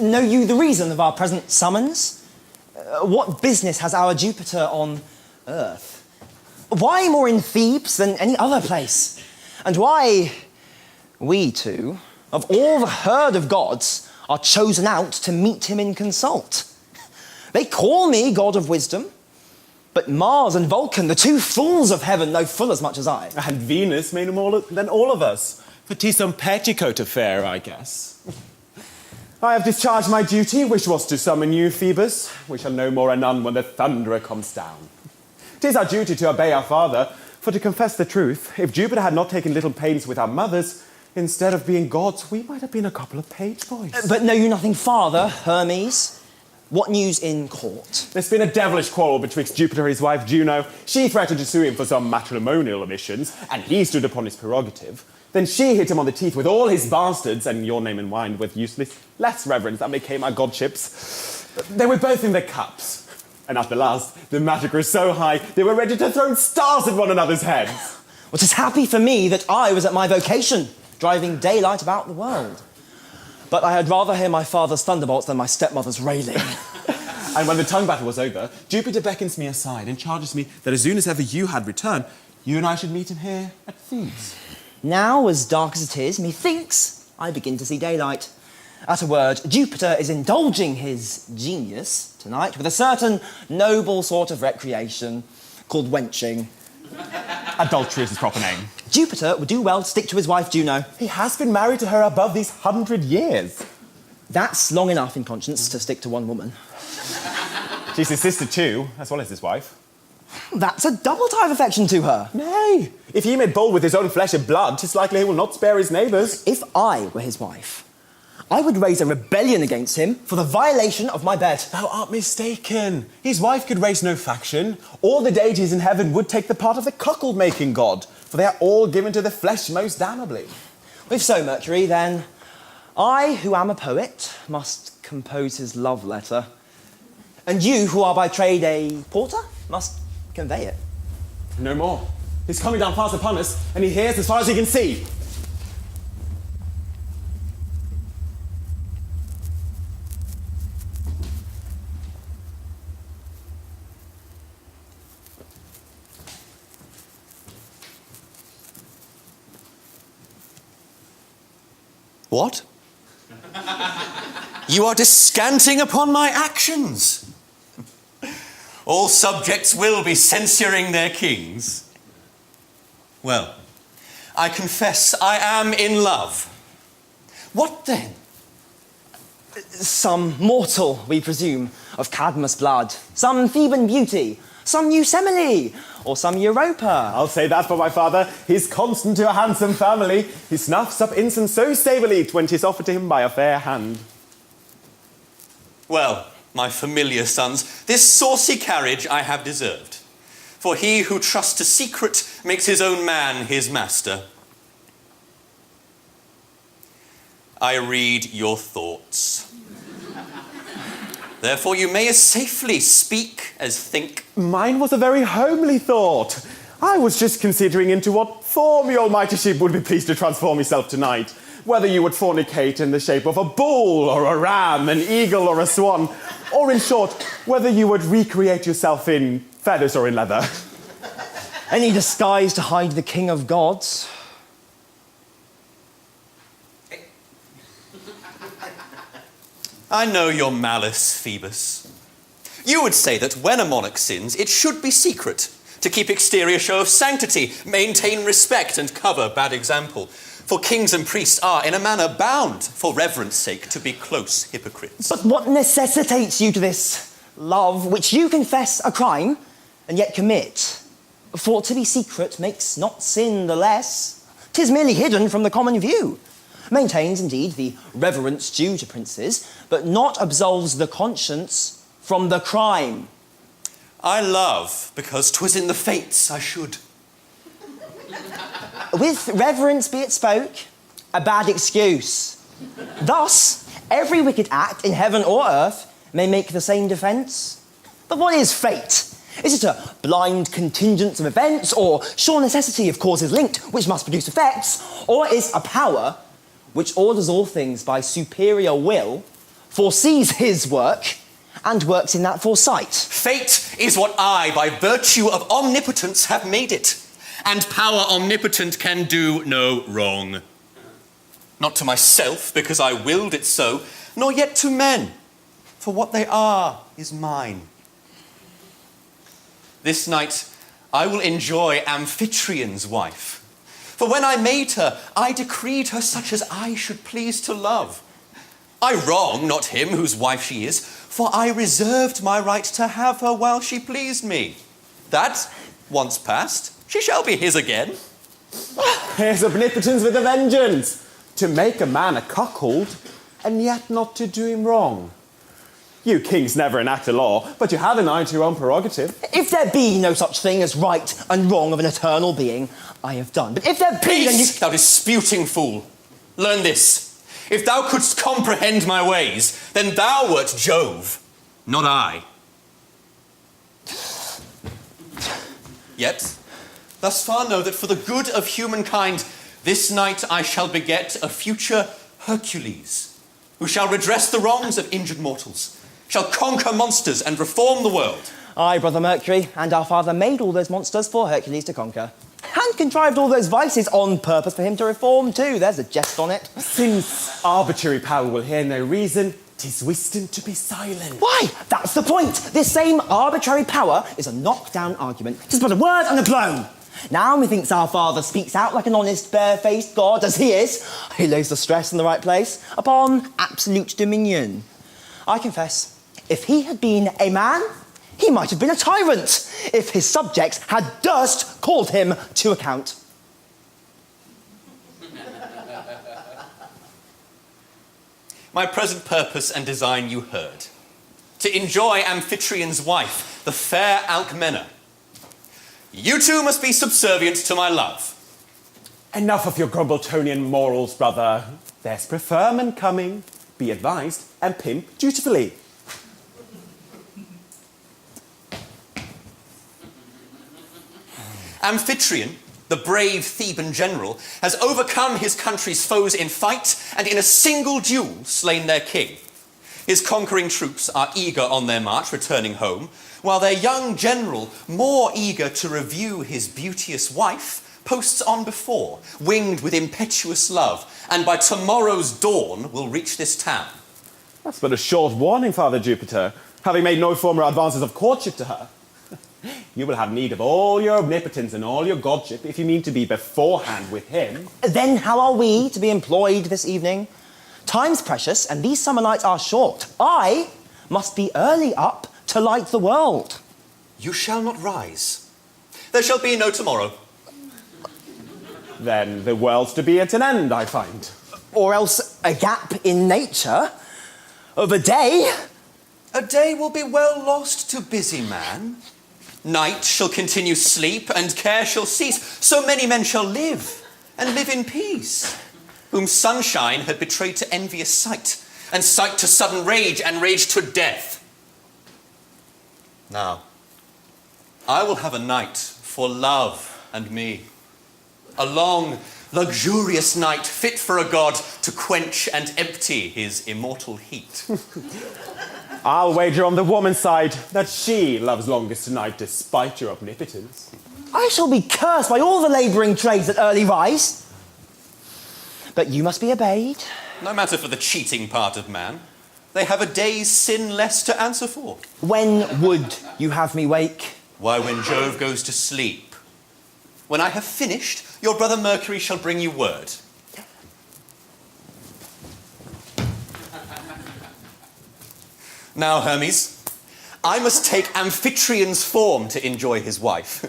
Know you the reason of our present summons? What business has our Jupiter on Earth? Why more in Thebes than any other place? And why we two, of all the herd of gods, are chosen out to meet him in consult? They call me god of wisdom, but Mars and Vulcan, the two fools of heaven, know full as much as I. And Venus may know more than all of us. For 'tis some petticoat affair, I guess. I have discharged my duty, which was to summon you, Phoebus. We shall know more anon when the thunderer comes down. 'Tis our duty to obey our father, for to confess the truth, if Jupiter had not taken little pains with our mothers, instead of being gods, we might have been a couple of page boys. But know you nothing farther, Hermes? What news in court? There's been a devilish quarrel betwixt Jupiter and his wife Juno. She threatened to sue him for some matrimonial omissions, and he stood upon his prerogative. Then she hit him on the teeth with all his bastards, and your name in wine with useless less reverence that became our godships. They were both in their cups. And at the last, the matter grew so high, they were ready to throw stars at one another's heads. Well, 'tis happy for me that I was at my vocation, driving daylight about the world. But I had rather hear my father's thunderbolts than my stepmother's railing. And when the tongue battle was over, Jupiter beckons me aside and charges me that as soon as ever you had returned, you and I should meet him here at Thebes. Now, as dark as it is, methinks I begin to see daylight. At a word, Jupiter is indulging his genius tonight with a certain noble sort of recreation called wenching. Adultery is his proper name. Jupiter would do well to stick to his wife Juno. He has been married to her above these 100 years. That's long enough in conscience to stick to one woman. She's his sister too, as well as his wife. That's a double tie of affection to her. Nay, if he made bold with his own flesh and blood, 'tis likely he will not spare his neighbours. If I were his wife, I would raise a rebellion against him for the violation of my bed. Thou art mistaken. His wife could raise no faction. All the deities in heaven would take the part of the cuckold-making god, for they are all given to the flesh most damnably. If so, Mercury, then I, who am a poet, must compose his love letter. And you, who are by trade a porter, must convey it. No more. He's coming down fast upon us, and he hears as far as he can see. What? You are descanting upon my actions. All subjects will be censuring their kings. Well, I confess I am in love. What then? Some mortal, we presume, of Cadmus blood. Some Theban beauty. Some Yosemite. Or some Europa. I'll say that for my father. He's constant to a handsome family. He snuffs up incense so savourily when 'tis offered to him by a fair hand. Well, my familiar sons, this saucy carriage I have deserved. For he who trusts a secret makes his own man his master. I read your thoughts. Therefore you may as safely speak as think. Mine was a very homely thought. I was just considering into what form your almightyship would be pleased to transform yourself tonight. Whether you would fornicate in the shape of a bull or a ram, an eagle or a swan, or in short, whether you would recreate yourself in feathers or in leather. Any disguise to hide the king of gods. I know your malice, Phoebus. You would say that when a monarch sins, it should be secret, to keep exterior show of sanctity, maintain respect, and cover bad example. For kings and priests are, in a manner, bound, for reverence sake, to be close hypocrites. But what necessitates you to this love, which you confess a crime, and yet commit? For to be secret makes not sin the less. 'Tis merely hidden from the common view. Maintains, indeed, the reverence due to princes, but not absolves the conscience from the crime. I love, because 'twas in the fates I should. With reverence be it spoke, a bad excuse. Thus, every wicked act in heaven or earth may make the same defence. But what is fate? Is it a blind contingence of events, or sure necessity of causes linked, which must produce effects? Or is a power which orders all things by superior will foresees his work and works in that foresight. Fate is what I, by virtue of omnipotence, have made it. And power omnipotent can do no wrong. Not to myself, because I willed it so, nor yet to men, for what they are is mine. This night I will enjoy Amphitryon's wife. For when I made her, I decreed her such as I should please to love. I wrong not him whose wife she is, for I reserved my right to have her while she pleased me. That, once past, she shall be his again. Here's omnipotence with a vengeance. To make a man a cuckold, and yet not to do him wrong. You kings never enact a law, but you have an eye to your own prerogative. If there be no such thing as right and wrong of an eternal being, I have done. But if there be, then you... Peace, thou disputing fool. Learn this. If thou couldst comprehend my ways, then thou wert Jove, not I. Yet, thus far know that for the good of humankind, this night I shall beget a future Hercules, who shall redress the wrongs of injured mortals, shall conquer monsters and reform the world. Aye, Brother Mercury, and our father made all those monsters for Hercules to conquer. And contrived all those vices on purpose for him to reform too. There's a jest on it. Since arbitrary power will hear no reason, 'tis wisdom to be silent. Why? That's the point. This same arbitrary power is a knockdown argument. 'Tis but a word and a blow. Now methinks our father speaks out like an honest, bare-faced god, as he is. He lays the stress in the right place upon absolute dominion. I confess, if he had been a man, he might have been a tyrant, if his subjects had durst called him to account. My present purpose and design you heard. To enjoy Amphitryon's wife, the fair Alcmena. You two must be subservient to my love. Enough of your Grumbletonian morals, brother. There's preferment coming. Be advised and pimp dutifully. Amphitryon, the brave Theban general, has overcome his country's foes in fight and in a single duel slain their king. His conquering troops are eager on their march, returning home, while their young general, more eager to review his beauteous wife, posts on before, winged with impetuous love, and by tomorrow's dawn will reach this town. That's but a short warning, Father Jupiter, having made no former advances of courtship to her. You will have need of all your omnipotence and all your godship if you mean to be beforehand with him. Then how are we to be employed this evening? Time's precious, and these summer nights are short. I must be early up to light the world. You shall not rise. There shall be no tomorrow. Then the world's to be at an end, I find. Or else a gap in nature of a day. A day will be well lost to busy man. Night shall continue sleep, and care shall cease. So many men shall live, and live in peace, whom sunshine had betrayed to envious sight, and sight to sudden rage, and rage to death. Now, I will have a night for love and me. A long, luxurious night fit for a god to quench and empty his immortal heat. I'll wager on the woman's side that she loves longest tonight despite your omnipotence. I shall be cursed by all the labouring trades at early rise. But you must be obeyed. No matter for the cheating part of man. They have a day's sin less to answer for. When would you have me wake? Why, when Jove goes to sleep. When I have finished, your brother Mercury shall bring you word. Now, Hermes, I must take Amphitryon's form to enjoy his wife.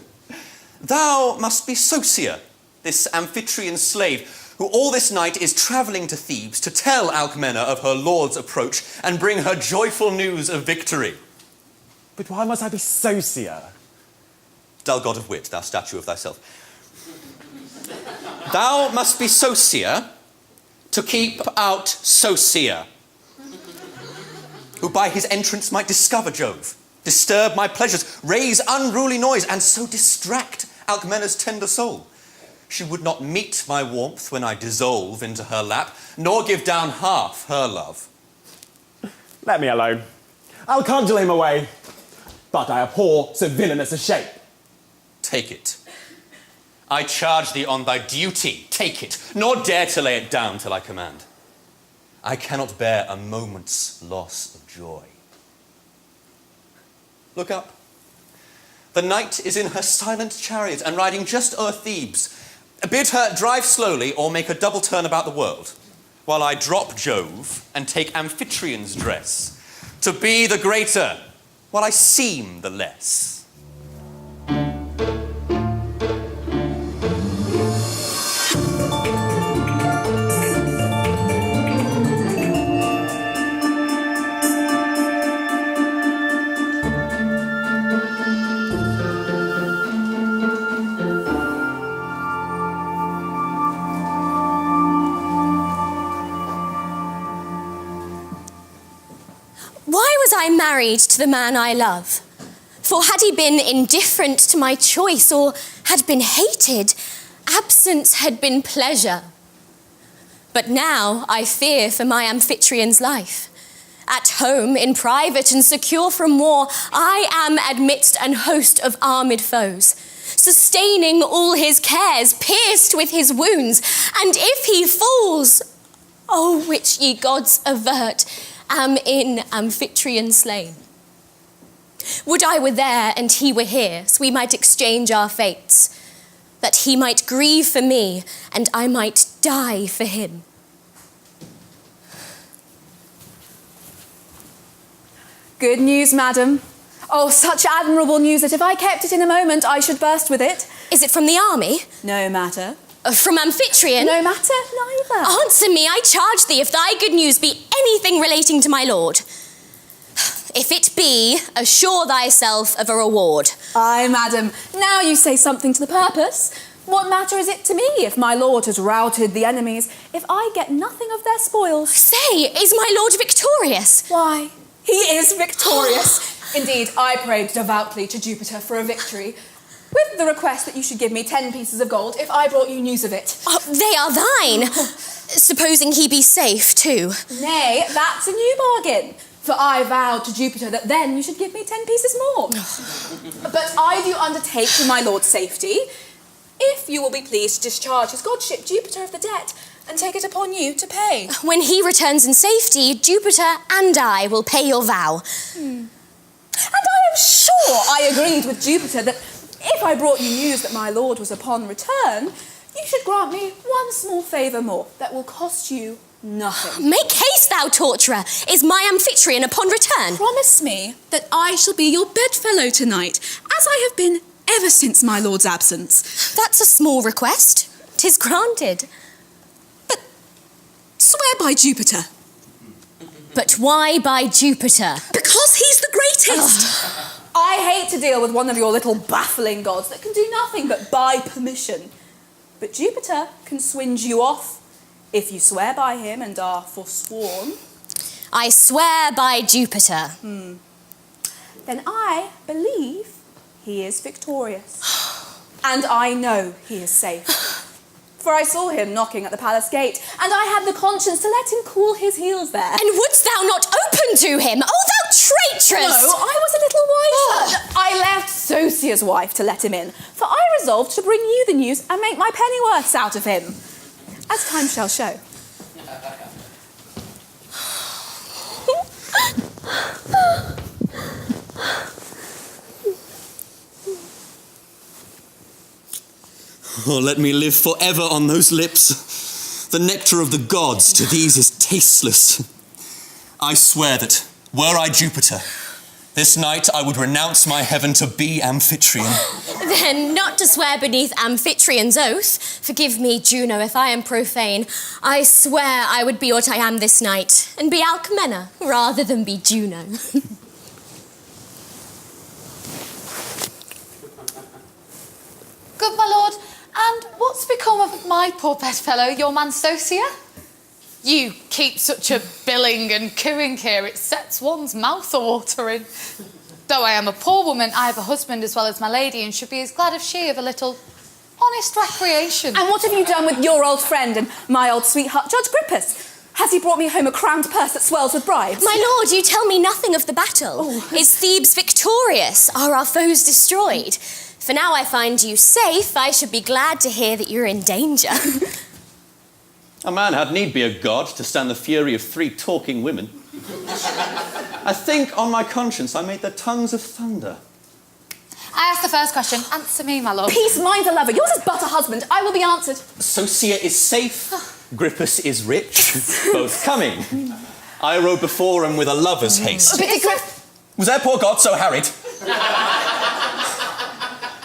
Thou must be Sosia, this Amphitryon slave, who all this night is travelling to Thebes to tell Alcmena of her lord's approach and bring her joyful news of victory. But why must I be Sosia? Dull god of wit, thou statue of thyself. Thou must be Sosia to keep out Sosia, who by his entrance might discover Jove, disturb my pleasures, raise unruly noise, and so distract Alcmena's tender soul. She would not meet my warmth when I dissolve into her lap, nor give down half her love. Let me alone. I'll conjure him away. But I abhor so villainous a shape. Take it. I charge thee on thy duty. Take it, nor dare to lay it down till I command. I cannot bear a moment's loss of joy. Look up. The night is in her silent chariot and riding just o'er Thebes. Bid her drive slowly or make a double turn about the world, while I drop Jove and take Amphitryon's dress, to be the greater, while I seem the less. I married to the man I love. For had he been indifferent to my choice or had been hated, absence had been pleasure. But now I fear for my Amphitryon's life. At home, in private and secure from war, I am amidst an host of armed foes, sustaining all his cares, pierced with his wounds. And if he falls, oh, which ye gods avert, am in Amphitryon slain. Would I were there and he were here, so we might exchange our fates, that he might grieve for me and I might die for him. Good news, madam. Oh, such admirable news that if I kept it in a moment, I should burst with it. Is it from the army? No matter. From Amphitryon? No matter, neither. Answer me, I charge thee, if thy good news be anything relating to my lord. If it be, assure thyself of a reward. Aye, madam. Now you say something to the purpose. What matter is it to me if my lord has routed the enemies, if I get nothing of their spoils? Say, is my lord victorious? Why, he is victorious. Indeed, I prayed devoutly to Jupiter for a victory, with the request that you should give me 10 pieces of gold if I brought you news of it. Oh, they are thine. Supposing he be safe too. Nay, that's a new bargain. For I vowed to Jupiter that then you should give me 10 pieces more. But I do undertake for my lord's safety, if you will be pleased to discharge his godship Jupiter of the debt and take it upon you to pay. When he returns in safety, Jupiter and I will pay your vow. And I am sure I agreed with Jupiter that if I brought you news that my lord was upon return, you should grant me one small favour more that will cost you nothing. Make haste, thou torturer! Is my Amphitryon upon return? Promise me that I shall be your bedfellow tonight, as I have been ever since my lord's absence. That's a small request. 'Tis granted. But swear by Jupiter. But why by Jupiter? Because he's the greatest! I hate to deal with one of your little baffling gods that can do nothing but by permission. But Jupiter can swinge you off if you swear by him and are forsworn. I swear by Jupiter. Then I believe he is victorious. And I know he is safe. For I saw him knocking at the palace gate, and I had the conscience to let him cool his heels there. And wouldst thou not open to him? Oh, thou traitress! No, I was a little wiser. I left Sosia's wife to let him in, for I resolved to bring you the news and make my pennyworths out of him, as time shall show. Oh, let me live forever on those lips. The nectar of the gods to these is tasteless. I swear that, were I Jupiter, this night I would renounce my heaven to be Amphitryon. Then, not to swear beneath Amphitryon's oath, forgive me, Juno, if I am profane, I swear I would be what I am this night, and be Alcmena rather than be Juno. Good, my lord. And what's become of my poor bedfellow, your man Sosia? You keep such a billing and cooing here, it sets one's mouth a-watering. Though I am a poor woman, I have a husband as well as my lady, and should be as glad as she of a little honest recreation. And what have you done with your old friend and my old sweetheart, Judge Grippus? Has he brought me home a crowned purse that swells with bribes? My lord, you tell me nothing of the battle. Oh. Is Thebes victorious? Are our foes destroyed? For now I find you safe, I should be glad to hear that you're in danger. A man had need be a god to stand the fury of 3 talking women. I think, on my conscience, I made their tongues of thunder. I asked the first question. Answer me, my lord. Peace, mine's a lover. Yours is but a husband. I will be answered. Sosia is safe, Grippus is rich, both coming. I rode before him with a lover's haste. Was their poor god so harried?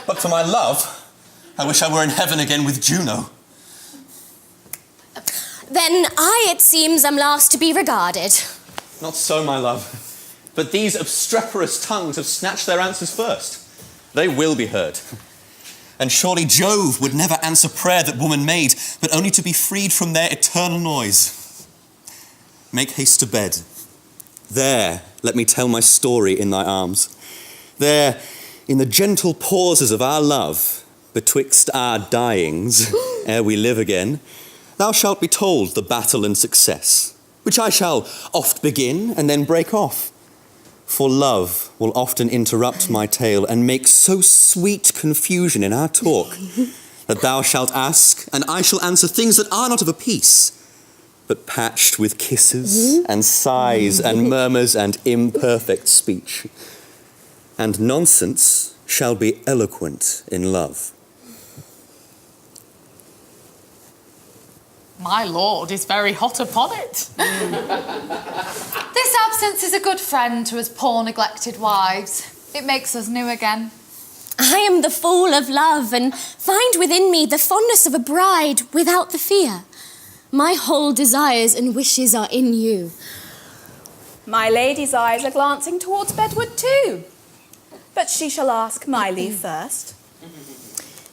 But for my love, I wish I were in heaven again with Juno. Then I, it seems, am last to be regarded. Not so, my love. But these obstreperous tongues have snatched their answers first. They will be heard. And surely Jove would never answer prayer that woman made, but only to be freed from their eternal noise. Make haste to bed. There, let me tell my story in thy arms. There, in the gentle pauses of our love, betwixt our dyings, ere we live again, thou shalt be told the battle and success, which I shall oft begin and then break off. For love will often interrupt my tale and make so sweet confusion in our talk that thou shalt ask, and I shall answer things that are not of a piece, but patched with kisses and sighs and murmurs and imperfect speech. And nonsense shall be eloquent in love. My lord is very hot upon it. This absence is a good friend to us poor neglected wives. It makes us new again. I am the fool of love, and find within me the fondness of a bride without the fear. My whole desires and wishes are in you. My lady's eyes are glancing towards bedward too. But she shall ask my leave first.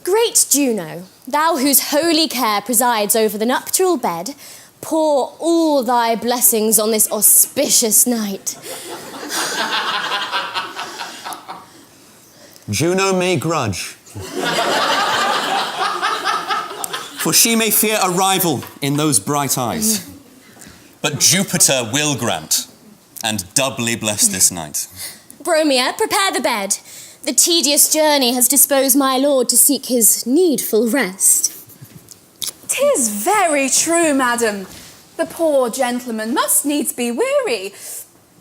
Great Juno, thou whose holy care presides over the nuptial bed, pour all thy blessings on this auspicious night. Juno may grudge, for she may fear a rival in those bright eyes. But Jupiter will grant, and doubly bless this night. Bromia, prepare the bed. The tedious journey has disposed my lord to seek his needful rest. 'Tis very true, madam. The poor gentleman must needs be weary,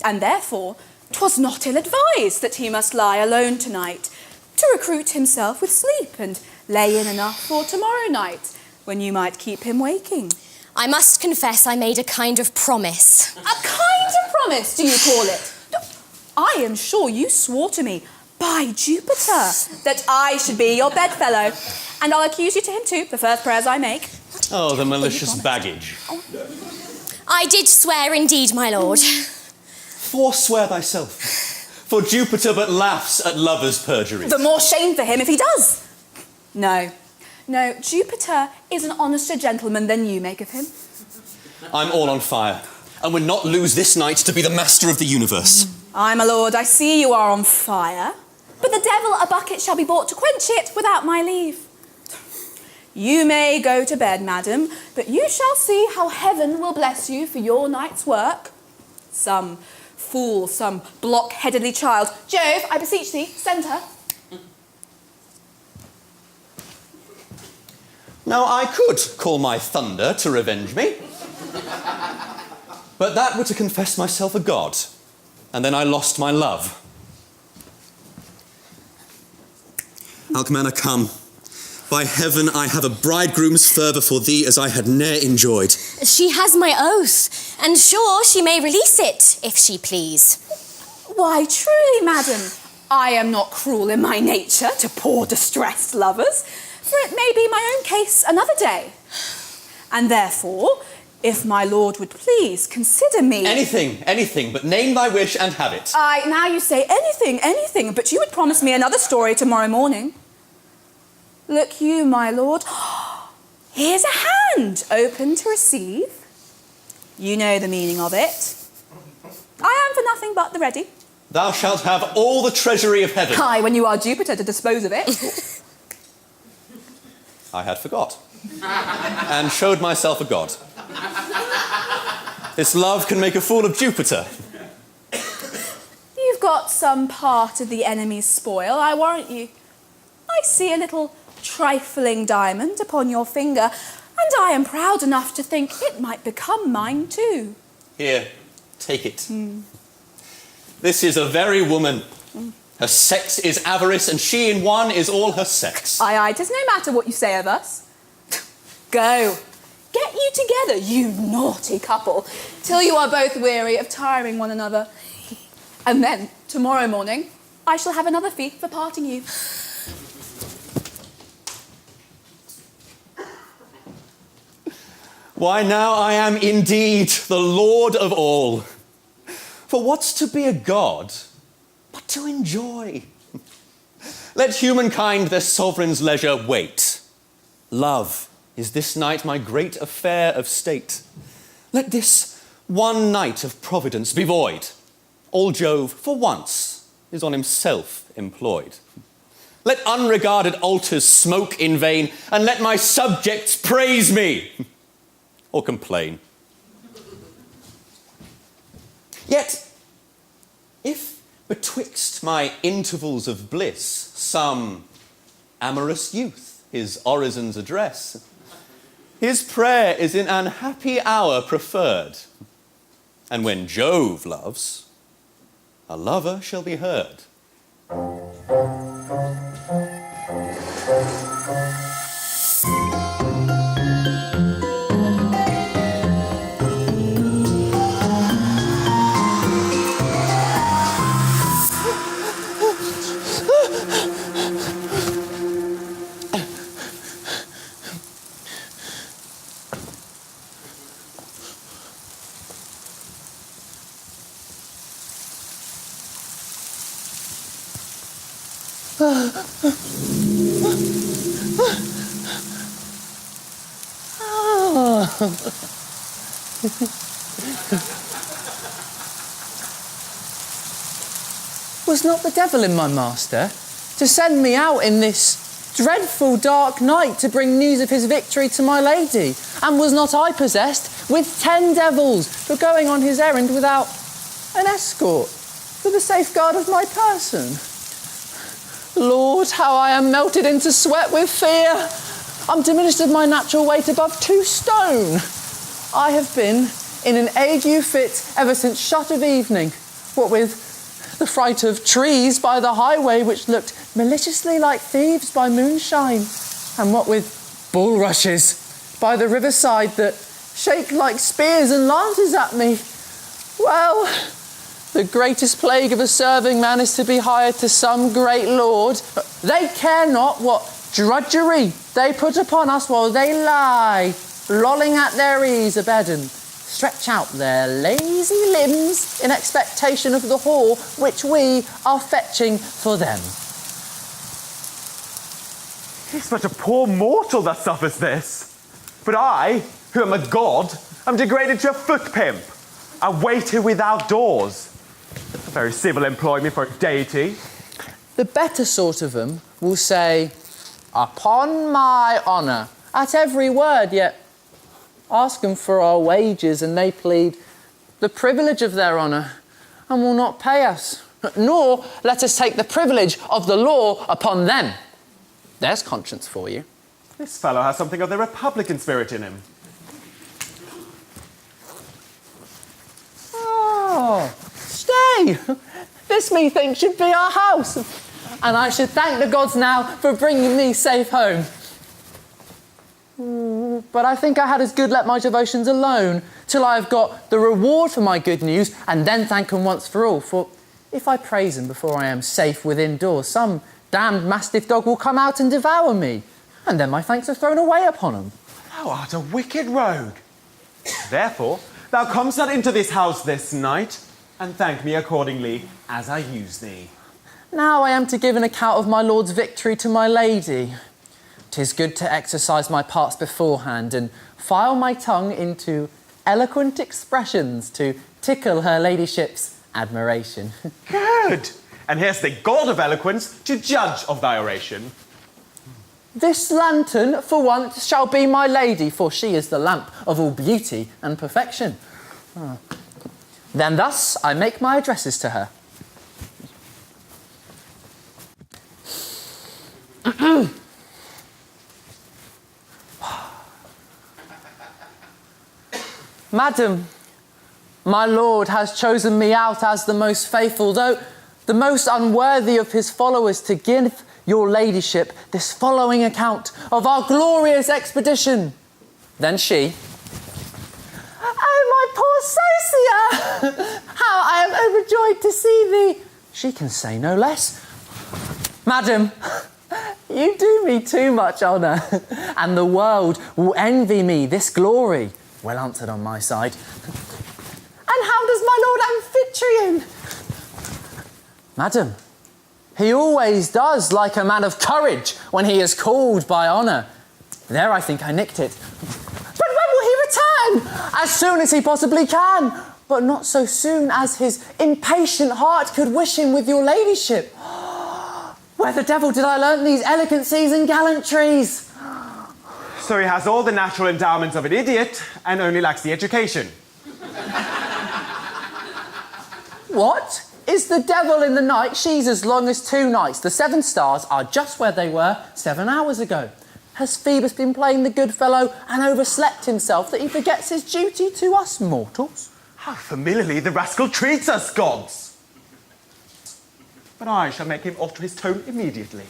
and therefore 'twas not ill-advised that he must lie alone tonight, to recruit himself with sleep and lay in enough for tomorrow night, when you might keep him waking. I must confess I made a kind of promise. A kind of promise, do you call it? I am sure you swore to me, by Jupiter, that I should be your bedfellow, and I'll accuse you to him too, the first prayers I make. Oh, the malicious baggage. I did swear indeed, my lord. Forswear thyself, for Jupiter but laughs at lovers' perjury. The more shame for him if he does. No, Jupiter is an honester gentleman than you make of him. I'm all on fire, and would not lose this night to be the master of the universe. Aye, my lord, I see you are on fire, but the devil a bucket shall be brought to quench it without my leave. You may go to bed, madam, but you shall see how heaven will bless you for your night's work. Some fool, some block-headedly child. Jove, I beseech thee, send her. Now I could call my thunder to revenge me, but that were to confess myself a god, and then I lost my love. Alcmena, come. By heaven, I have a bridegroom's fervour for thee as I had ne'er enjoyed. She has my oath, and sure she may release it, if she please. Why, truly, madam, I am not cruel in my nature to poor distressed lovers, for it may be my own case another day. And therefore, if my lord would please consider me... Anything, but name thy wish and have it. Aye, now you say anything, but you would promise me another story tomorrow morning. Look you, my lord, here's a hand open to receive. You know the meaning of it. I am for nothing but the ready. Thou shalt have all the treasury of heaven. Aye, when you are Jupiter to dispose of it. I had forgot, and showed myself a god. This love can make a fool of Jupiter. You've got some part of the enemy's spoil, I warrant you. I see a little trifling diamond upon your finger, and I am proud enough to think it might become mine too. Here, take it. This is a very woman. Her sex is avarice, and she in one is all her sex. Aye, 'tis no matter what you say of us. Go, get you together, you naughty couple, till you are both weary of tiring one another. And then, tomorrow morning, I shall have another feast for parting you. Why, now I am indeed the lord of all. For what's to be a god but to enjoy? Let humankind their sovereign's leisure wait. Love is this night my great affair of state. Let this one night of providence be void. All Jove, for once, is on himself employed. Let unregarded altars smoke in vain, and let my subjects praise me, or complain. Yet, if betwixt my intervals of bliss, some amorous youth his orisons address, his prayer is in an happy hour preferred, and when Jove loves, a lover shall be heard. Was not the devil in my master to send me out in this dreadful dark night to bring news of his victory to my lady? And was not I possessed with 10 devils for going on his errand without an escort for the safeguard of my person? Lord, how I am melted into sweat with fear. I'm diminished of my natural weight above 2 stone. I have been in an ague fit ever since shut of evening, what with the fright of trees by the highway which looked maliciously like thieves by moonshine, and what with bulrushes by the riverside that shake like spears and lances at me. Well, the greatest plague of a serving man is to be hired to some great lord. They care not what drudgery they put upon us while they lie, lolling at their ease abed, stretch out their lazy limbs in expectation of the haul which we are fetching for them. He's but a poor mortal that suffers this. But I, who am a god, am degraded to a foot pimp, a waiter without doors. A very civil employment for a deity. The better sort of them will say, upon my honour, at every word, yet ask them for our wages, and they plead the privilege of their honour, and will not pay us. Nor let us take the privilege of the law upon them. There's conscience for you. This fellow has something of the Republican spirit in him. Oh, stay! This, methinks, should be our house, and I should thank the gods now for bringing me safe home. But I think I had as good let my devotions alone till I have got the reward for my good news, and then thank him once for all. For if I praise him before I am safe within doors, some damned mastiff dog will come out and devour me, and then my thanks are thrown away upon him. Thou art a wicked rogue. Therefore, thou comest not into this house this night, and thank me accordingly as I use thee. Now I am to give an account of my lord's victory to my lady. 'Tis good to exercise my parts beforehand and file my tongue into eloquent expressions to tickle her ladyship's admiration. Good! And here's the god of eloquence to judge of thy oration. This lantern, for once, shall be my lady, for she is the lamp of all beauty and perfection. Then thus I make my addresses to her. Madam, my lord has chosen me out as the most faithful, though the most unworthy of his followers, to give your ladyship this following account of our glorious expedition. Then she, "Oh, my poor Sosia, how I am overjoyed to see thee." She can say no less. "Madam, you do me too much honour, and the world will envy me this glory." Well answered on my side. "And how does my lord Amphitryon?" "Madam, he always does like a man of courage when he is called by honour. There I think I nicked it. But when will he return?" "As soon as he possibly can, but not so soon as his impatient heart could wish him with your ladyship." "Where the devil did I learn these elegancies and gallantries?" So he has all the natural endowments of an idiot and only lacks the education. "What? Is the devil in the night? She's as long as 2 nights. The 7 stars are just where they were 7 hours ago. Has Phoebus been playing the good fellow and overslept himself that he forgets his duty to us mortals?" How familiarly the rascal treats us, gods! But I shall make him alter his tone immediately.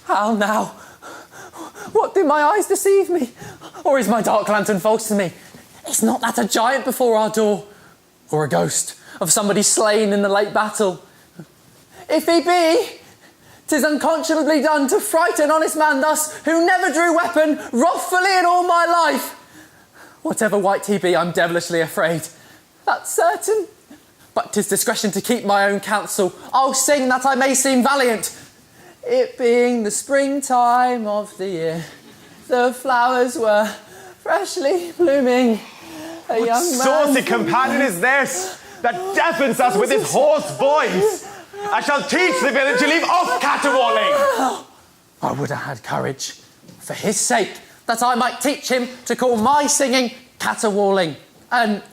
How now? What did my eyes deceive me? Or is my dark lantern false to me? Is not that a giant before our door? Or a ghost of somebody slain in the late battle? If he be, 'tis unconscionably done to fright an honest man thus, who never drew weapon wrathfully in all my life. Whatever wight he be, I'm devilishly afraid. That's certain. But 'tis discretion to keep my own counsel. I'll sing that I may seem valiant. It being the springtime of the year, the flowers were freshly blooming. A young man... Saucy companion is this that deafens us with his hoarse voice? I shall teach the village to leave off caterwauling. I would have had courage, for his sake, that I might teach him to call my singing caterwauling, an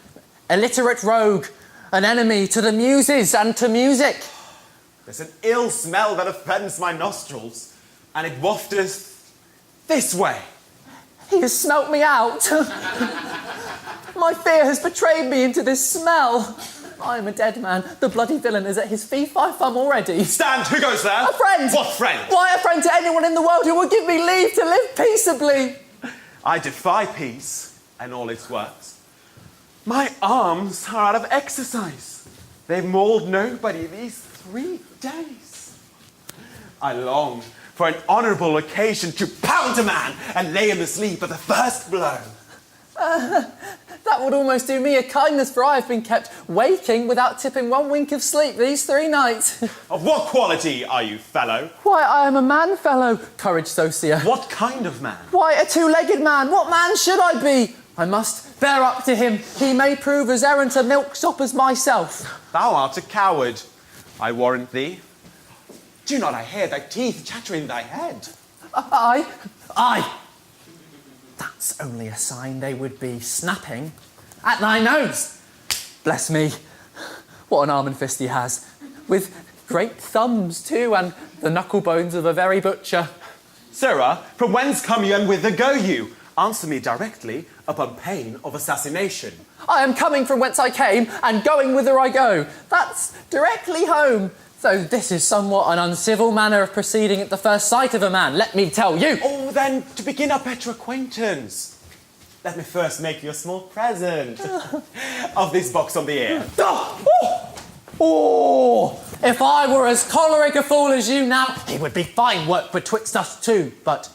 illiterate rogue, an enemy to the muses and to music. There's an ill smell that offends my nostrils, and it wafteth this way. He has smelt me out. My fear has betrayed me into this smell. I am a dead man. The bloody villain is at his fee-fi-fum already. Stand, who goes there? A friend. What friend? Why, a friend to anyone in the world who will give me leave to live peaceably. I defy peace and all its works. My arms are out of exercise. They've mauled nobody these 3 days. I long for an honourable occasion to pound a man and lay him asleep at the first blow. That would almost do me a kindness, for I have been kept waking without tipping 1 wink of sleep these 3 nights. Of what quality are you, fellow? Why, I am a man, fellow. Courage, Sosia. What kind of man? Why, a 2-legged man. What man should I be? I must bear up to him. He may prove as errant a milksop as myself. Thou art a coward, I warrant thee. Do not I hear thy teeth chatter in thy head? Aye. That's only a sign they would be snapping at thy nose. Bless me, what an arm and fist he has, with great thumbs too, and the knuckle bones of a very butcher. Sirrah, from whence come you and whither go you? Answer me directly, upon pain of assassination. I am coming from whence I came, and going whither I go. That's directly home. Though this is somewhat an uncivil manner of proceeding at the first sight of a man, let me tell you. Oh, then, to begin our better acquaintance, let me first make you a small present of this box on the ear. Oh, if I were as choleric a fool as you now, it would be fine work betwixt us two. But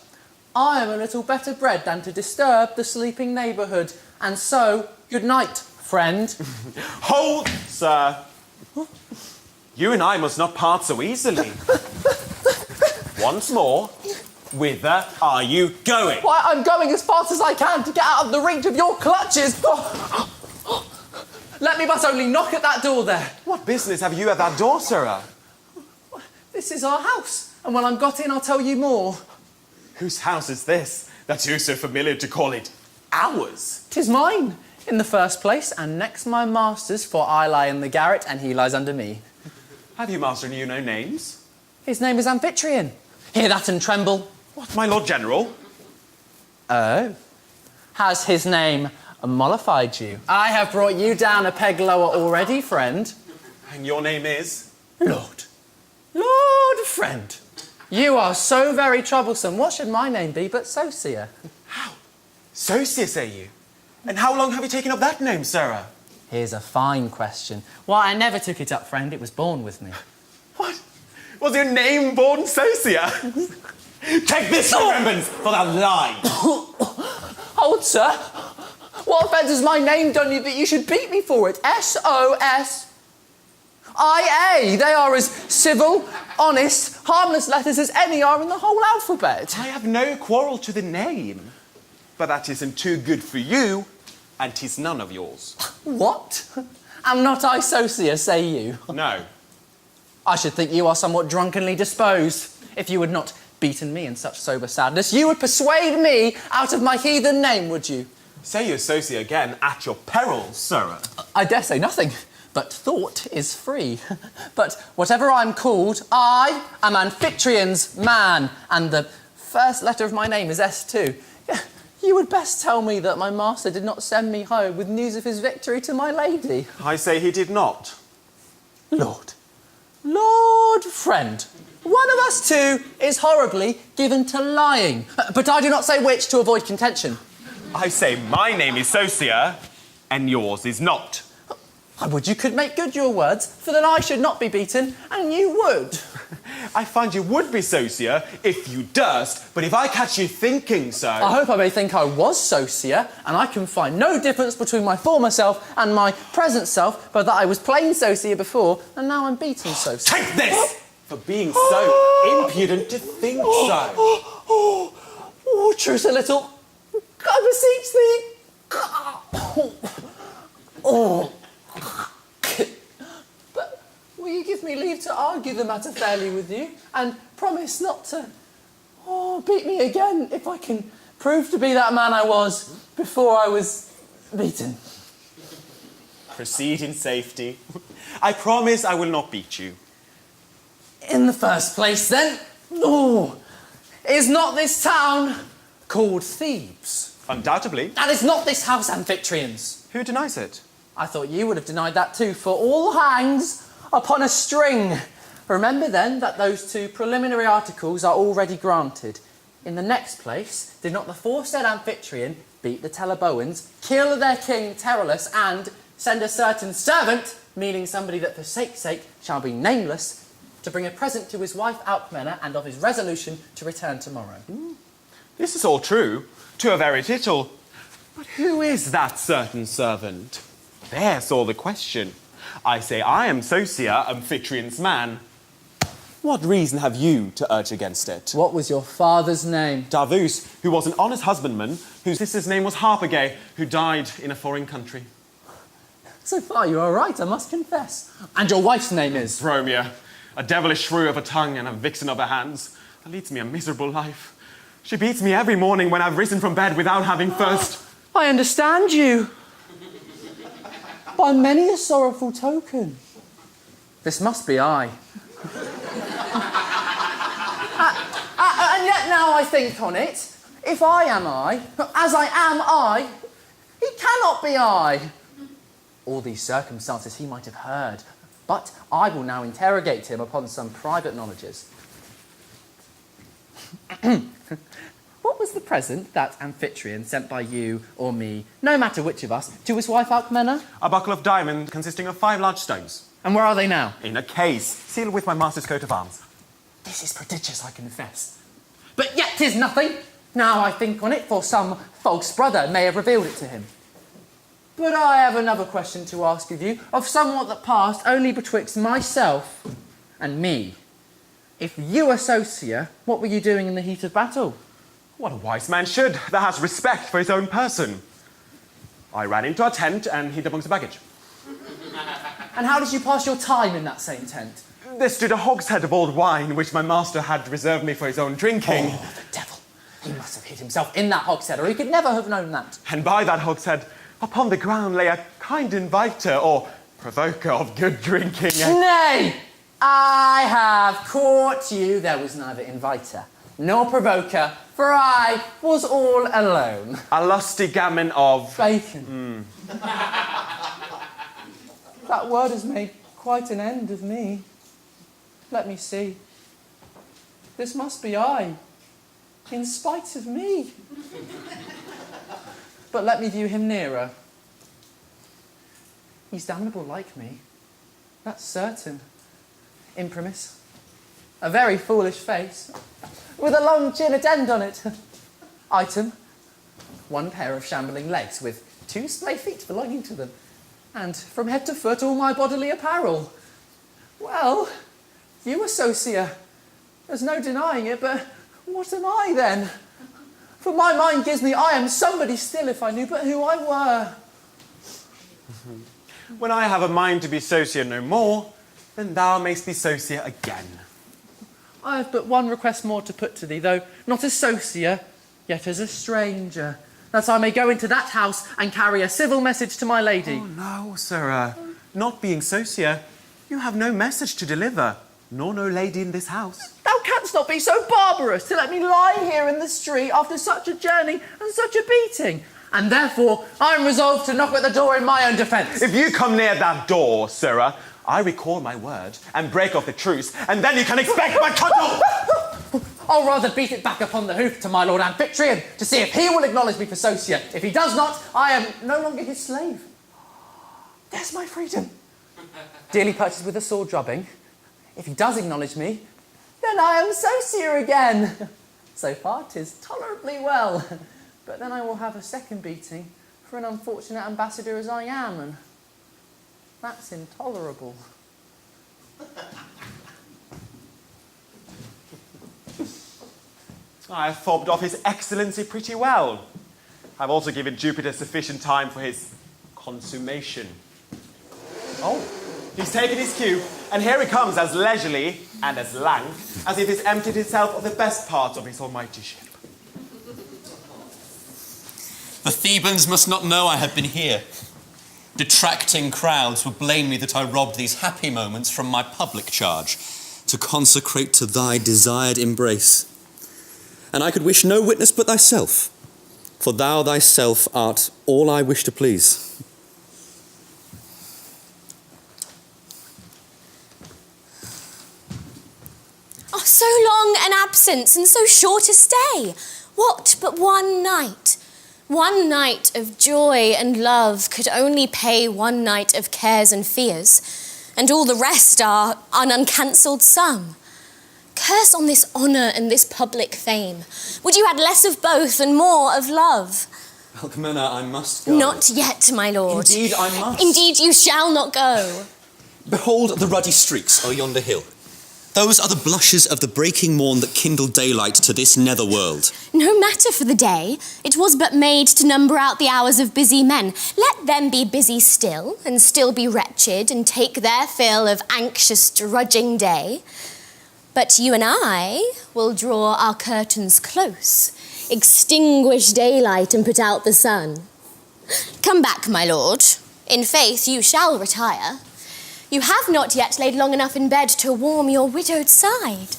I am a little better bred than to disturb the sleeping neighbourhood. And so, good night, friend. Hold, sir. You and I must not part so easily. Once more, whither are you going? Why, I'm going as fast as I can to get out of the reach of your clutches. Let me but only knock at that door there. What business have you at that door, sirrah? This is our house. and when I'm got in, I'll tell you more. Whose house is this, that you're so familiar to call it ours? 'Tis mine, in the first place, and next my master's, for I lie in the garret, and he lies under me. Have you, master, and you no names? His name is Amphitryon. Hear that and tremble. What, my Lord General? Oh. Has his name mollified you? I have brought you down a peg lower already, friend. And your name is? Lord. Lord, friend. You are so very troublesome. What should my name be but Sosia? How? Sosia, say you? And how long have you taken up that name, Sarah? Here's a fine question. Why, I never took it up, friend. It was born with me. What? Was your name born Sosia? Take this remembrance for that lie. Hold, sir. What offence has my name done you that you should beat me for it? S-O-S-I-A. They are as civil, honest, harmless letters as any are in the whole alphabet. I have no quarrel to the name. But that isn't too good for you, and 'tis none of yours. What? Am not I Sosia, say you? No. I should think you are somewhat drunkenly disposed. If you had not beaten me in such sober sadness, you would persuade me out of my heathen name, would you? Say your Sosia again at your peril, Sarah. I dare say nothing, but thought is free. But whatever I'm called, I am Amphitryon's man, and the first letter of my name is S too. You would best tell me that my master did not send me home with news of his victory to my lady. I say he did not. Lord, friend, one of us two is horribly given to lying. But I do not say which to avoid contention. I say my name is Sosia, and yours is not. I would you could make good your words, for then I should not be beaten, and you would. I find you would be Sosia if you durst, but if I catch you thinking so... I hope I may think I was Sosia, and I can find no difference between my former self and my present self, but that I was plain Sosia before, and now I'm beaten Sosia. Take this! For being so impudent to think so. Oh, truce a little. I beseech thee. Oh. But will you give me leave to argue the matter fairly with you, and promise not to beat me again if I can prove to be that man I was before I was beaten? Proceed in safety. I promise I will not beat you. In the first place, then, is not this town called Thebes? Undoubtedly. And is not this house Amphitrion's? Who denies it? I thought you would have denied that too, for all hangs upon a string. Remember then that those two preliminary articles are already granted. In the next place, did not the foresaid Amphitryon beat the Teleboans, kill their king Terrorlus, and send a certain servant, meaning somebody that for sake's sake shall be nameless, to bring a present to his wife Alcmena, and of his resolution to return tomorrow? This is all true, to a very tittle. But who is that certain servant? There's all the question. I say I am Sosia, Amphitryon's man. What reason have you to urge against it? What was your father's name? Davus, who was an honest husbandman, whose sister's name was Harpagay, who died in a foreign country. So far you are right, I must confess. And your wife's name is? Romeo, a devilish shrew of a tongue and a vixen of her hands, that leads me a miserable life. She beats me every morning when I've risen from bed without having first... I understand you. By many a sorrowful token. This must be I. And yet now I think on it, if I am I, as I am I, it cannot be I. All these circumstances he might have heard, but I will now interrogate him upon some private knowledges. What was the present that Amphitryon sent by you or me, no matter which of us, to his wife Alcmena? A buckle of diamond consisting of 5 large stones. And where are they now? In a case, sealed with my master's coat of arms. This is prodigious, I confess. But yet 'tis nothing. Now I think on it, for some false brother may have revealed it to him. But I have another question to ask of you, of somewhat that passed only betwixt myself and me. If you were Sosia, what were you doing in the heat of battle? What a wise man should, that has respect for his own person. I ran into a tent and hid amongst the baggage. And how did you pass your time in that same tent? there stood a hogshead of old wine, which my master had reserved me for his own drinking. Oh, the devil. He must have hid himself in that hogshead, or he could never have known that. And by that hogshead, upon the ground lay a kind inviter, or provoker of good drinking. Nay, I have caught you. There was neither inviter nor provoker, for I was all alone. A lusty gammon of... Bacon. That word has made quite an end of me. Let me see. This must be I, in spite of me. But let me view him nearer. He's damnable like me. That's certain. Imprimis. A very foolish face, with a long chin at end on it. Item. One pair of shambling legs with 2 splay feet belonging to them. And from head to foot all my bodily apparel. Well, you are Sosia. There's no denying it, but what am I then? For my mind gives me I am somebody still if I knew but who I were. When I have a mind to be Sosia no more, then thou mayst be Sosia again. I have but one request more to put to thee, though not as Sosia, yet as a stranger, that I may go into that house and carry a civil message to my lady. Oh no, sirrah. Not being Sosia, you have no message to deliver, nor no lady in this house. Thou canst not be so barbarous to let me lie here in the street after such a journey and such a beating. And therefore, I am resolved to knock at the door in my own defence. If you come near that door, sirrah, I recall my word and break off the truce, and then you can expect my cudgel! I'll rather beat it back upon the hoof to my lord Amphitryon to see if he will acknowledge me for Sosia. If he does not, I am no longer his slave. There's my freedom. Dearly purchased with a sword drubbing. If he does acknowledge me, then I am Sosia again. So far, 'tis tolerably well. But then I will have a second beating for an unfortunate ambassador as I am, and that's intolerable. I have fobbed off His Excellency pretty well. I've also given Jupiter sufficient time for his consummation. Oh, he's taken his cue, and here he comes as leisurely and as lank as if he's emptied himself of the best parts of his almighty ship. The Thebans must not know I have been here. Detracting crowds would blame me that I robbed these happy moments from my public charge to consecrate to thy desired embrace. And I could wish no witness but thyself, for thou thyself art all I wish to please. Oh, so long an absence and so short a stay. What but one night? One night of joy and love could only pay one night of cares and fears, and all the rest are an uncancelled sum. Curse on this honour and this public fame. Would you had less of both and more of love? Alcmena, I must go. Not yet, my lord. Indeed, I must. Indeed, you shall not go. Behold the ruddy streaks o' yonder hill. Those are the blushes of the breaking morn that kindle daylight to this nether world. No matter for the day. It was but made to number out the hours of busy men. Let them be busy still, and still be wretched, and take their fill of anxious, drudging day. But you and I will draw our curtains close, extinguish daylight, and put out the sun. Come back, my lord. In faith, you shall retire. You have not yet laid long enough in bed to warm your widowed side.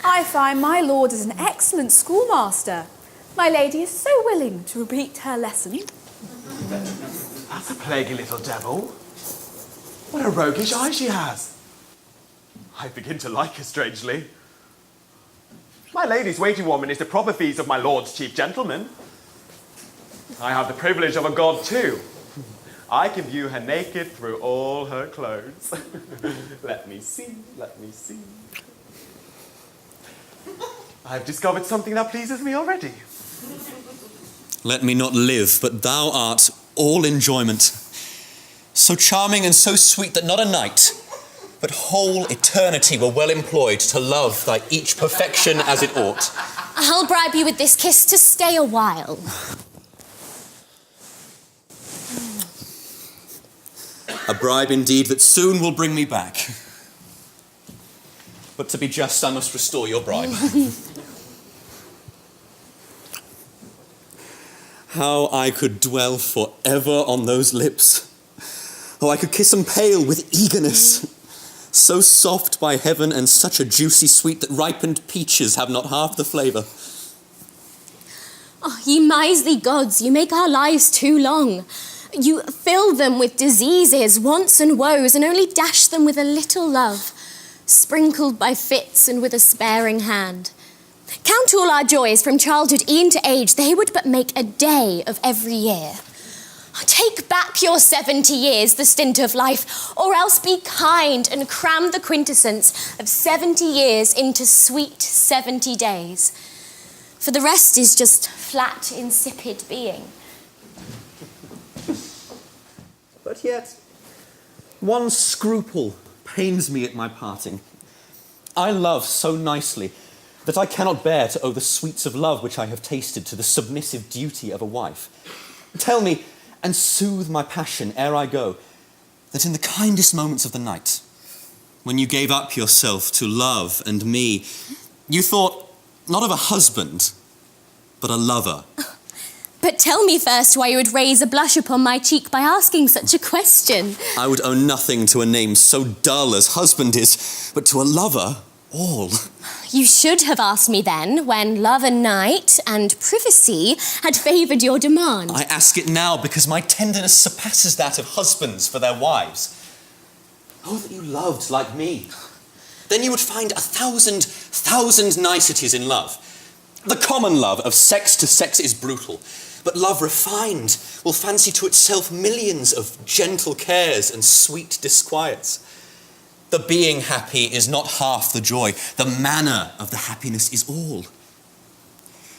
I find my lord is an excellent schoolmaster. My lady is so willing to repeat her lesson. That's a plaguey little devil. What a roguish eye she has. I begin to like her strangely. My lady's waiting woman is the proper fees of my lord's chief gentleman. I have the privilege of a god too. I can view her naked through all her clothes. Let me see, let me see. I've discovered something that pleases me already. Let me not live, but thou art all enjoyment. So charming and so sweet that not a night, but whole eternity were well employed to love thy each perfection as it ought. I'll bribe you with this kiss to stay a while. A bribe indeed that soon will bring me back. But to be just, I must restore your bribe. How I could dwell forever on those lips. Oh, I could kiss them pale with eagerness. So soft by heaven and such a juicy sweet that ripened peaches have not half the flavour. Oh, ye miserly gods, you make our lives too long. You fill them with diseases, wants and woes, and only dash them with a little love, sprinkled by fits and with a sparing hand. Count all our joys from childhood e'en to age, they would but make a day of every year. Take back your 70 years, the stint of life, or else be kind and cram the quintessence of 70 years into sweet 70 days. For the rest is just flat, insipid being. But yet, one scruple pains me at my parting. I love so nicely that I cannot bear to owe the sweets of love which I have tasted to the submissive duty of a wife. Tell me, and soothe my passion ere I go, that in the kindest moments of the night, when you gave up yourself to love and me, you thought not of a husband, but a lover. But tell me first why you would raise a blush upon my cheek by asking such a question. I would owe nothing to a name so dull as husband is, but to a lover, all. You should have asked me then, when love and night and privacy had favoured your demand. I ask it now because my tenderness surpasses that of husbands for their wives. Oh, that you loved like me. Then you would find 1,000 niceties in love. The common love of sex to sex is brutal, but love refined will fancy to itself millions of gentle cares and sweet disquiets. The being happy is not half the joy. The manner of the happiness is all.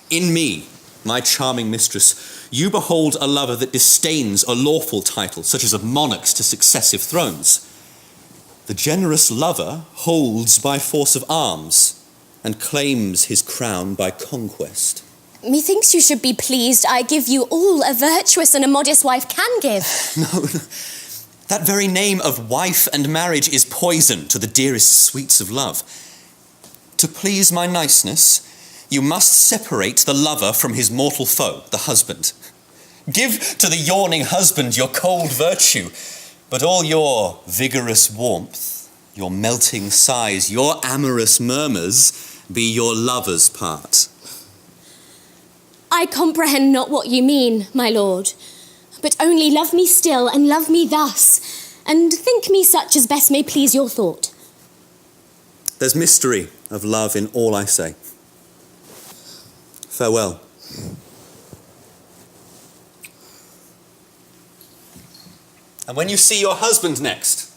In me, my charming mistress, you behold a lover that disdains a lawful title, such as of monarchs to successive thrones. The generous lover holds by force of arms and claims his crown by conquest. Methinks you should be pleased I give you all a virtuous and a modest wife can give. No, that very name of wife and marriage is poison to the dearest sweets of love. To please my niceness, you must separate the lover from his mortal foe, the husband. Give to the yawning husband your cold virtue, but all your vigorous warmth, your melting sighs, your amorous murmurs be your lover's part. I comprehend not what you mean, my lord, but only love me still and love me thus, and think me such as best may please your thought. There's mystery of love in all I say. Farewell. And when you see your husband next,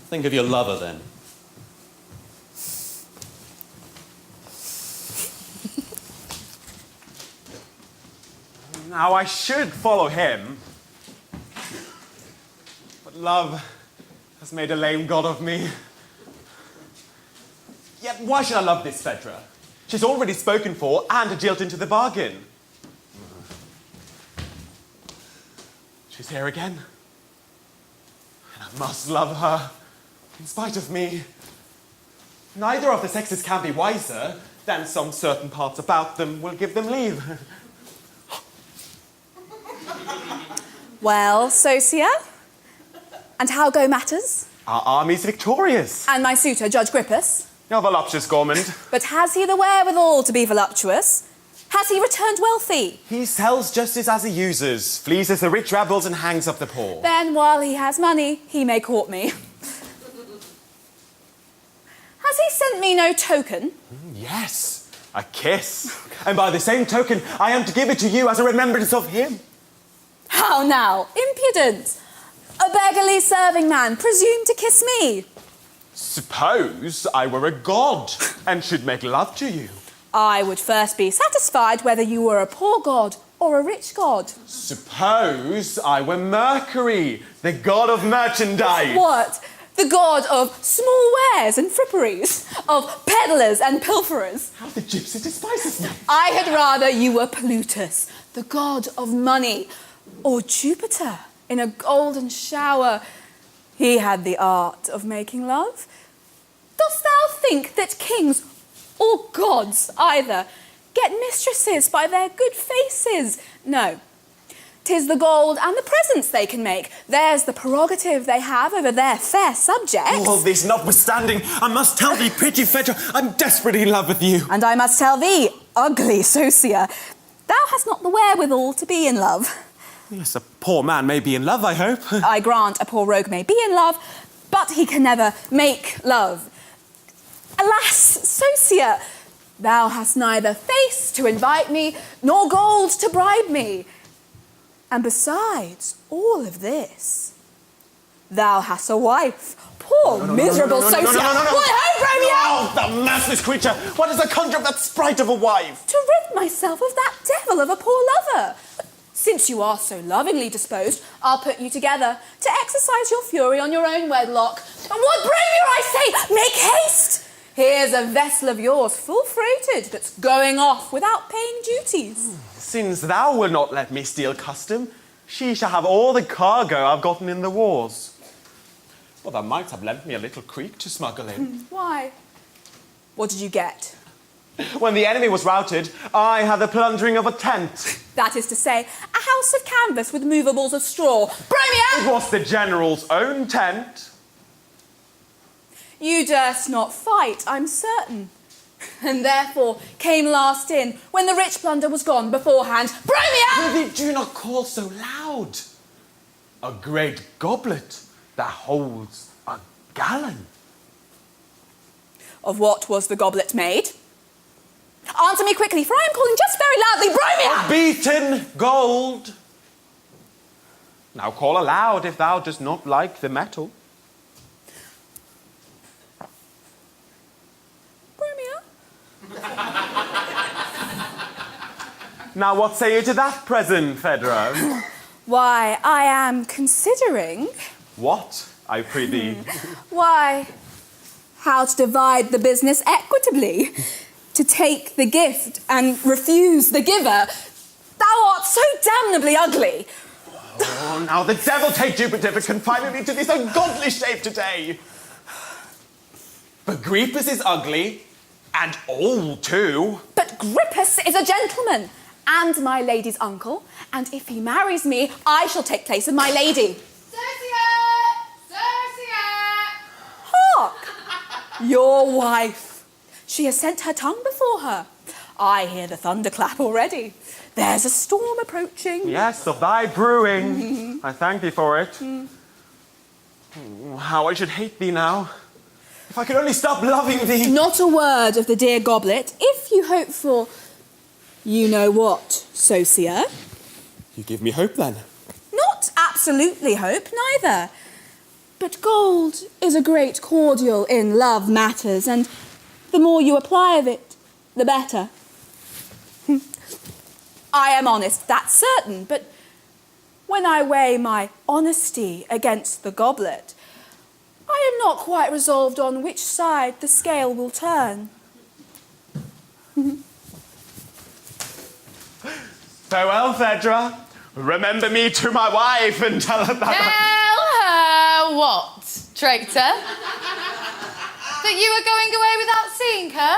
think of your lover then. Now I should follow him, but love has made a lame god of me. Yet why should I love this Phaedra? She's already spoken for and a jilt into the bargain. She's here again, and I must love her, in spite of me. Neither of the sexes can be wiser than some certain parts about them will give them leave. Well, Sosia, and how go matters? Our army's victorious. And my suitor, Judge Grippus? Your voluptuous gourmand. But has he the wherewithal to be voluptuous? Has he returned wealthy? He sells justice as he uses, fleeces the rich rebels and hangs up the poor. Then while he has money, he may court me. Has he sent me no token? Yes, a kiss. And by the same token, I am to give it to you as a remembrance of him. How now? Impudent! A beggarly serving man presume to kiss me? Suppose I were a god and should make love to you. I would first be satisfied whether you were a poor god or a rich god. Suppose I were Mercury, the god of merchandise. What? The god of small wares and fripperies, of peddlers and pilferers. How the gypsy despises me. I had rather you were Plutus, the god of money, or Jupiter in a golden shower. He had the art of making love. Dost thou think that kings, or gods either, get mistresses by their good faces? No. 'Tis the gold and the presents they can make. There's the prerogative they have over their fair subjects. All this notwithstanding, I must tell thee, pretty Phaedra, I'm desperately in love with you. And I must tell thee, ugly Sosia, thou hast not the wherewithal to be in love. Yes, a poor man may be in love, I hope. I grant a poor rogue may be in love, but he can never make love. Alas, Sosia, thou hast neither face to invite me, nor gold to bribe me. And besides all of this, thou hast a wife. Poor, miserable Sosia. What hope, Romeo? Oh, the massless creature! What does I conjure up that sprite of a wife? To rid myself of that devil of a poor lover. Since you are so lovingly disposed, I'll put you together to exercise your fury on your own wedlock. And what bring you, I say? Make haste! Here's a vessel of yours full freighted that's going off without paying duties. Since thou wilt not let me steal custom, she shall have all the cargo I've gotten in the wars. Well, thou might have lent me a little creek to smuggle in. Why? What did you get? When the enemy was routed, I had the plundering of a tent. That is to say, a house of canvas with movables of straw. It Romeo! was the general's own tent. You durst not fight, I'm certain. And therefore came last in, when the rich plunder was gone beforehand. Romeo! Prithee, do not call so loud. A great goblet that holds a gallon. Of what was the goblet made? Answer me quickly, for I am calling just very loudly. Romeo! Beaten gold. Now call aloud if thou dost not like the metal. Now what say you to that present, Phaedra? Why, I am considering... What, I prithee? Why, how to divide the business equitably. To take the gift and refuse the giver. Thou art so damnably ugly. Oh, now the devil take Jupiter for confining me to this ungodly shape today. But Grippus is ugly, and old too. But Grippus is a gentleman, and my lady's uncle, and if he marries me, I shall take place of my lady. Sosia! Sosia! Hark! Your wife. She has sent her tongue before her. I hear the thunderclap already. There's a storm approaching. Yes, of thy brewing. I thank thee for it. Oh, how I should hate thee now. If I could only stop loving thee. Not a word of the dear goblet, if you hope for... You know what, Sosia? You give me hope then. Not absolutely hope, neither. But gold is a great cordial in love matters, and the more you apply of it, the better. I am honest, that's certain, but when I weigh my honesty against the goblet, I am not quite resolved on which side the scale will turn. Farewell, Phaedra. Remember me to my wife and tell her that... Tell her what, traitor? That you are going away without seeing her?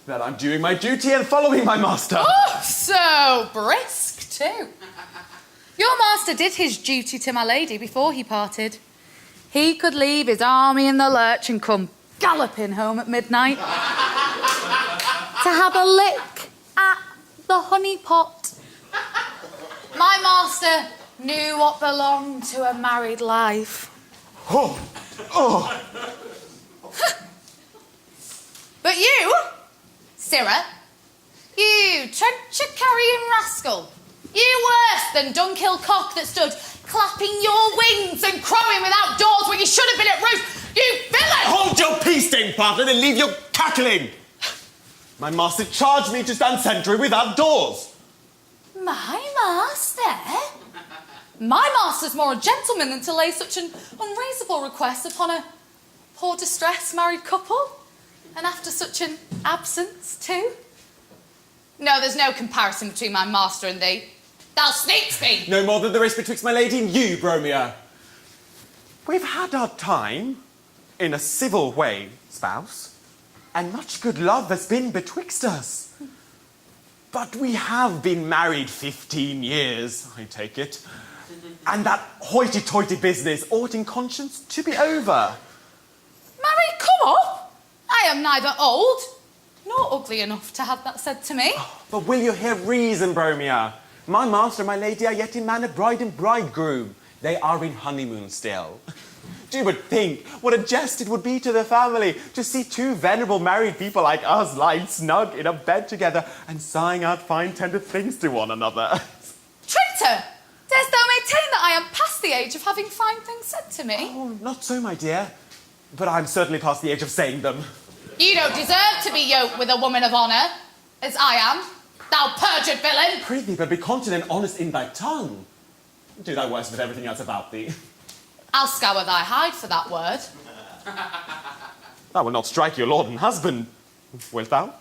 That I'm doing my duty and following my master. Oh, so brisk too. Your master did his duty to my lady before he parted. He could leave his army in the lurch and come galloping home at midnight to have a lick at the honey pot. My master knew what belonged to a married life. Oh, oh. But you, Sirrah, you trencher-carrying rascal, you worse than Dunkill cock that stood clapping your wings and crowing without doors when you should have been at roost, you villain! Hold your peace, Dame Partner, and leave your cackling. My master charged me to stand sentry without doors. My master? My master's more a gentleman than to lay such an unreasonable request upon a poor distressed married couple. And after such an absence, too? No, there's no comparison between my master and thee. Thou sneaks thee! No more than there is betwixt my lady and you, Bromeo. We've had our time. in a civil way, spouse, and much good love has been betwixt us. But we have been married 15 years, I take it, and that hoity-toity business ought in conscience to be over. Marry, come up! I am neither old nor ugly enough to have that said to me. But will you hear reason, Bromia? My master and my lady are yet in manner bride and bridegroom. They are in honeymoon still. Do but think what a jest it would be to the family to see two venerable married people like us lying snug in a bed together and sighing out fine tender things to one another. Traitor! Darest thou maintain that I am past the age of having fine things said to me? Oh, not so, my dear. But I'm certainly past the age of saying them. You don't deserve to be yoked with a woman of honour, as I am, thou perjured villain! Prithee, but be continent and honest in thy tongue. Do thy worst with everything else about thee. I'll scour thy hide for that word. Thou wilt not strike your lord and husband, wilt thou?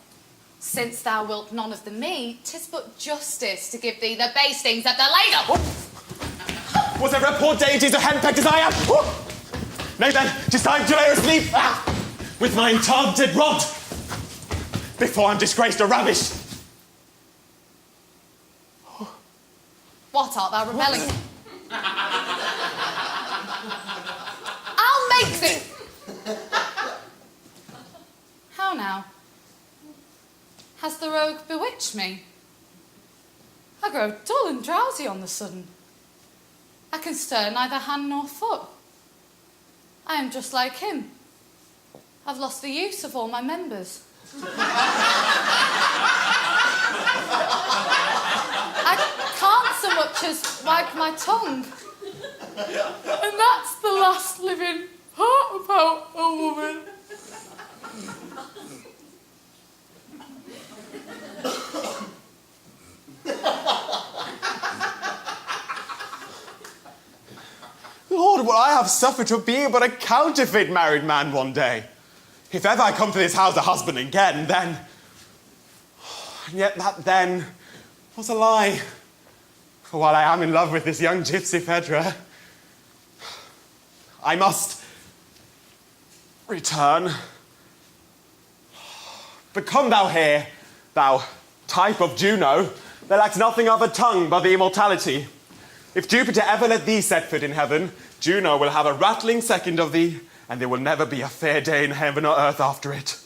Since thou wilt none of the me, 'tis but justice to give thee the bastings of the ladle. Was ever a poor deity so henpecked as I am? Nay then, 'tis time to lay her asleep, with my enchanted rod, before I'm disgraced or ravished. What art thou rebelling? I'll make thee. How now? Has the rogue bewitched me? I grow dull and drowsy on the sudden. I can stir neither hand nor foot. I am just like him. I've lost the use of all my members. I can't so much as wag my tongue. And that's the last living part about a woman. Lord, will I have suffered to be but a counterfeit married man one day? If ever I come to this house a husband again, then... And yet that then was a lie. For while I am in love with this young gypsy Phaedra, I must return. But come thou here, thou type of Juno, that lacks nothing of a tongue but the immortality. If Jupiter ever let thee set foot in heaven, Juno will have a rattling second of thee, and there will never be a fair day in heaven or earth after it.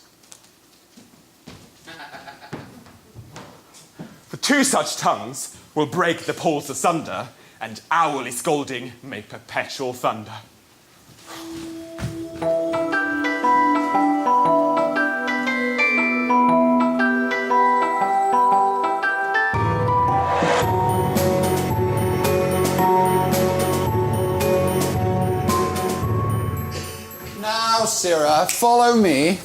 For two such tongues will break the poles asunder, and hourly scolding make perpetual thunder. Now, Sirrah, follow me.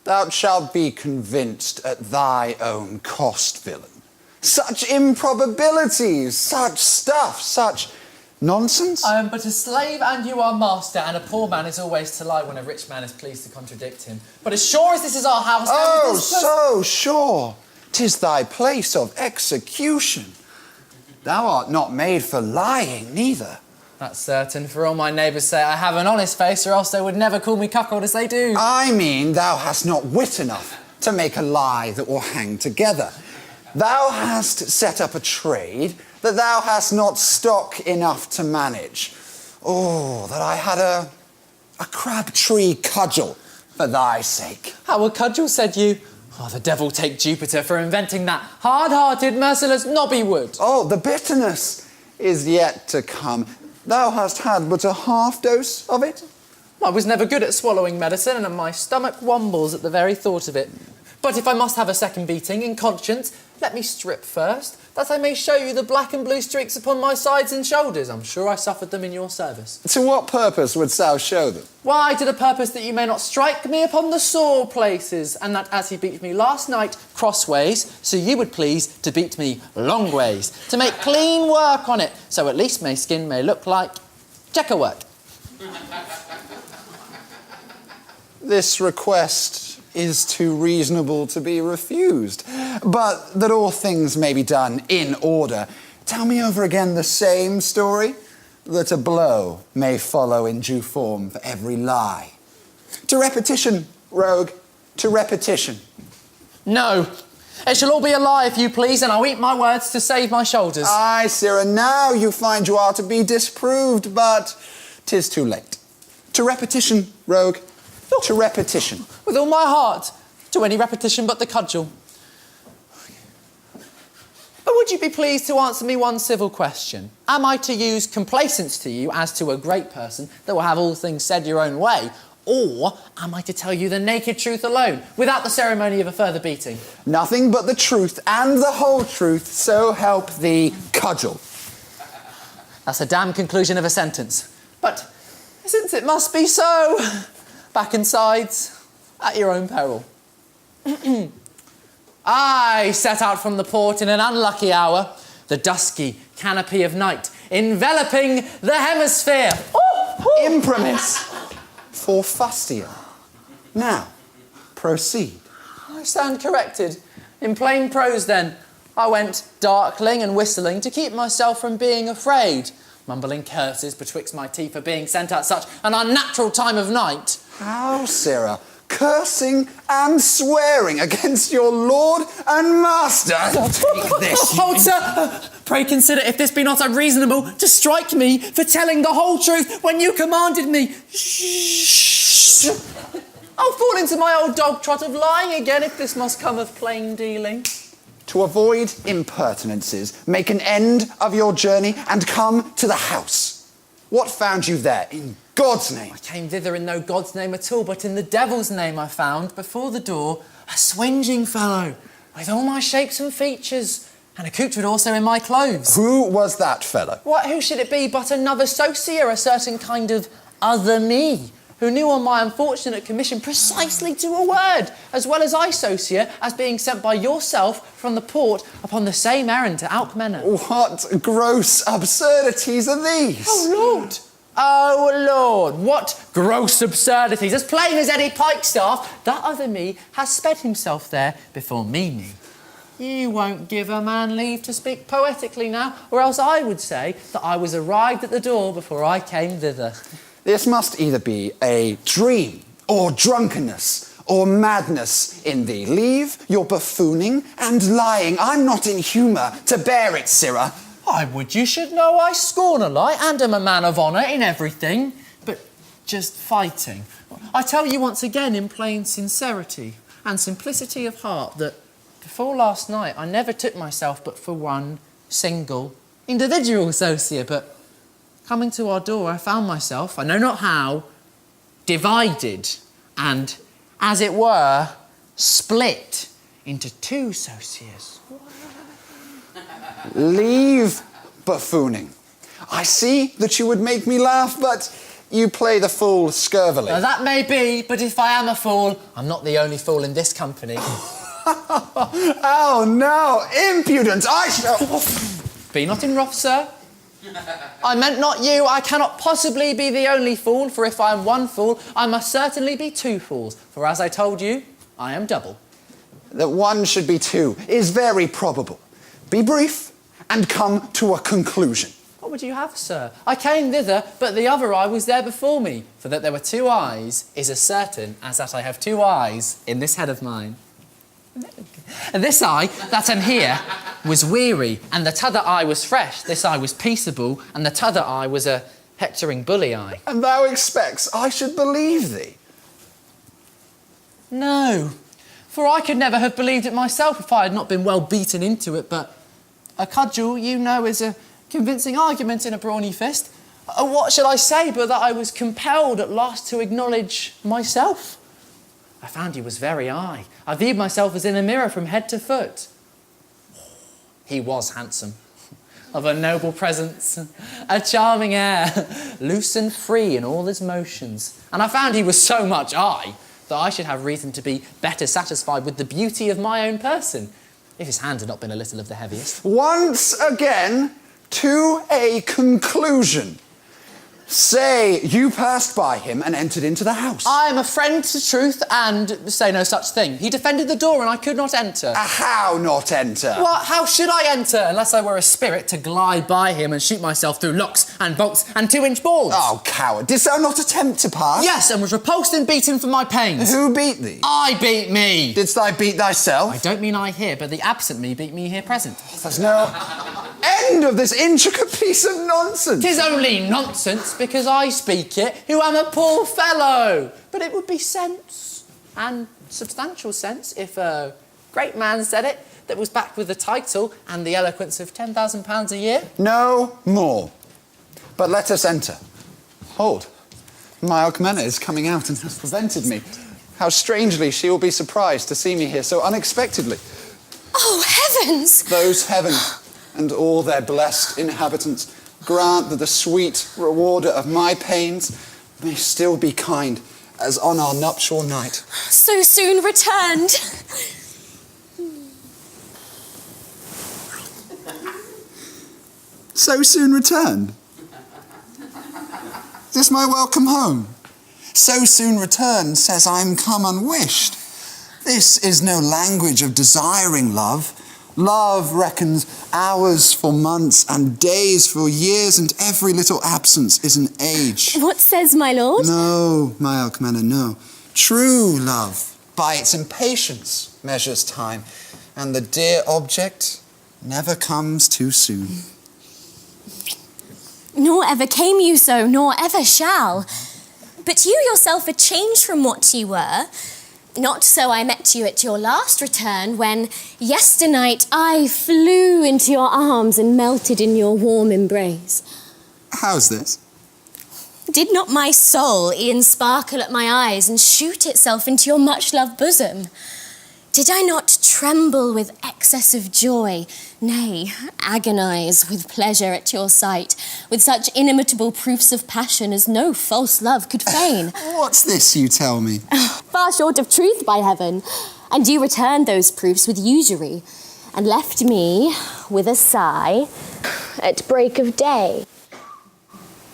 Thou shalt be convinced at thy own cost, villain. Such improbabilities, such stuff, such nonsense. I am but a slave and you are master, and a poor man is always to lie when a rich man is pleased to contradict him. But as sure as this is our house... Oh, so sure. 'Tis thy place of execution. Thou art not made for lying, neither. That's certain, for all my neighbours say I have an honest face, or else they would never call me cuckold as they do. I mean, thou hast not wit enough to make a lie that will hang together. Thou hast set up a trade that thou hast not stock enough to manage. Oh, that I had a crab-tree cudgel for thy sake. How a cudgel, said you? Oh, the devil take Jupiter for inventing that hard-hearted, merciless knobby-wood. Oh, the bitterness is yet to come. Thou hast had but a half dose of it? I was never good at swallowing medicine, and my stomach wumbles at the very thought of it. But if I must have a second beating, in conscience, let me strip first, that I may show you the black and blue streaks upon my sides and shoulders. I'm sure I suffered them in your service. To what purpose wouldst thou show them? Why, to the purpose that you may not strike me upon the sore places, and that as he beat me last night crossways, so you would please to beat me long ways, to make clean work on it, so at least my skin may look like checker work. This request is too reasonable to be refused, but that all things may be done in order. Tell me over again the same story, that a blow may follow in due form for every lie. To repetition, rogue, to repetition. No. It shall all be a lie, if you please, and I'll eat my words to save my shoulders. Aye, sirrah, now you find you are to be disproved, but 'tis too late. To repetition, rogue, to repetition. With all my heart, to any repetition but the cudgel. But would you be pleased to answer me one civil question? Am I to use complacence to you as to a great person that will have all things said your own way? Or am I to tell you the naked truth alone, without the ceremony of a further beating? Nothing but the truth and the whole truth, so help thee, cudgel. That's a damn conclusion of a sentence. But since it must be so, back and sides, at your own peril. I set out from the port in an unlucky hour, the dusky canopy of night, enveloping the hemisphere. Imprimis, for fustian. Now, proceed. I stand corrected. In plain prose, then, I went darkling and whistling to keep myself from being afraid, mumbling curses betwixt my teeth for being sent at such an unnatural time of night. How, sirrah? Cursing and swearing against your lord and master. Take this. Hold, sir! Pray consider if this be not unreasonable to strike me for telling the whole truth when you commanded me. Shh! I'll fall into my old dog trot of lying again if this must come of plain dealing. To avoid impertinences, make an end of your journey and come to the house. What found you there, in God's name? I came thither in no God's name at all, but in the devil's name I found, before the door, a swinging fellow, with all my shapes and features, and accoutred also in my clothes. Who was that fellow? What, who should it be but another Sosia, a certain kind of other me, who knew on my unfortunate commission precisely to a word, as well as I, Sosia, as being sent by yourself from the port upon the same errand to Alkmena. What gross absurdities are these? Oh, Lord! Oh, Lord, what gross absurdities. As plain as Eddie Pikestaff, that other me has sped himself there before me. You won't give a man leave to speak poetically now, or else I would say that I was arrived at the door before I came thither. This must either be a dream, or drunkenness, or madness in thee. Leave your buffooning and lying. I'm not in humour to bear it, sirrah. I would you should know I scorn a lie and am a man of honour in everything, but just fighting. I tell you once again in plain sincerity and simplicity of heart that before last night I never took myself but for one single individual Sosia, but coming to our door I found myself, I know not how, divided and, as it were, split into two Sosias. Leave buffooning. I see that you would make me laugh, but you play the fool scurvily. Now, that may be, but if I am a fool, I'm not the only fool in this company. Oh, no, impudent, I shall... Be not in wrath, sir. I meant not you. I cannot possibly be the only fool, for if I am one fool, I must certainly be two fools, for as I told you, I am double. That one should be two is very probable. Be brief and come to a conclusion. What would you have, sir? I came thither, but the other eye was there before me, for that there were two eyes is as certain as that I have two eyes in this head of mine. And this eye, that am here, was weary, and the t'other eye was fresh. This eye was peaceable, and the t'other eye was a hectoring bully eye. And thou expects I should believe thee? No, for I could never have believed it myself if I had not been well beaten into it, but a cudgel, you know, is a convincing argument in a brawny fist. What should I say but that I was compelled at last to acknowledge myself? I found he was very I. I viewed myself as in a mirror from head to foot. He was handsome, of a noble presence, a charming air, loose and free in all his motions. And I found he was so much I that I should have reason to be better satisfied with the beauty of my own person, if his hand had not been a little of the heaviest. Once again, to a conclusion. Say you passed by him and entered into the house. I am a friend to truth and say no such thing. He defended the door and I could not enter. How not enter? What? How should I enter unless I were a spirit to glide by him and shoot myself through locks and bolts and 2-inch boards? Oh, coward, didst thou not attempt to pass? Yes, and was repulsed and beaten for my pains. Who beat thee? I beat me. Didst thou beat thyself? I don't mean I here, but the absent me beat me here present. There's no end of this intricate piece of nonsense. 'Tis only nonsense because I speak it, who am a poor fellow. But it would be sense, and substantial sense, if a great man said it, that was backed with the title and the eloquence of £10,000 a year. No more. But let us enter. Hold. My Alcmena is coming out and has prevented me. How strangely she will be surprised to see me here so unexpectedly. Oh, heavens! Those heavens and all their blessed inhabitants grant that the sweet rewarder of my pains may still be kind as on our nuptial night. So soon returned. So soon returned? Is this my welcome home? So soon returned says I'm come unwished. This is no language of desiring love. Love reckons hours for months and days for years, and every little absence is an age. What says my lord? No, my Alcmena, no. True love, by its impatience, measures time, and the dear object never comes too soon. Nor ever came you so, nor ever shall. But you yourself are changed from what you were. Not so I met you at your last return, when yesternight I flew into your arms and melted in your warm embrace. How's this? Did not my soul e'en sparkle at my eyes and shoot itself into your much-loved bosom? Did I not tremble with excess of joy, nay, agonise with pleasure at your sight, with such inimitable proofs of passion as no false love could feign? What's this you tell me? Far short of truth, by heaven. And you returned those proofs with usury, and left me with a sigh at break of day.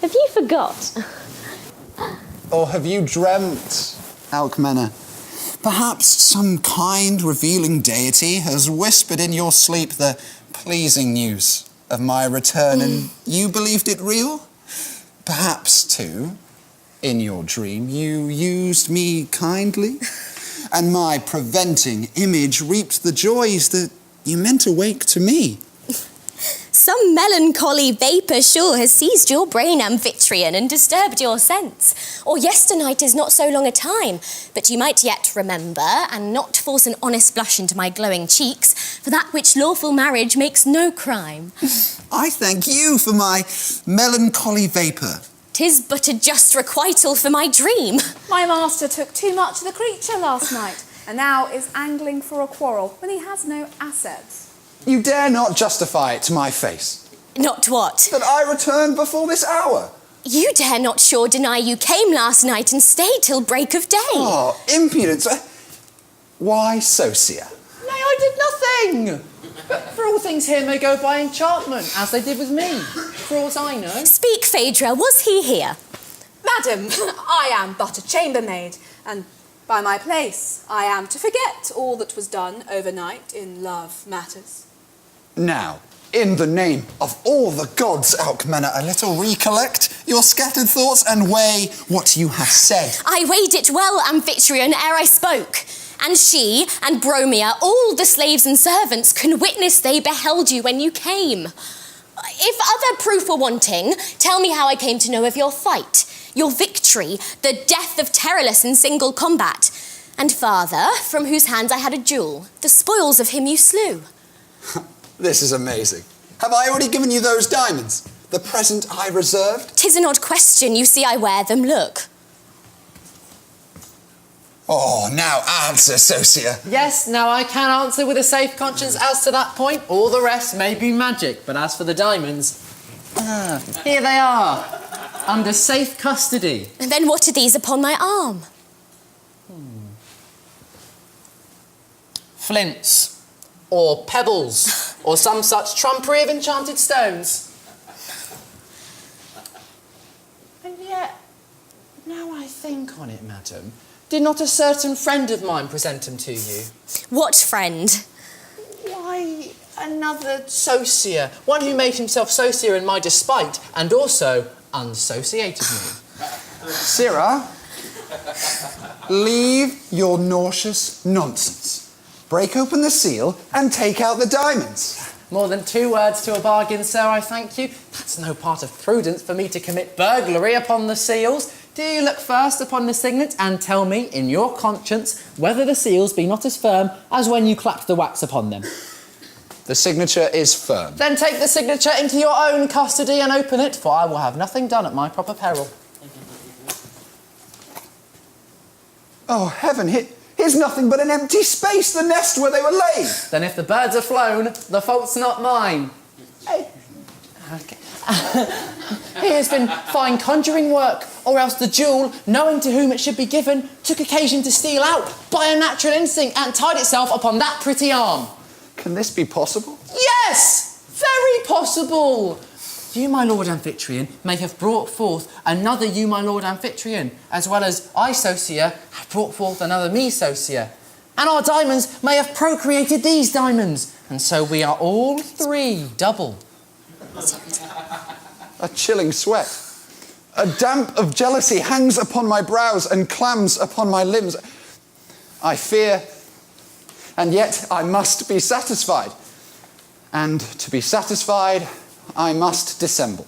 Have you forgot? Or have you dreamt, Alcmena? Perhaps some kind revealing deity has whispered in your sleep the pleasing news of my return, and you believed it real? Perhaps, too, in your dream, you used me kindly, and my preventing image reaped the joys that you meant awake to me. Some melancholy vapour sure has seized your brain, Amphitryon, and disturbed your sense. Or yesternight is not so long a time, but you might yet remember, and not force an honest blush into my glowing cheeks, for that which lawful marriage makes no crime. I thank you for my melancholy vapour. 'Tis but a just requital for my dream. My master took too much of the creature last night, and now is angling for a quarrel when he has no assets. You dare not justify it to my face. Not what? That I returned before this hour. You dare not sure deny you came last night and stayed till break of day. Oh, impudence. Why, Sosia? Nay, I did nothing. But for all things here may go by enchantment, as they did with me, for aught I know. Speak, Phaedra, was he here? Madam, I am but a chambermaid, and by my place I am to forget all that was done overnight in love matters. Now, in the name of all the gods, Alcmena, a little recollect your scattered thoughts and weigh what you have said. I weighed it well, Amphitryon, ere I spoke. And she and Bromia, all the slaves and servants, can witness they beheld you when you came. If other proof were wanting, tell me how I came to know of your fight, your victory, the death of Terralus in single combat, and father, from whose hands I had a jewel, the spoils of him you slew. This is amazing. Have I already given you those diamonds? The present I reserved? 'Tis an odd question, you see I wear them, look. Oh, now answer, Sosia. Yes, now I can answer with a safe conscience as to that point. All the rest may be magic, but as for the diamonds, here they are, under safe custody. And then what are these upon my arm? Flints, or pebbles, or some such trumpery of enchanted stones. yet, now I think on it, madam, did not a certain friend of mine present them to you? What friend? Why, another Sosia, one who made himself Sosia in my despite, and also unsociated me. Sirrah, leave your nauseous nonsense. Break open the seal and take out the diamonds. More than 2 words to a bargain, sir, I thank you. That's no part of prudence for me to commit burglary upon the seals. Do you look first upon the signet and tell me, in your conscience, whether the seals be not as firm as when you clapped the wax upon them? The signature is firm. Then take the signature into your own custody and open it, for I will have nothing done at my proper peril. Oh, heaven, here's nothing but an empty space, the nest where they were laid. Then if the birds are flown, the fault's not mine. Okay. Here's been fine conjuring work, or else the jewel, knowing to whom it should be given, took occasion to steal out by a natural instinct and tied itself upon that pretty arm. Can this be possible? Yes! Very possible! You, my lord Amphitryon, may have brought forth another you, my lord Amphitryon, as well as I, Sosia, have brought forth another me, Sosia. And our diamonds may have procreated these diamonds, and so we are all 3 double. A chilling sweat. A damp of jealousy hangs upon my brows and clams upon my limbs. I fear, and yet I must be satisfied. And to be satisfied, I must dissemble.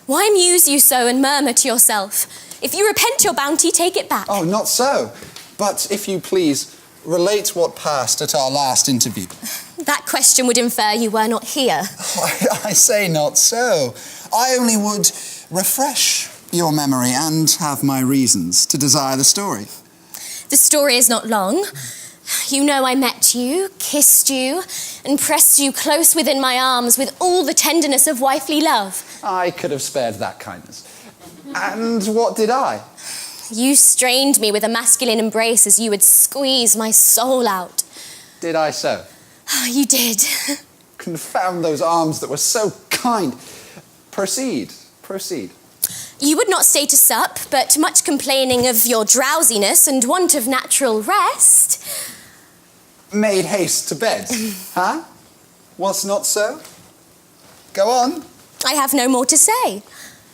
Why muse you so and murmur to yourself? If you repent your bounty, take it back. Oh, not so. But if you please, relate what passed at our last interview. That question would infer you were not here. I say not so. I only would refresh your memory and have my reasons to desire the story. The story is not long. You know I met you, kissed you, and pressed you close within my arms with all the tenderness of wifely love. I could have spared that kindness. And what did I? You strained me with a masculine embrace as you would squeeze my soul out. Did I so? You did. Confound those arms that were so kind. Proceed. You would not stay to sup, but much complaining of your drowsiness and want of natural rest. Made haste to bed, huh? Was not so? Go on. I have no more to say.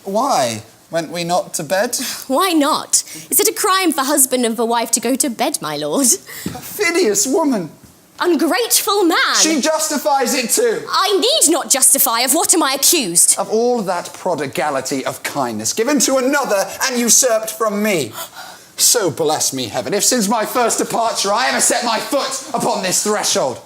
Why? Went we not to bed? Why not? Is it a crime for husband and for wife to go to bed, my lord? Perfidious woman. Ungrateful man. She justifies it too. I need not justify. Of what am I accused? Of all that prodigality of kindness given to another and usurped from me. So bless me, heaven, if since my first departure I ever set my foot upon this threshold.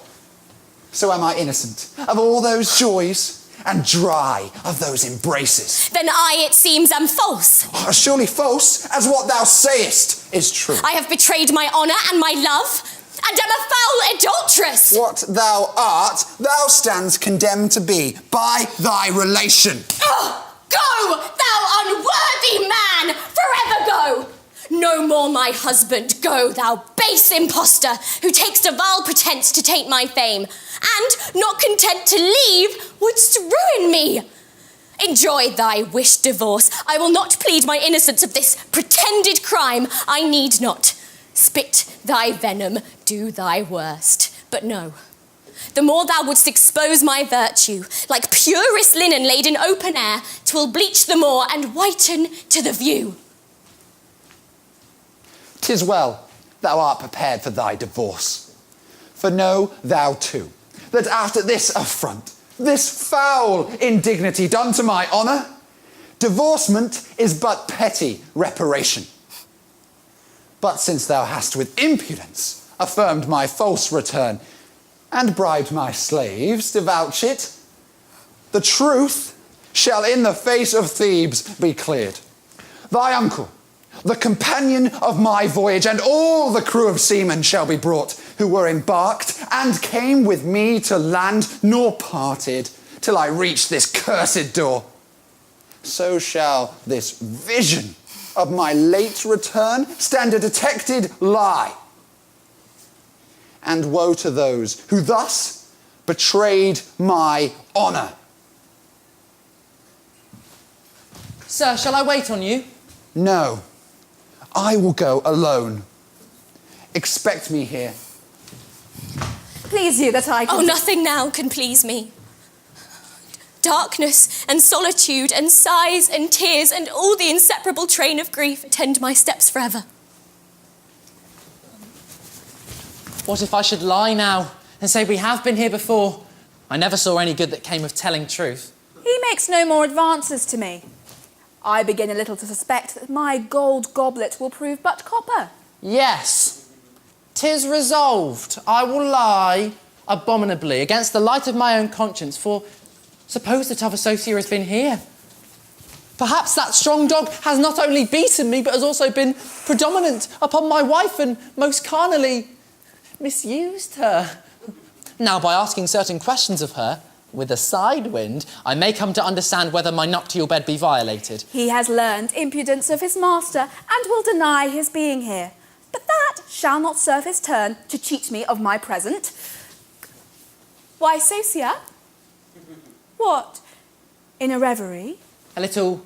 So am I innocent of all those joys and dry of those embraces. Then I, it seems, am false. Oh, surely false, as what thou sayest is true. I have betrayed my honour and my love, and am a foul adulteress. What thou art, thou stands condemned to be by thy relation. Oh, go, thou unworthy man, forever go. No more my husband, go, thou base impostor, who takes to vile pretence to taint my fame, and, not content to leave, wouldst ruin me. Enjoy thy wished divorce. I will not plead my innocence of this pretended crime. I need not. Spit thy venom, do thy worst. But no, the more thou wouldst expose my virtue, like purest linen laid in open air, 'twill bleach the more and whiten to the view. 'Tis well thou art prepared for thy divorce. For know thou too, that after this affront, this foul indignity done to my honour, divorcement is but petty reparation. But since thou hast with impudence affirmed my false return, and bribed my slaves to vouch it, the truth shall in the face of Thebes be cleared. Thy uncle, the companion of my voyage, and all the crew of seamen shall be brought, who were embarked, and came with me to land, nor parted, till I reached this cursed door. So shall this vision of my late return stand a detected lie. And woe to those who thus betrayed my honour. Sir, shall I wait on you? No, I will go alone. Expect me here. Please you that I can... Oh, nothing now can please me. Darkness and solitude and sighs and tears and all the inseparable train of grief attend my steps forever. What if I should lie now and say we have been here before? I never saw any good that came of telling truth. He makes no more advances to me. I begin a little to suspect that my gold goblet will prove but copper. Yes, 'tis resolved. I will lie abominably against the light of my own conscience, for suppose that other Sosia has been here. Perhaps that strong dog has not only beaten me, but has also been predominant upon my wife and most carnally misused her. Now, by asking certain questions of her, with a side wind, I may come to understand whether my nuptial bed be violated. He has learned impudence of his master and will deny his being here. But that shall not serve his turn to cheat me of my present. Why, Sosia? What? In a reverie? A little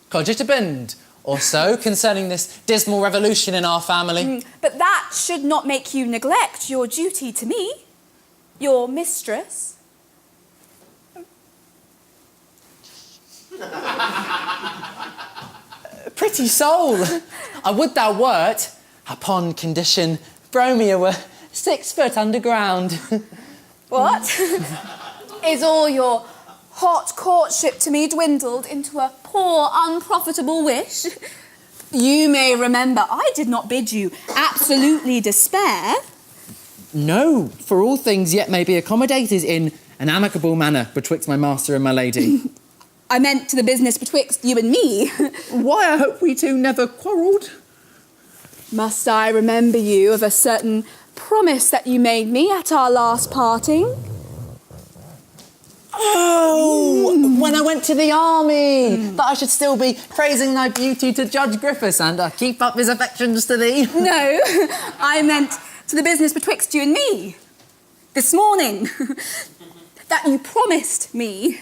cogitibund or so concerning this dismal revolution in our family. But that should not make you neglect your duty to me, your mistress. Pretty soul, I would thou wert, upon condition Bromia were 6 foot underground. What? Is all your hot courtship to me dwindled into a poor, unprofitable wish? You may remember I did not bid you absolutely despair. No, for all things yet may be accommodated in an amicable manner betwixt my master and my lady. I meant to the business betwixt you and me. Why, I hope we two never quarrelled. Must I remember you of a certain promise that you made me at our last parting? Oh, when I went to the army, that I should still be praising thy beauty to Judge Griffiths and keep up his affections to thee. No, I meant to the business betwixt you and me. This morning. That you promised me.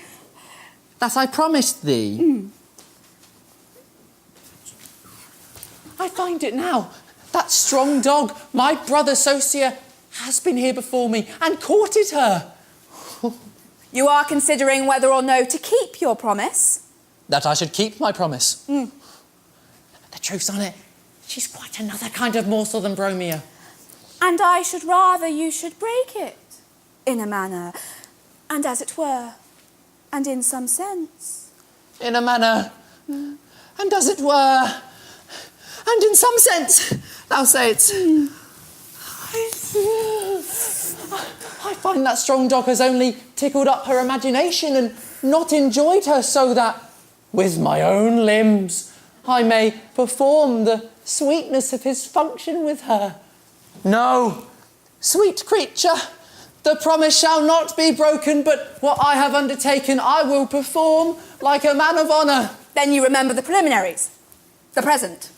That I promised thee. I find it now. That strong dog, my brother Sosia, has been here before me and courted her. You are considering whether or no to keep your promise? That I should keep my promise. The truth's on it, she's quite another kind of morsel than Bromia. And I should rather you should break it, in a manner, and as it were, and in some sense. In a manner, and as it were, and in some sense, thou sayest. I find that strong dog has only tickled up her imagination and not enjoyed her, so that, with my own limbs, I may perform the sweetness of his function with her. No, sweet creature, the promise shall not be broken, but what I have undertaken I will perform like a man of honour. Then you remember the preliminaries, the present.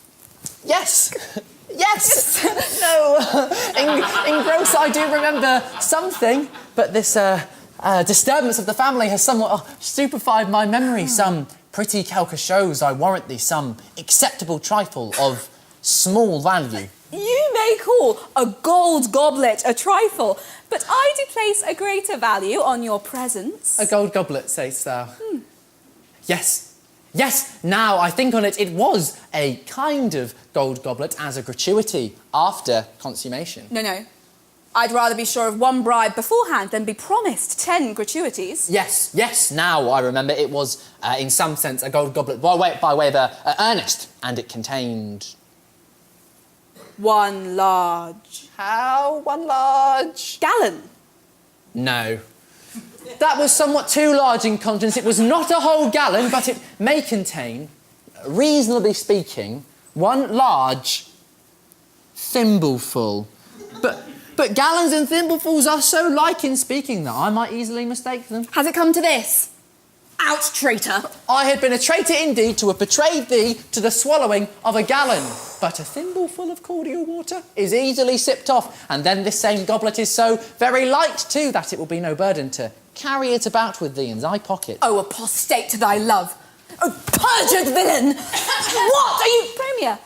Yes. Yes! No, in gross I do remember something, but this disturbance of the family has somewhat stupefied my memory. Some pretty quelque-chose, I warrant thee, some acceptable trifle of small value. You may call a gold goblet a trifle, but I do place a greater value on your presence. A gold goblet, say'st thou? Yes. Yes, now I think on it, it was a kind of gold goblet as a gratuity after consummation. No. I'd rather be sure of one bribe beforehand than be promised 10 gratuities. Yes, now I remember it was, in some sense, a gold goblet by way of earnest, and it contained... One large... How? One large? Gallon. No. That was somewhat too large in conscience. It was not a whole gallon, but it may contain, reasonably speaking, one large thimbleful. But gallons and thimblefuls are so like in speaking that I might easily mistake them. Has it come to this? Out, traitor! I had been a traitor indeed to have betrayed thee to the swallowing of a gallon. But a thimbleful of cordial water is easily sipped off, and then this same goblet is so very light too that it will be no burden to carry it about with thee in thy pocket. Oh, apostate to thy love! Oh, perjured villain! What are you... Romeo,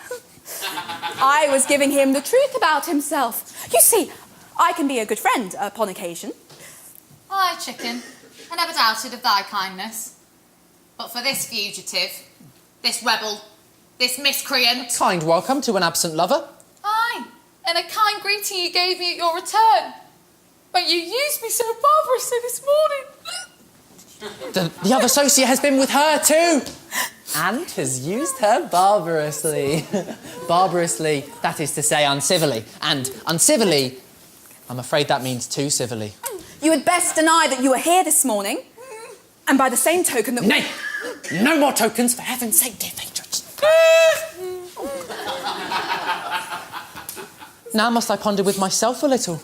I was giving him the truth about himself. You see, I can be a good friend upon occasion. Aye, chicken. I never doubted of thy kindness. But for this fugitive, this rebel, this miscreant... Kind welcome to an absent lover. Aye, and a kind greeting you gave me at your return. But you used me so barbarously this morning. The other Sosia has been with her too. And has used her barbarously. Barbarously, that is to say uncivilly. And uncivilly, I'm afraid that means too civilly. You had best deny that you were here this morning. And by the same token that... Nay! No more tokens, for heaven's sake, dear patrons. Now must I ponder with myself a little,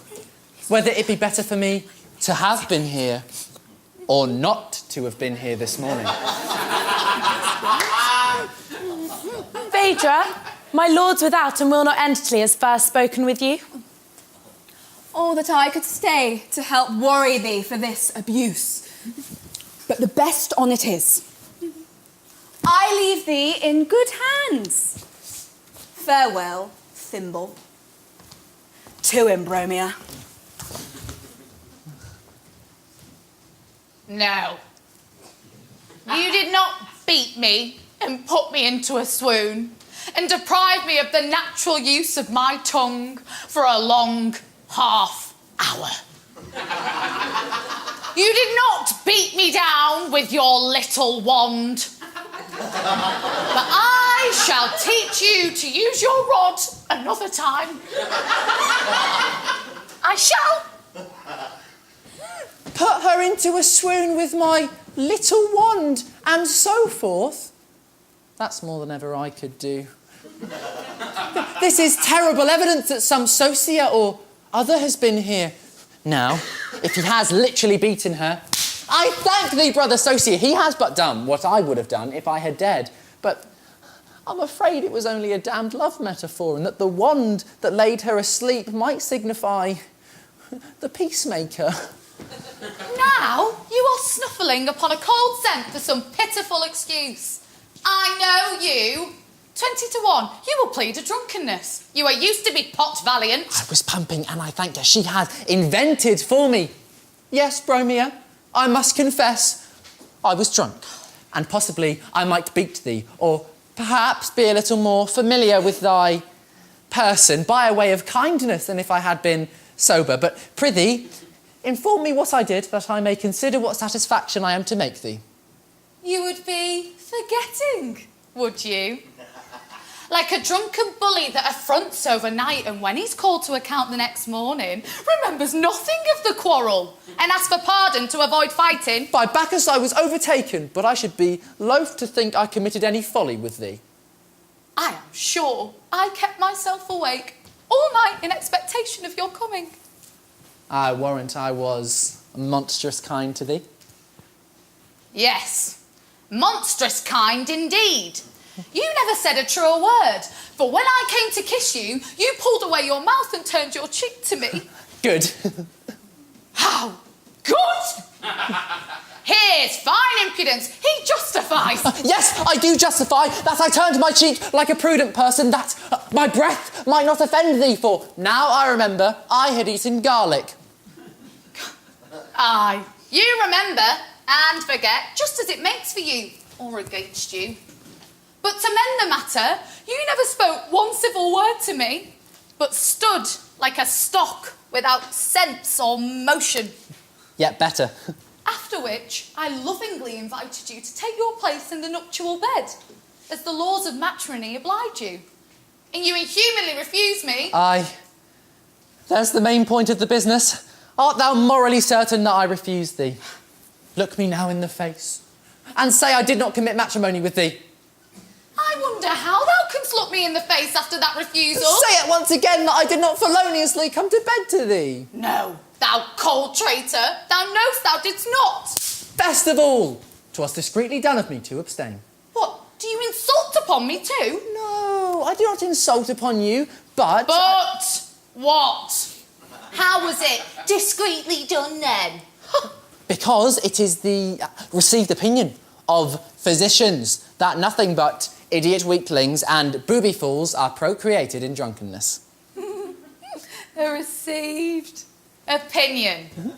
whether it be better for me to have been here or not to have been here this morning. Phaedra, my lord's without and will not enter till he has first spoken with you. Oh, that I could stay to help worry thee for this abuse. But the best on it is, I leave thee in good hands. Farewell, Thimble. To him, Bromia. No. You did not beat me and put me into a swoon and deprive me of the natural use of my tongue for a long half hour. You did not beat me down with your little wand. But I shall teach you to use your rod another time. I shall. Put her into a swoon with my little wand and so forth. That's more than ever I could do. This is terrible evidence that some Sosia or other has been here. Now, if he has literally beaten her, I thank thee, brother Sosia. He has but done what I would have done if I had dared. But I'm afraid it was only a damned love metaphor, and that the wand that laid her asleep might signify the peacemaker. Now you are snuffling upon a cold scent for some pitiful excuse. I know you. 20 to 1, you will plead a drunkenness. You are used to be pot valiant. I was pumping, and I thanked her. She had invented for me. Yes, Bromia, I must confess, I was drunk, and possibly I might beat thee, or perhaps be a little more familiar with thy person by a way of kindness than if I had been sober. But prithee, inform me what I did, that I may consider what satisfaction I am to make thee. You would be forgetting, would you? Like a drunken bully that affronts overnight and when he's called to account the next morning, remembers nothing of the quarrel and asks for pardon to avoid fighting. By Bacchus I was overtaken, but I should be loath to think I committed any folly with thee. I am sure I kept myself awake all night in expectation of your coming. I warrant I was monstrous kind to thee. Yes, monstrous kind indeed. You never said a truer word, for when I came to kiss you, you pulled away your mouth and turned your cheek to me. Good. How good! Here's fine impudence. He justifies. Yes, I do justify that I turned my cheek like a prudent person, that my breath might not offend thee, for now I remember I had eaten garlic. Aye, you remember and forget just as it makes for you or against you. But to mend the matter, you never spoke one civil word to me, but stood like a stock without sense or motion. Yet better. After which, I lovingly invited you to take your place in the nuptial bed, as the laws of matrimony oblige you. And you inhumanly refused me. Aye. There's the main point of the business. Art thou morally certain that I refused thee? Look me now in the face, and say I did not commit matrimony with thee. I wonder how thou canst look me in the face after that refusal. Say it once again that I did not feloniously come to bed to thee. No, thou cold traitor, thou know'st thou didst not. Best of all, 'twas discreetly done of me to abstain. What, do you insult upon me too? No, I do not insult upon you, but... But what? How was it discreetly done then? Because it is the received opinion of physicians, that nothing but idiot weaklings and booby fools are procreated in drunkenness. A received opinion.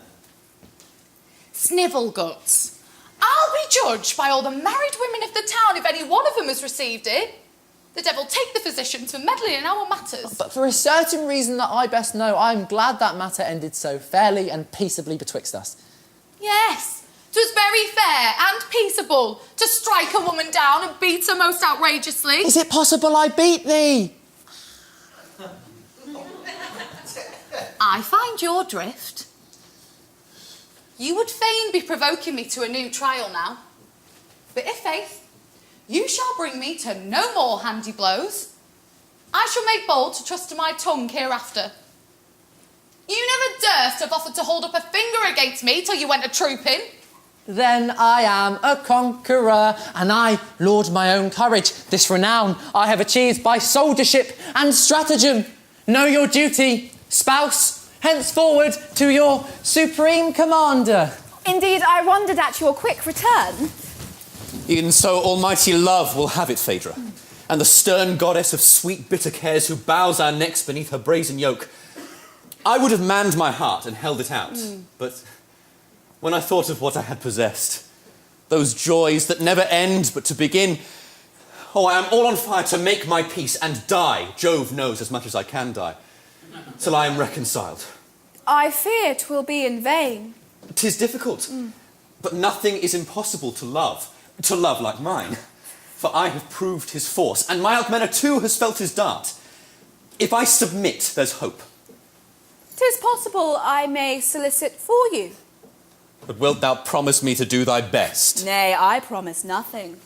Snivel guts. I'll be judged by all the married women of the town if any one of them has received it. The devil take the physicians for meddling in our matters. But for a certain reason that I best know, I'm glad that matter ended so fairly and peaceably betwixt us. Yes, 'twas very fair and peaceable to strike a woman down and beat her most outrageously. Is it possible I beat thee? I find your drift. You would fain be provoking me to a new trial now. But if faith, you shall bring me to no more handy blows. I shall make bold to trust to my tongue hereafter. You never durst have offered to hold up a finger against me till you went a-trooping. Then I am a conqueror, and I lord my own courage. This renown I have achieved by soldiership and stratagem. Know your duty, spouse, henceforward to your supreme commander. Indeed, I wondered at your quick return. Even so, almighty love will have it, Phaedra, and the stern goddess of sweet bitter cares who bows our necks beneath her brazen yoke. I would have manned my heart and held it out, but when I thought of what I had possessed, those joys that never end but to begin, oh, I am all on fire to make my peace and die, Jove knows as much as I can die, till I am reconciled. I fear 'twill be in vain. 'Tis difficult, but nothing is impossible to love like mine, for I have proved his force, and my Alcmena too has felt his dart. If I submit, there's hope. 'Tis possible I may solicit for you. But wilt thou promise me to do thy best? Nay, I promise nothing.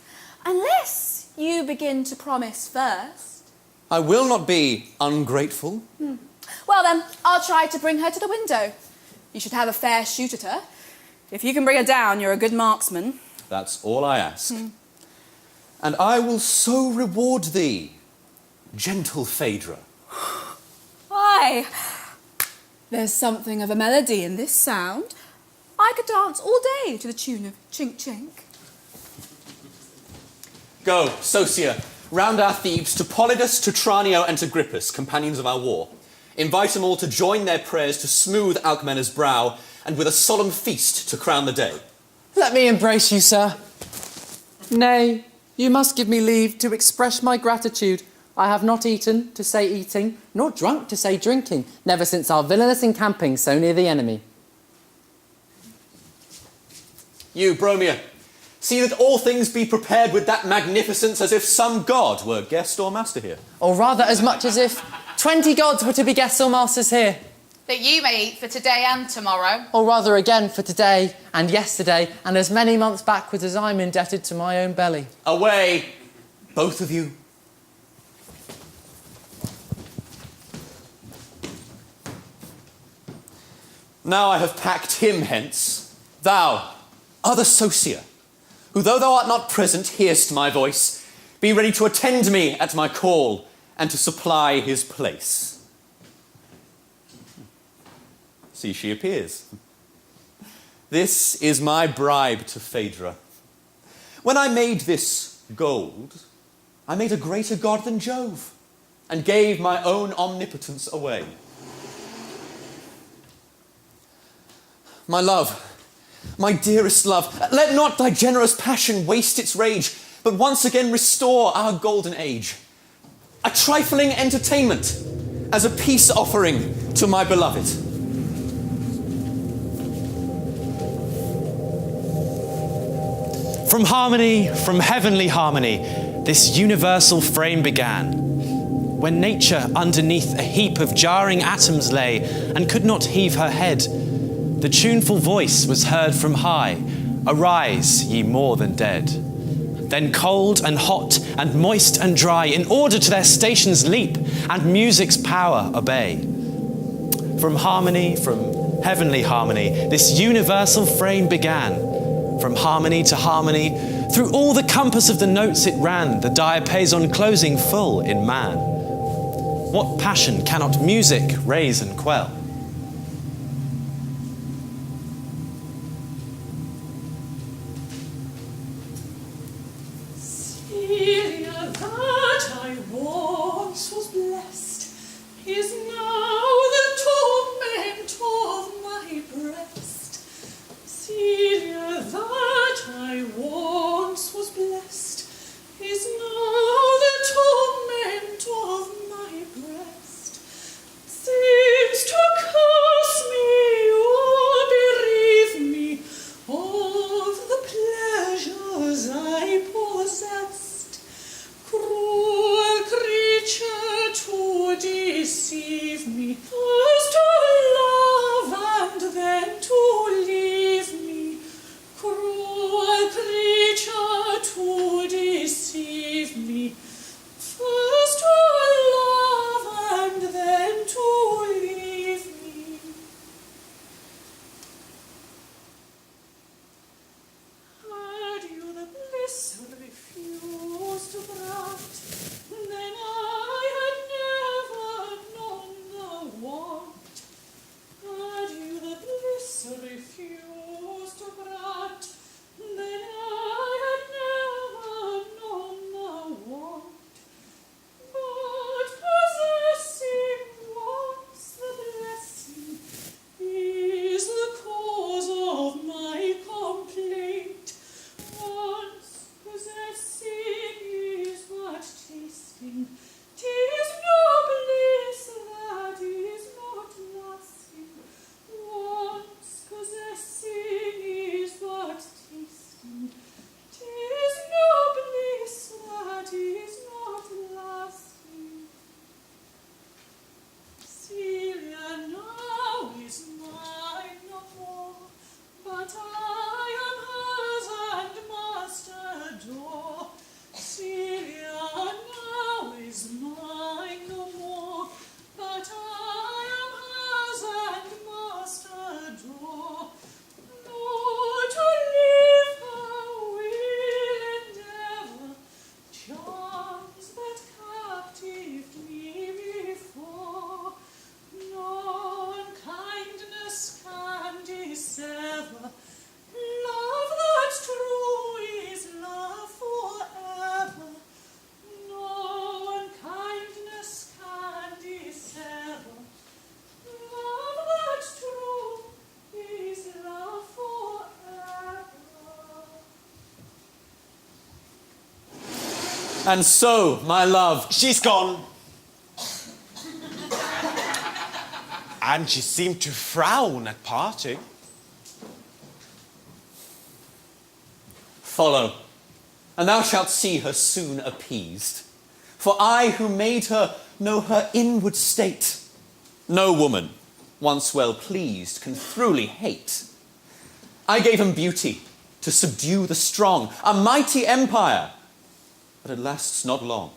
Unless you begin to promise first. I will not be ungrateful. Well then, I'll try to bring her to the window. You should have a fair shoot at her. If you can bring her down, you're a good marksman. That's all I ask. And I will so reward thee, gentle Phaedra. Why, there's something of a melody in this sound. I could dance all day to the tune of chink chink. Go, Sosia, round our Thebes to Polydus, to Tranio, and to Grippus, companions of our war. Invite them all to join their prayers to smooth Alcmena's brow, and with a solemn feast to crown the day. Let me embrace you, sir. Nay, you must give me leave to express my gratitude. I have not eaten to say eating, nor drunk to say drinking, never since our villainous encamping so near the enemy. You, Bromia, see that all things be prepared with that magnificence as if some god were guest or master here. Or rather as much as if 20 gods were to be guests or masters here. That you may eat for today and tomorrow. Or rather again for today and yesterday, and as many months backwards as I'm indebted to my own belly. Away, both of you. Now I have packed him hence, thou, other Sosia, who though thou art not present, hearst my voice, be ready to attend me at my call, and to supply his place. See, she appears. This is my bribe to Phaedra. When I made this gold, I made a greater god than Jove, and gave my own omnipotence away. My love, my dearest love, let not thy generous passion waste its rage, but once again restore our golden age. A trifling entertainment as a peace offering to my beloved. From harmony, from heavenly harmony, this universal frame began. When nature underneath a heap of jarring atoms lay and could not heave her head, the tuneful voice was heard from high, "Arise, ye more than dead." Then cold and hot and moist and dry in order to their stations leap and music's power obey. From harmony, from heavenly harmony, this universal frame began. From harmony to harmony, through all the compass of the notes it ran, the diapason closing full in man. What passion cannot music raise and quell? And so, my love, She's gone. And she seemed to frown at parting. follow, and thou shalt see her soon appeased. For I who made her know her inward state. No woman, once well pleased, can throughly hate. I gave him beauty to subdue the strong, a mighty empire, but it lasts not long.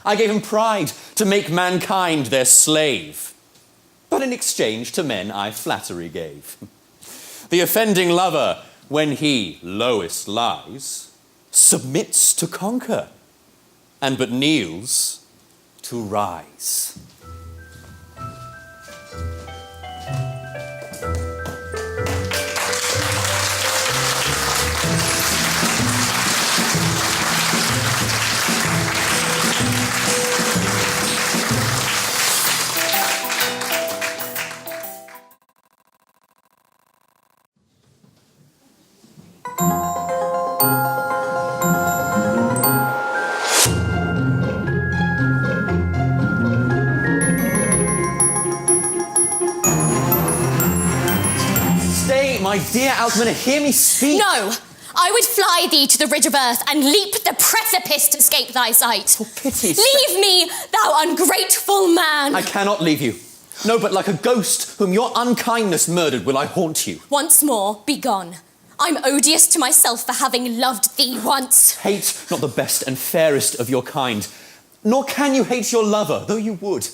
I gave him pride to make mankind their slave, but in exchange to men I flattery gave. The offending lover, when he lowest lies, submits to conquer, and but kneels to rise. My dear Alcmena, hear me speak. No, I would fly thee to the ridge of earth and leap the precipice to escape thy sight. For pity's Leave me, thou ungrateful man. I cannot leave you. No, but like a ghost whom your unkindness murdered will I haunt you. Once more, be gone. I'm odious to myself for having loved thee once. Hate not the best and fairest of your kind, nor can you hate your lover, though you would.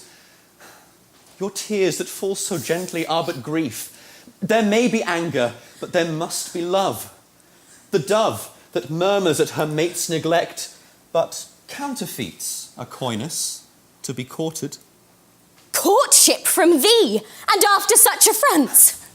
Your tears that fall so gently are but grief. There may be anger, but there must be love. The dove that murmurs at her mate's neglect, but counterfeits a coyness to be courted. Courtship from thee, and after such affronts.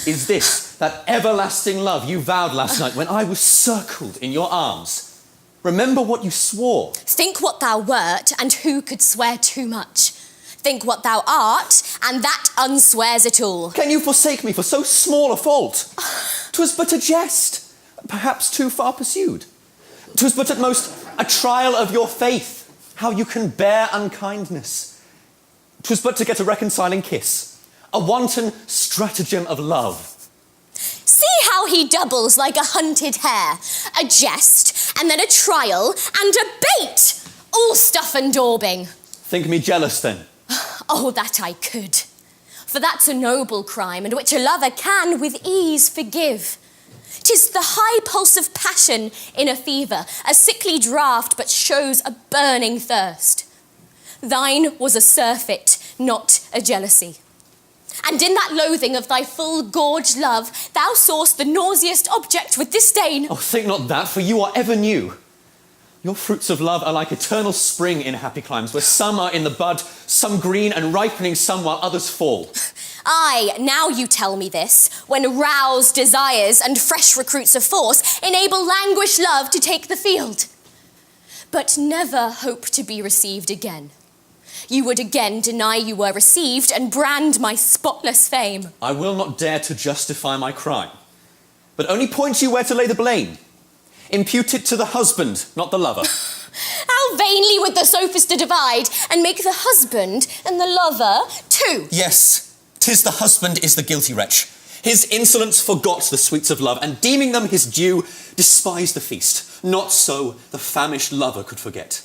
Is this that everlasting love you vowed last night when I was circled in your arms? Remember what you swore. Think what thou wert, and who could swear too much? Think what thou art, and that unswears it all. Can you forsake me for so small a fault? 'Twas but a jest, perhaps too far pursued. 'Twas but at most a trial of your faith, how you can bear unkindness. 'Twas but to get a reconciling kiss, a wanton stratagem of love. See how he doubles like a hunted hare. A jest, and then a trial, and a bait. All stuff and daubing. Think me jealous then? Oh, that I could. For that's a noble crime, and which a lover can with ease forgive. 'Tis the high pulse of passion in a fever, a sickly draught, but shows a burning thirst. Thine was a surfeit, not a jealousy. And in that loathing of thy full gorged love, thou saw'st the nauseous object with disdain. Oh, think not that, for you are ever new. Your fruits of love are like eternal spring in happy climes, where some are in the bud, some green and ripening, some while others fall. Aye, now you tell me this, when roused desires and fresh recruits of force enable languished love to take the field. But never hope to be received again. You would again deny you were received and brand my spotless fame. I will not dare to justify my crime, but only point you where to lay the blame. Impute it to the husband, not the lover. How vainly would the sophist divide and make the husband and the lover two. Yes, 'tis the husband is the guilty wretch. His insolence forgot the sweets of love, and deeming them his due, despised the feast. Not so the famished lover could forget.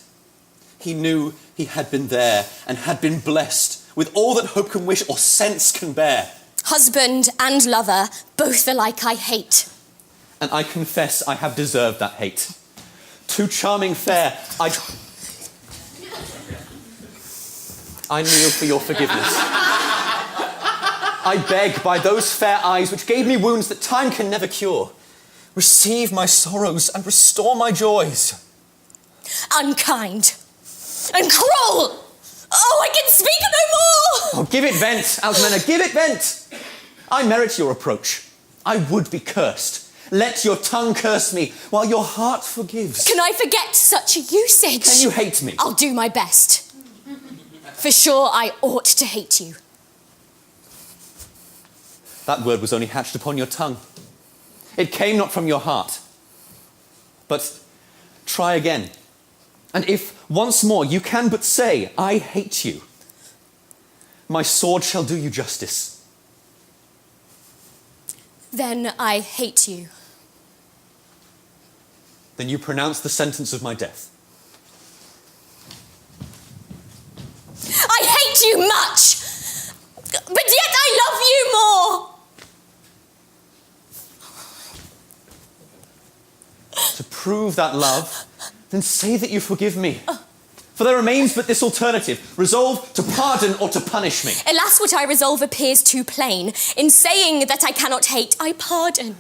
He knew he had been there and had been blessed with all that hope can wish or sense can bear. Husband and lover, both alike I hate. And I confess I have deserved that hate. Too charming fair, I kneel for your forgiveness. I beg by those fair eyes which gave me wounds that time can never cure, receive my sorrows and restore my joys. Unkind and cruel. Oh, I can speak no more. Oh, give it vent, Alcmena, give it vent. I merit your reproach. I would be cursed. Let your tongue curse me while your heart forgives. Can I forget such a usage? Can you hate me? I'll do my best. For sure I ought to hate you. That word was only hatched upon your tongue. It came not from your heart. But try again. And if once more you can but say, I hate you, my sword shall do you justice. Then I hate you. Then you pronounce the sentence of my death. I hate you much, but yet I love you more. To prove that love, then say that you forgive me. For there remains but this alternative, resolve to pardon or to punish me. Alas, what I resolve appears too plain. In saying that I cannot hate, I pardon.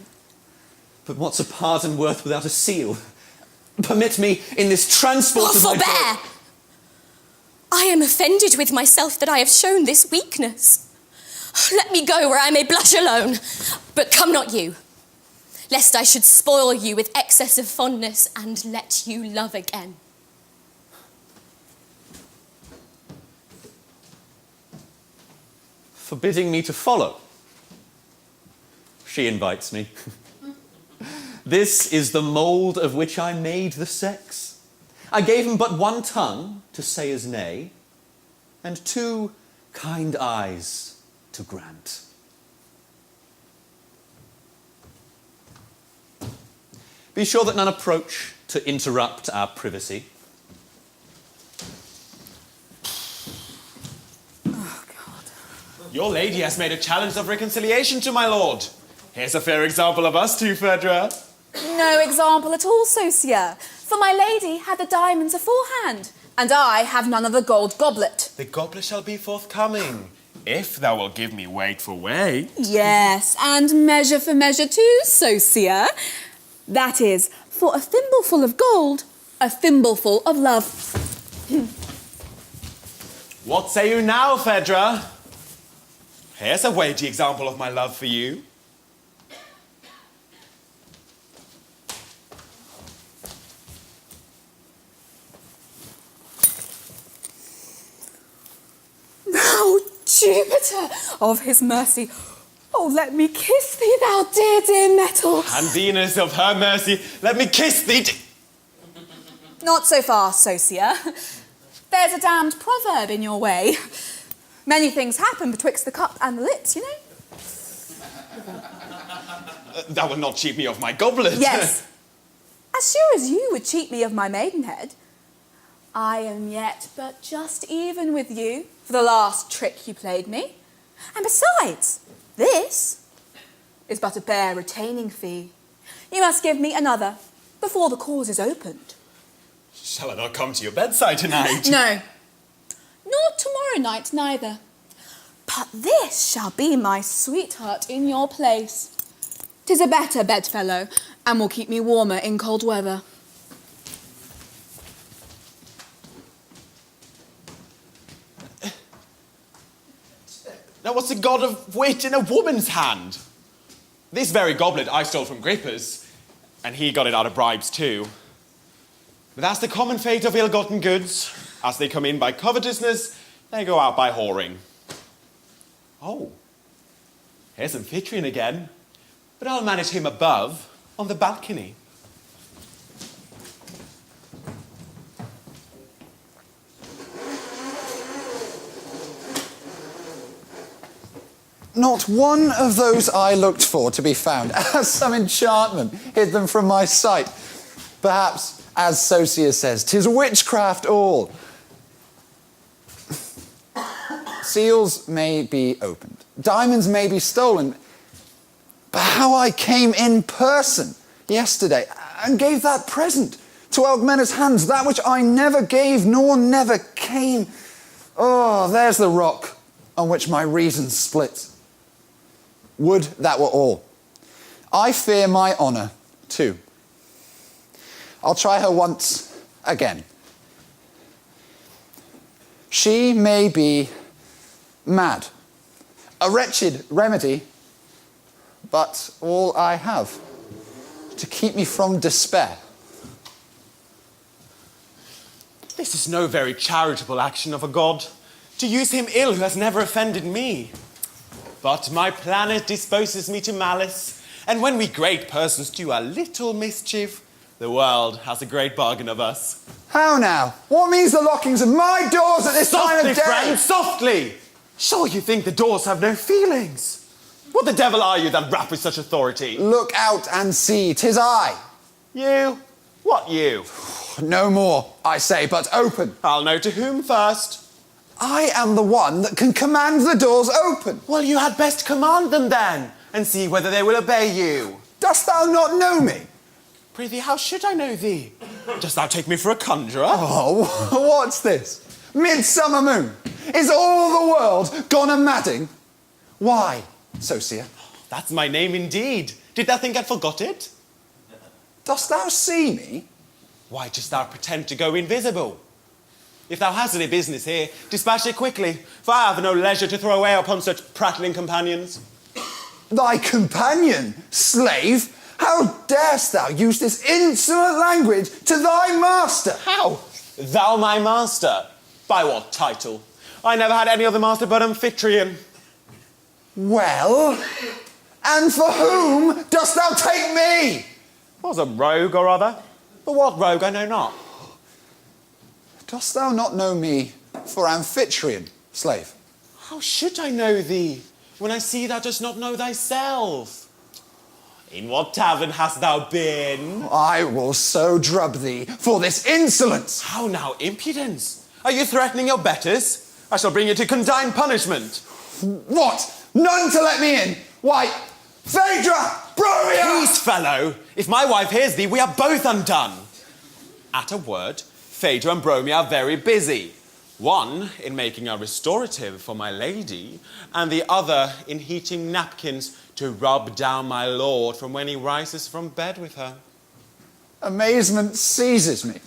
But what's a pardon worth without a seal? Permit me in this transport of my Forbear! joy. I am offended with myself that I have shown this weakness. Let me go where I may blush alone, but come not you, lest I should spoil you with excess of fondness and let you love again. Forbidding me to follow. She invites me. This is the mould of which I made the sex. I gave him but one tongue to say as nay, and two kind eyes to grant. Be sure that none approach to interrupt our privacy. Your lady has made a challenge of reconciliation to my lord. Here's a fair example of us two, Phaedra. No example at all, Sosia. For my lady had the diamonds aforehand, and I have none of the gold goblet. The goblet shall be forthcoming, if thou wilt give me weight for weight. Yes, and measure for measure too, Sosia. That is, for a thimbleful of gold, a thimbleful of love. What say you now, Phaedra? Here's a weighty example of my love for you. Now, Jupiter of his mercy, oh, let me kiss thee, thou dear, dear metal. And Venus of her mercy, let me kiss thee. Not so fast, Sosia. There's a damned proverb in your way. Many things happen betwixt the cup and the lips, you know? Thou wilt not cheat me of my goblet. Yes. As sure as you would cheat me of my maidenhead. I am yet but just even with you for the last trick you played me. And besides, this is but a bare retaining fee. You must give me another before the cause is opened. Shall I not come to your bedside tonight? No, nor tomorrow night neither. But this shall be my sweetheart in your place. 'Tis a better bedfellow, and will keep me warmer in cold weather. Now what's the god of wit in a woman's hand? This very goblet I stole from Grippers, and he got it out of bribes too. But that's the common fate of ill-gotten goods. As they come in by covetousness, they go out by whoring. Oh, here's Amphitryon again. But I'll manage him above, on the balcony. Not one of those I looked for to be found, as some enchantment hid them from my sight. Perhaps, as Sosia says, 'tis witchcraft all. Seals may be opened, diamonds may be stolen, but how I came in person yesterday and gave that present to Algmena's hands, that which I never gave nor never came. Oh, there's the rock on which my reason splits. Would that were all. I fear my honour too. I'll try her once again. She may be mad, a wretched remedy, but all I have to keep me from despair. This is no very charitable action of a god, to use him ill who has never offended me. But my planet disposes me to malice, and when we great persons do a little mischief, the world has a great bargain of us. How now? What means the lockings of my doors at this time of day? Friend, softly! Sure you think the doors have no feelings? What the devil are you that rap with such authority? Look out and see, 'tis I. You? What you? No more, I say, but open. I'll know to whom first. I am the one that can command the doors open. Well, you had best command them then, and see whether they will obey you. Dost thou not know me? Prithee, how should I know thee? Dost thou take me for a conjurer? Oh, what's this? Midsummer moon? Is all the world gone a-madding? Why, Sosia? That's my name indeed. Did thou think I'd forgot it? Dost thou see me? Why dost thou pretend to go invisible? If thou hast any business here, dispatch it quickly, for I have no leisure to throw away upon such prattling companions. Thy companion, slave? How darest thou use this insolent language to thy master? How? Thou my master? By what title? I never had any other master but Amphitryon. Well, and for whom dost thou take me? Was a rogue or other, but what rogue I know not. Dost thou not know me for Amphitryon, slave? How should I know thee, when I see thou dost not know thyself? In what tavern hast thou been? I will so drub thee for this insolence. How now, impudence? Are you threatening your betters? I shall bring you to condign punishment. What? None to let me in? Why, Phaedra, Bromia! Peace, fellow! If my wife hears thee, we are both undone. At a word, Phaedra and Bromia are very busy. One in making a restorative for my lady, and the other in heating napkins to rub down my lord from when he rises from bed with her. Amazement seizes me.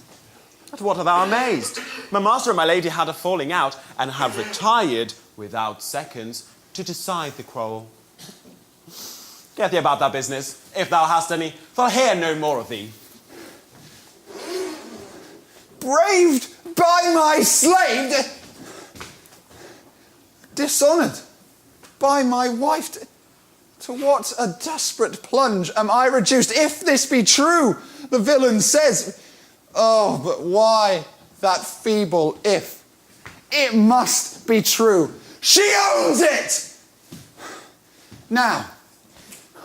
At what art thou amazed? My master and my lady had a falling out, and have retired without seconds to decide the quarrel. Get thee about that business, if thou hast any, for I hear no more of thee. Braved by my slave, dishonoured by my wife. To what a desperate plunge am I reduced, if this be true, the villain says. Oh, but why that feeble if? It must be true. She owns it! Now,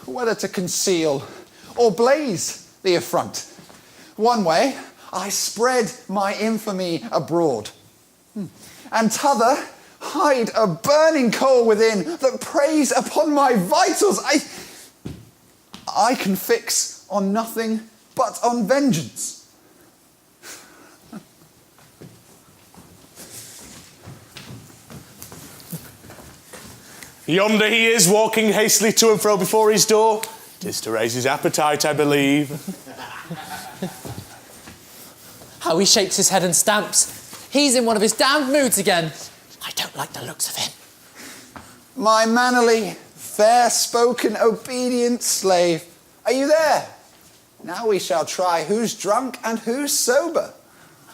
whether to conceal or blaze the affront. One way, I spread my infamy abroad, and t'other, hide a burning coal within that preys upon my vitals. I can fix on nothing but on vengeance. Yonder he is, walking hastily to and fro before his door. 'Tis to raise his appetite, I believe. How he shakes his head and stamps. He's in one of his damned moods again. I don't like the looks of him. My mannerly, fair-spoken, obedient slave, are you there? Now we shall try who's drunk and who's sober.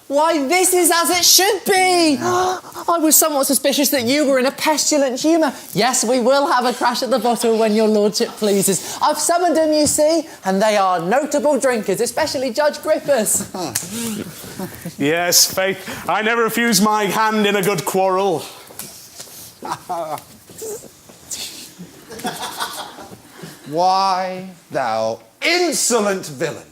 Why, this is as it should be. I was somewhat suspicious that you were in a pestilent humour. Yes, we will have a crash at the bottle when your lordship pleases. I've summoned them, you see, and they are notable drinkers, especially Judge Grippus. Yes, faith, I never refuse my hand in a good quarrel. Why, thou insolent villain,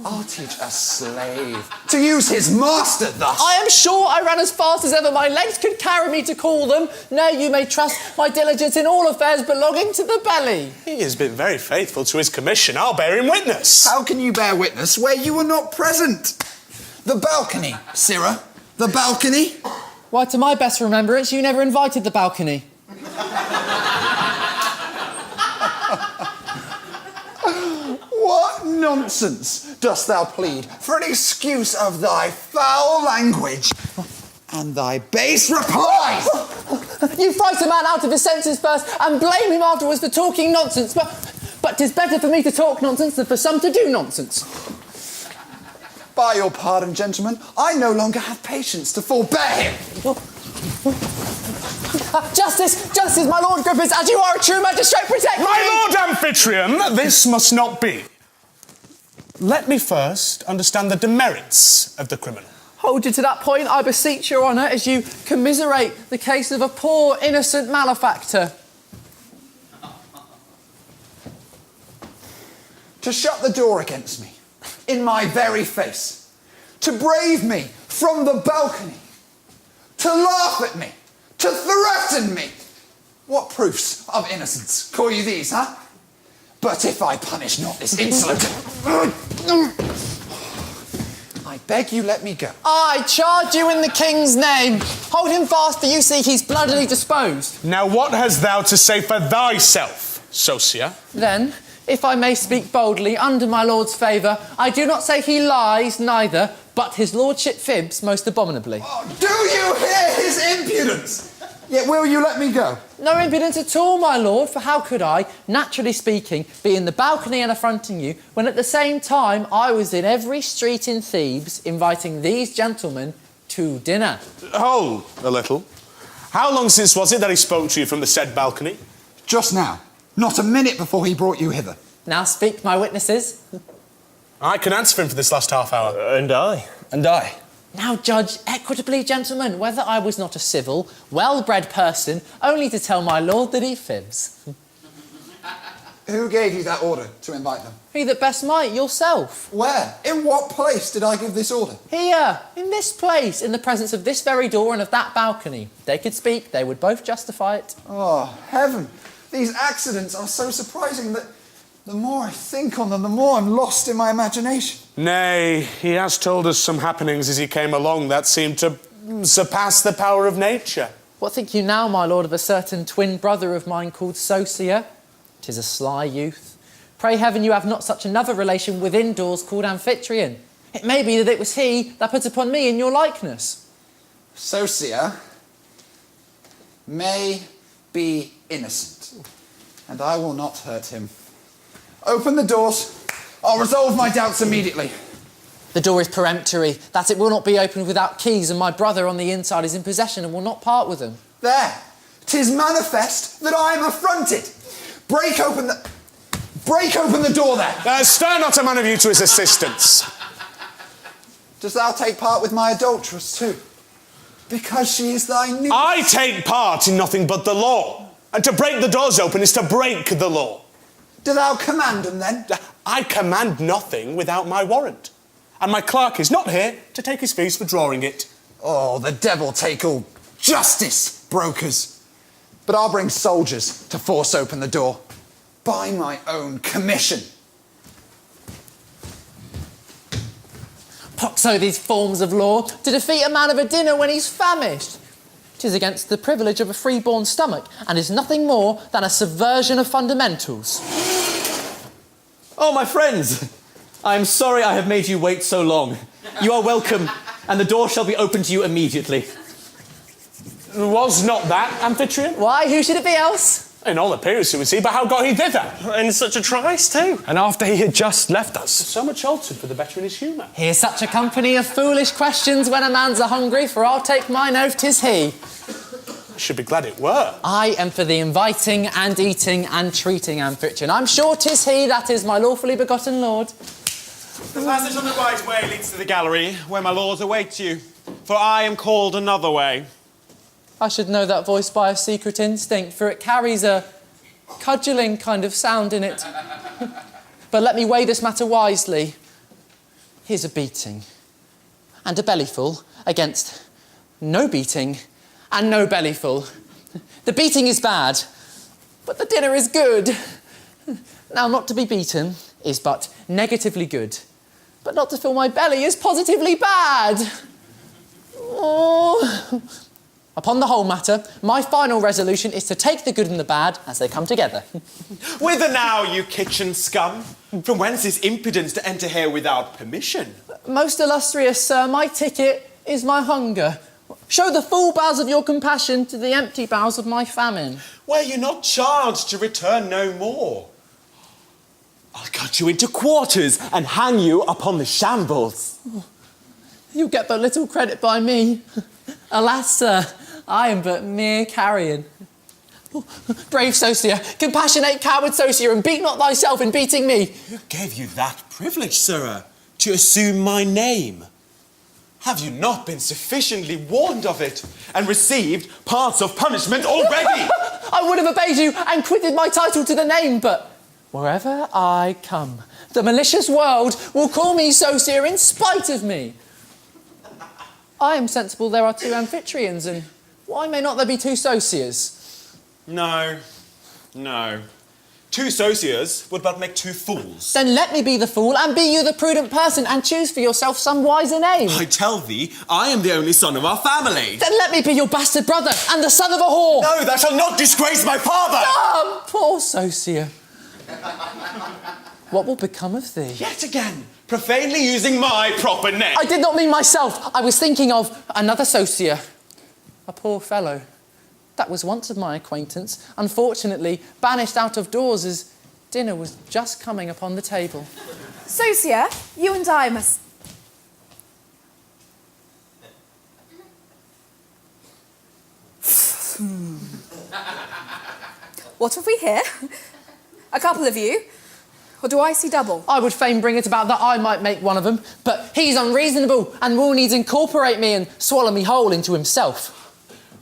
I'll teach a slave to use his master thus. I am sure I ran as fast as ever my legs could carry me to call them. Nay, you may trust my diligence in all affairs belonging to the belly. He has been very faithful to his commission. I'll bear him witness. How can you bear witness where you were not present? The balcony, sirrah, the balcony. Why, to my best remembrance, you never invited the balcony. What nonsense dost thou plead for an excuse of thy foul language and thy base replies? You fright a man out of his senses first and blame him afterwards for talking nonsense. But 'tis better for me to talk nonsense than for some to do nonsense. By your pardon, gentlemen, I no longer have patience to forbear him. Justice, my Lord Griffiths, as you are a true magistrate, protect me! My Lord Amphitryon, this must not be. Let me first understand the demerits of the criminal. Hold you to that point, I beseech your honour, as you commiserate the case of a poor, innocent malefactor. To shut the door against me, in my very face, to brave me from the balcony, to laugh at me, to threaten me. What proofs of innocence call you these, huh? But if I punish not this insolent... I beg you let me go. I charge you in the king's name. Hold him fast, for you see he's bloodily disposed. Now what hast thou to say for thyself, Sosia? Then, if I may speak boldly, under my lord's favour, I do not say he lies, neither, but his lordship fibs most abominably. Oh, do you hear his impudence? Yet will you let me go? No impudence at all, my lord, for how could I, naturally speaking, be in the balcony and affronting you, when at the same time I was in every street in Thebes inviting these gentlemen to dinner? Hold a little. How long since was it that he spoke to you from the said balcony? Just now. Not a minute before he brought you hither. Now speak, my witnesses. I can answer for him for this last half hour. And I. Now judge equitably, gentlemen, whether I was not a civil, well-bred person, only to tell my lord that he fibs. Who gave you that order to invite them? He that best might, yourself. Where? In what place did I give this order? Here, in this place, in the presence of this very door and of that balcony. They could speak, they would both justify it. Oh, heaven. These accidents are so surprising that the more I think on them, the more I'm lost in my imagination. Nay, he has told us some happenings as he came along that seemed to surpass the power of nature. What think you now, my lord, of a certain twin brother of mine called Sosia? 'Tis a sly youth. Pray heaven you have not such another relation within doors called Amphitryon. It may be that it was he that put upon me in your likeness. Sosia may be innocent, and I will not hurt him. Open the doors. I'll resolve my doubts immediately. The door is peremptory, that it will not be opened without keys, and my brother on the inside is in possession and will not part with them. There. 'Tis manifest that I am affronted. Break open the door there. Stir not a man of you to his assistance. Dost thou take part with my adulteress too? Because she is thy niece. I take part in nothing but the law. And to break the doors open is to break the law. Do thou command them then? I command nothing without my warrant. And my clerk is not here to take his fees for drawing it. Oh, the devil take all justice, brokers. But I'll bring soldiers to force open the door. By my own commission. Poxo these forms of law, to defeat a man of a dinner when he's famished. 'Tis against the privilege of a free-born stomach, and is nothing more than a subversion of fundamentals. Oh, my friends! I am sorry I have made you wait so long. You are welcome, and the door shall be opened to you immediately. Was not that Amphitryon? Why, who should it be else? In all appearance it was he, but how got he thither? And such a tryst too. And after he had just left us. So much altered for the better in his humour. Here's such a company of foolish questions when a man's a-hungry, for I'll take mine oath 'tis he. I should be glad it were. I am for the inviting and eating and treating Amphitryon. I'm sure 'tis he that is my lawfully begotten lord. The passage on the right way leads to the gallery, where my lords await you. For I am called another way. I should know that voice by a secret instinct, for it carries a cudgelling kind of sound in it. But let me weigh this matter wisely. Here's a beating and a bellyful against no beating and no bellyful. The beating is bad, but the dinner is good. Now, not to be beaten is but negatively good, but not to fill my belly is positively bad. Oh. Upon the whole matter, my final resolution is to take the good and the bad as they come together. Whither now, you kitchen scum? From whence is impudence to enter here without permission? Most illustrious sir, my ticket is my hunger. Show the full bowels of your compassion to the empty bowels of my famine. Were you not charged to return no more? I'll cut you into quarters and hang you upon the shambles. You get but little credit by me. Alas, sir, I am but mere carrion. Brave Sosia, compassionate coward Sosia, and beat not thyself in beating me. Who gave you that privilege, sirrah, to assume my name? Have you not been sufficiently warned of it and received parts of punishment already? I would have obeyed you and quitted my title to the name, but wherever I come, the malicious world will call me Sosia in spite of me. I am sensible there are 2 Amphitryons, and why may not there be 2 Sosias? No. 2 Sosias would but make 2 fools. Then let me be the fool, and be you the prudent person, and choose for yourself some wiser name. I tell thee, I am the only son of our family. Then let me be your bastard brother, and the son of a whore. No, thou shalt not disgrace my father! Ah, poor Sosia. What will become of thee? Yet again, profanely using my proper name. I did not mean myself. I was thinking of another Sosia. A poor fellow. That was once of my acquaintance, unfortunately banished out of doors as dinner was just coming upon the table. Sosia, you and I must... What have we here? A couple of you? Or do I see double? I would fain bring it about that I might make one of them, but he's unreasonable and will needs incorporate me and swallow me whole into himself.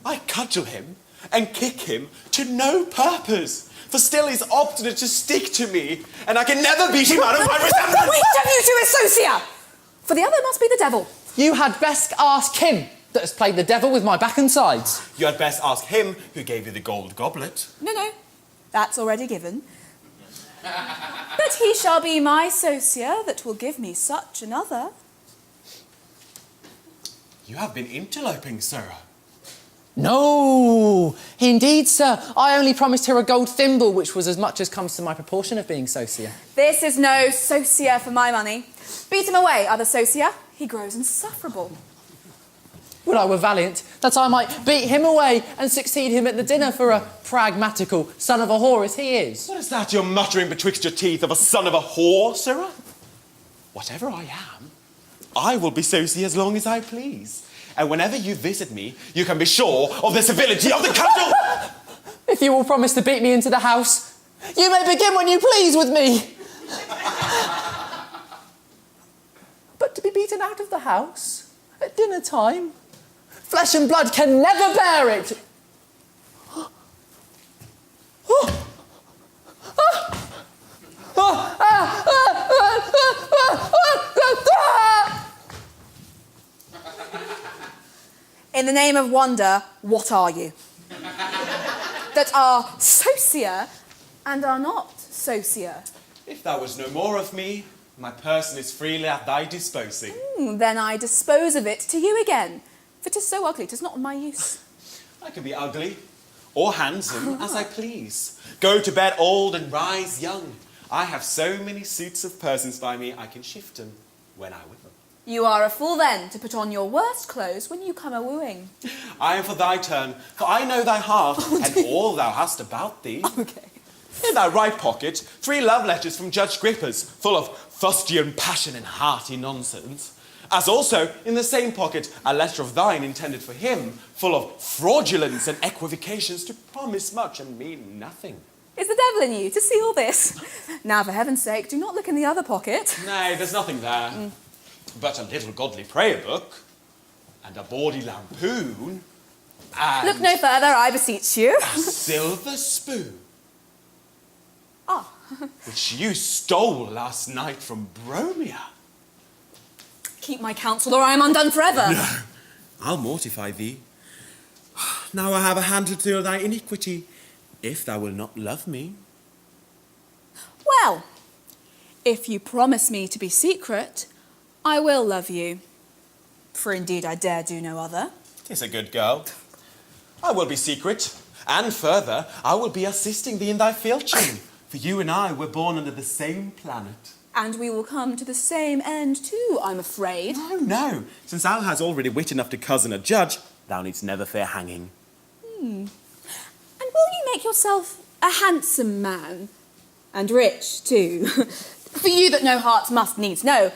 I cudgel him and kick him to no purpose, for still he's obstinate to stick to me, and I can never beat him out of my resemblance. Which of you 2 is Sosia? For the other must be the devil. You had best ask him that has played the devil with my back and sides. You had best ask him who gave you the gold goblet. No, that's already given. But he shall be my Sosia that will give me such another. You have been interloping, sirrah. No, indeed, sir. I only promised her a gold thimble, which was as much as comes to my proportion of being Sosia. This is no Sosia for my money. Beat him away, other Sosia. He grows insufferable. Would I were valiant, that I might beat him away and succeed him at the dinner for a pragmatical son of a whore as he is. What is that you're muttering betwixt your teeth of a son of a whore, sirrah? Whatever I am, I will be Sosia as long as I please. And whenever you visit me, you can be sure of the civility of the cudgel. If you will promise to beat me into the house, you may begin when you please with me. But to be beaten out of the house at dinner time, flesh and blood can never bear it. In the name of wonder, what are you? That are Sosia and are not Sosia. If thou was no more of me, my person is freely at thy disposing. Then I dispose of it to you again, for 'tis so ugly 'tis not my use. I can be ugly or handsome as I please. Go to bed old and rise young. I have so many suits of persons by me, I can shift them when I will. You are a fool then to put on your worst clothes when you come a-wooing. I am for thy turn, for I know thy heart and all thou hast about thee. Okay. In thy right pocket, 3 love letters from Judge Grippers, full of fustian passion and hearty nonsense. As also, in the same pocket, a letter of thine intended for him, full of fraudulence and equivocations to promise much and mean nothing. Is the devil in you to see all this? Now, for heaven's sake, do not look in the other pocket. Nay, there's nothing there. But a little godly prayer book, and a bawdy lampoon, and Look no further, I beseech you. a silver spoon. which you stole last night from Bromia. Keep my counsel, or I am undone forever. No, I'll mortify thee. Now I have a handle to thy iniquity, if thou wilt not love me. Well, if you promise me to be secret, I will love you. For indeed I dare do no other. 'Tis a good girl. I will be secret, and further, I will be assisting thee in thy filching, for you and I were born under the same planet. And we will come to the same end too, I'm afraid. Oh, no. Since thou hast already wit enough to cozen a judge, thou needst never fear hanging. And will you make yourself a handsome man? And rich, too. For you that know hearts must needs know,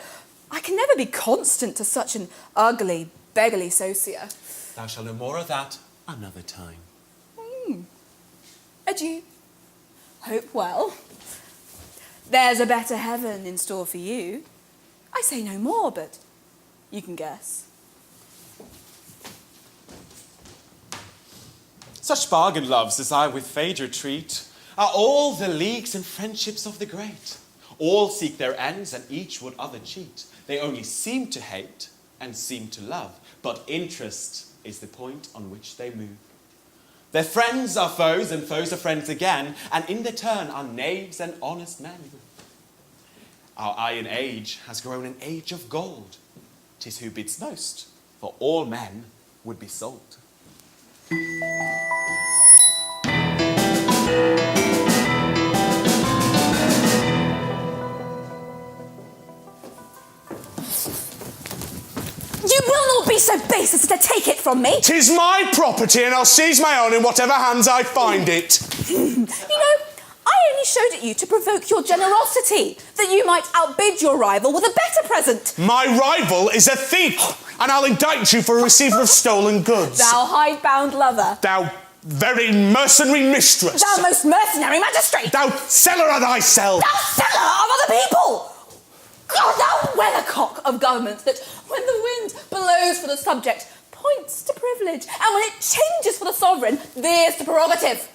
I can never be constant to such an ugly, beggarly Sosia. Thou shalt know more of that another time. Adieu. Hope well. There's a better heaven in store for you. I say no more, but you can guess. Such bargain loves as I with Phaedra treat are all the leagues and friendships of the great. All seek their ends and each would other cheat. They only seem to hate and seem to love, but interest is the point on which they move. Their friends are foes and foes are friends again, and in their turn are knaves and honest men. Our iron age has grown an age of gold. 'Tis who bids most, for all men would be sold. You will not be so base as to take it from me. 'Tis my property, and I'll seize my own in whatever hands I find it. You know, I only showed it you to provoke your generosity, that you might outbid your rival with a better present. My rival is a thief, and I'll indict you for a receiver of stolen goods. Thou hidebound lover. Thou very mercenary mistress. Thou most mercenary magistrate. Thou seller of thyself. Thou seller of other people. God, thou weathercock of government that when the wind blows for the subject, points to privilege, and when it changes for the sovereign, veers to prerogative.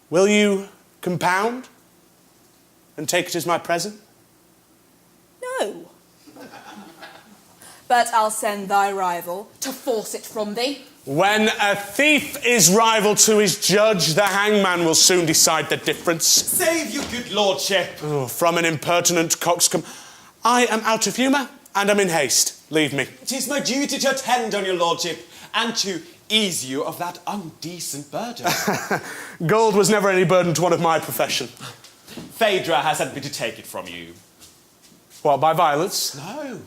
Will you compound and take it as my present? No. But I'll send thy rival to force it from thee. When a thief is rival to his judge, the hangman will soon decide the difference. Save you, good lordship. Oh, from an impertinent coxcomb. I am out of humour and am in haste. Leave me. 'Tis my duty to attend on your lordship and to ease you of that undecent burden. Gold was never any burden to one of my profession. Phaedra has sent me to take it from you. What, by violence? No.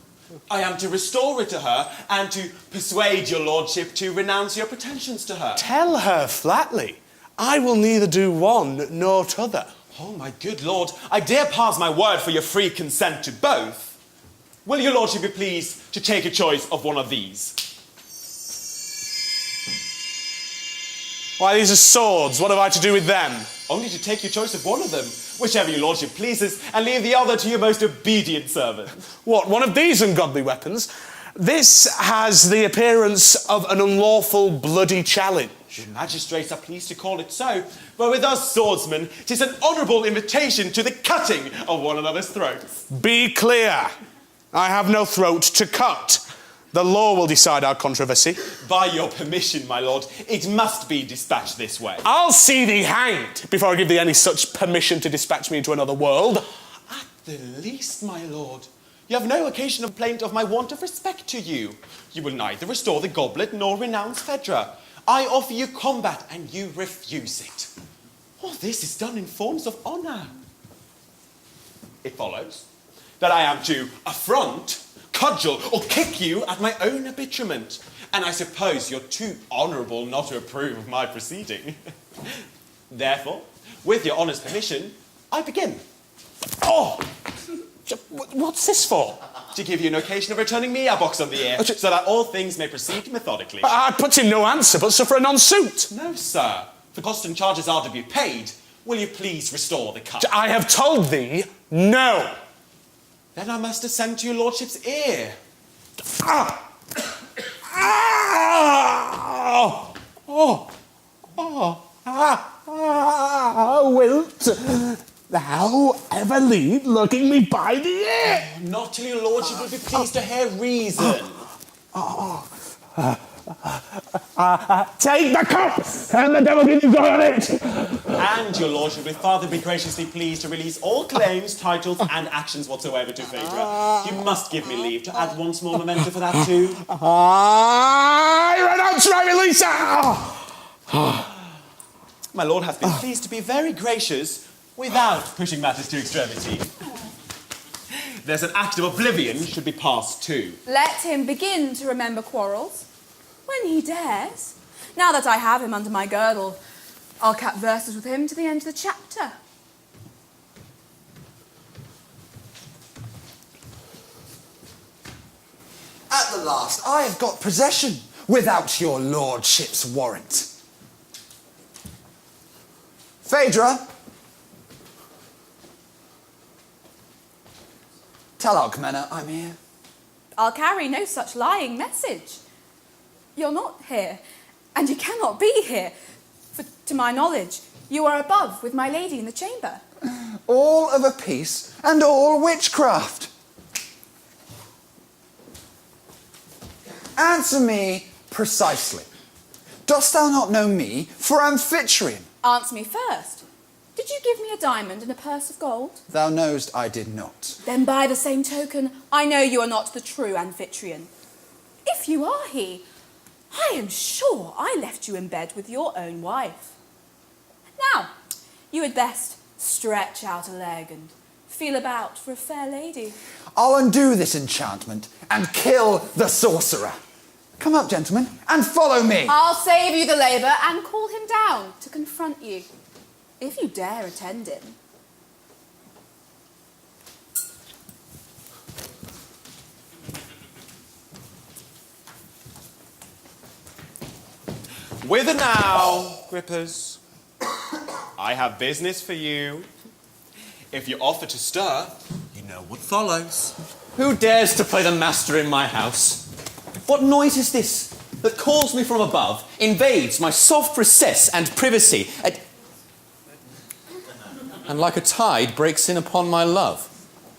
I am to restore it to her and to persuade your lordship to renounce your pretensions to her. Tell her flatly. I will neither do one nor t'other. Oh, my good lord, I dare pass my word for your free consent to both. Will your lordship be pleased to take a choice of one of these? Why, these are swords. What have I to do with them? Only to take your choice of one of them, whichever your lordship pleases, and leave the other to your most obedient servant. What, one of these ungodly weapons? This has the appearance of an unlawful bloody challenge. The magistrates are pleased to call it so, but with us swordsmen, 'tis an honourable invitation to the cutting of one another's throats. Be clear. I have no throat to cut. The law will decide our controversy. By your permission, my lord, it must be dispatched this way. I'll see thee hanged before I give thee any such permission to dispatch me into another world. At the least, my lord, you have no occasion of complaint of my want of respect to you. You will neither restore the goblet nor renounce Phaedra. I offer you combat and you refuse it. All this is done in forms of honour. It follows that I am to affront, cudgel, or kick you at my own arbitrament. And I suppose you're too honourable not to approve of my proceeding. Therefore, with your honour's permission, I begin. Oh! What's this for? To give you an occasion of returning me a box on the ear, so that all things may proceed methodically. I put in no answer, but suffer a non-suit. No, sir. For costs and charges are to be paid. Will you please restore the cut? I have told thee, no. Then I must ascend to your lordship's ear. Ah! Ah! Oh! Oh! Oh! Ah! How wilt thou ever leave looking me by the ear? Not till your lordship would be pleased to hear reason. Take the cup, and the devil get you on it. And your lordship will farther be graciously pleased to release all claims, titles, and actions whatsoever to Phaedra. You must give me leave to add one small memento for that too. I renounce my release. My lord hath been pleased to be very gracious without pushing matters to extremity. There's an act of oblivion should be passed too. Let him begin to remember quarrels when he dares. Now that I have him under my girdle, I'll cap verses with him to the end of the chapter. At the last, I have got possession without your lordship's warrant. Phaedra, tell Alcmena I'm here. I'll carry no such lying message. You're not here, and you cannot be here, for to my knowledge, you are above with my lady in the chamber. All of a piece and all witchcraft. Answer me precisely. Dost thou not know me for Amphitryon? Answer me first. Did you give me a diamond and a purse of gold? Thou knowest I did not. Then by the same token, I know you are not the true Amphitryon. If you are he, I am sure I left you in bed with your own wife. Now, you had best stretch out a leg and feel about for a fair lady. I'll undo this enchantment and kill the sorcerer. Come up, gentlemen, and follow me. I'll save you the labour and call him down to confront you, if you dare attend him. Whither now, grippers? I have business for you. If you offer to stir, you know what follows. Who dares to play the master in my house? What noise is this that calls me from above, invades my soft recess and privacy, and like a tide breaks in upon my love?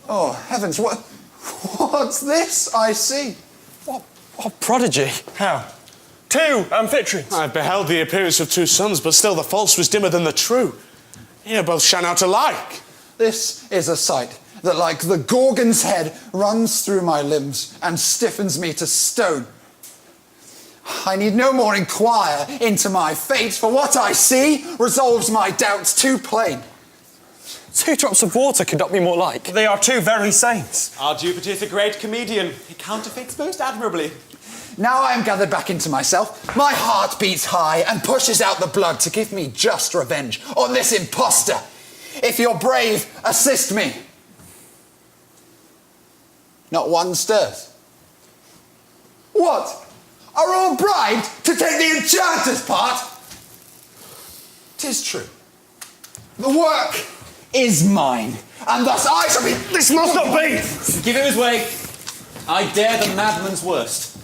Oh, heavens, what's this I see? What prodigy? How? Two Amphitryons. I beheld the appearance of two suns, but still the false was dimmer than the true. Here both shine out alike. This is a sight that, like the Gorgon's head, runs through my limbs and stiffens me to stone. I need no more inquire into my fate, for what I see resolves my doubts too plain. 2 drops of water could not be more like. They are two very saints. Our Jupiter is a great comedian. He counterfeits most admirably. Now I am gathered back into myself. My heart beats high and pushes out the blood to give me just revenge on this impostor. If you're brave, assist me. Not one stirs. What? Are all bribed to take the enchanter's part? 'Tis true. The work is mine, and thus I shall be... This must not be! Give him his way. I dare the madman's worst.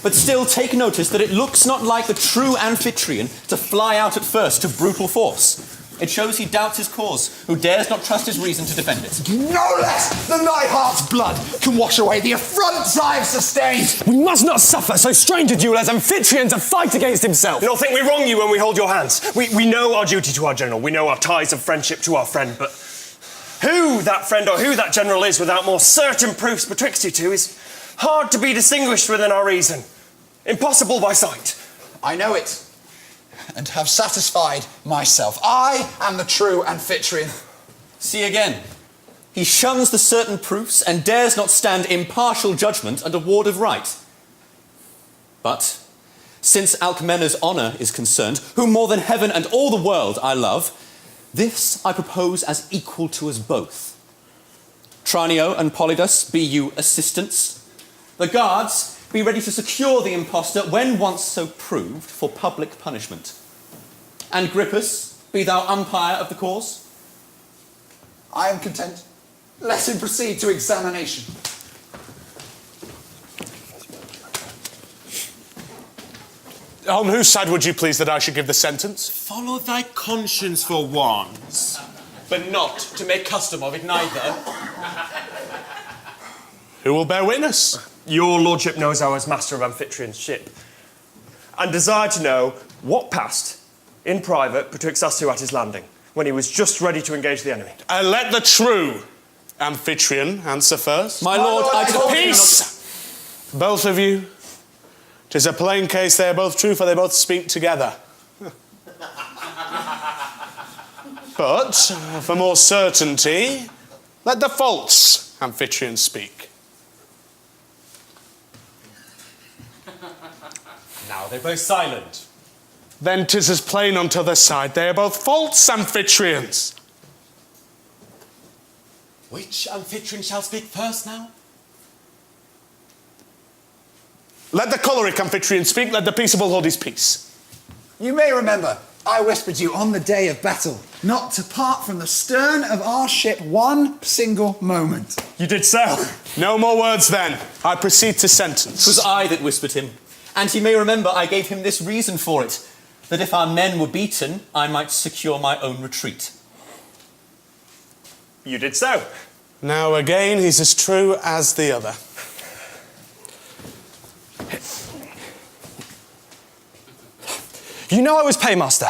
But still take notice that it looks not like the true Amphitryon to fly out at first to brutal force. It shows he doubts his cause, who dares not trust his reason to defend it. No less than thy heart's blood can wash away the affronts I've sustained. We must not suffer so strange a duel as Amphitryon to fight against himself. You don't think we wrong you when we hold your hands. We know our duty to our general. We know our ties of friendship to our friend, but who that friend or who that general is without more certain proofs betwixt you two is hard to be distinguished within our reason. Impossible by sight. I know it, and have satisfied myself. I am the true Amphitryon. See again. He shuns the certain proofs and dares not stand impartial judgment and a ward of right. But, since Alcmena's honour is concerned, whom more than heaven and all the world I love, this I propose as equal to us both. Tranio and Polydus, be you assistants. The guards, be ready to secure the impostor when once so proved for public punishment. And Grippus, be thou umpire of the cause. I am content. Let him proceed to examination. On whose side would you please that I should give the sentence? Follow thy conscience for once. but not to make custom of it neither. Who will bear witness? Your lordship knows I was master of Amphitrion's ship, and desired to know what passed in private betwixt us two at his landing, when he was just ready to engage the enemy. Let the true Amphitryon answer first. My lord, I told you not Peace! Both of you. 'Tis a plain case they are both true, for they both speak together. But, for more certainty, let the false Amphitryon speak. Now they're both silent. Then 'tis as plain on t'other side, they are both false Amphitrions. Which Amphitryon shall speak first now? Let the choleric Amphitryon speak, let the peaceable hold his peace. You may remember, I whispered you on the day of battle not to part from the stern of our ship one single moment. You did so. No more words then. I proceed to sentence. 'Twas I that whispered him, and he may remember I gave him this reason for it, that if our men were beaten, I might secure my own retreat. You did so. Now again, he's as true as the other. You know I was paymaster.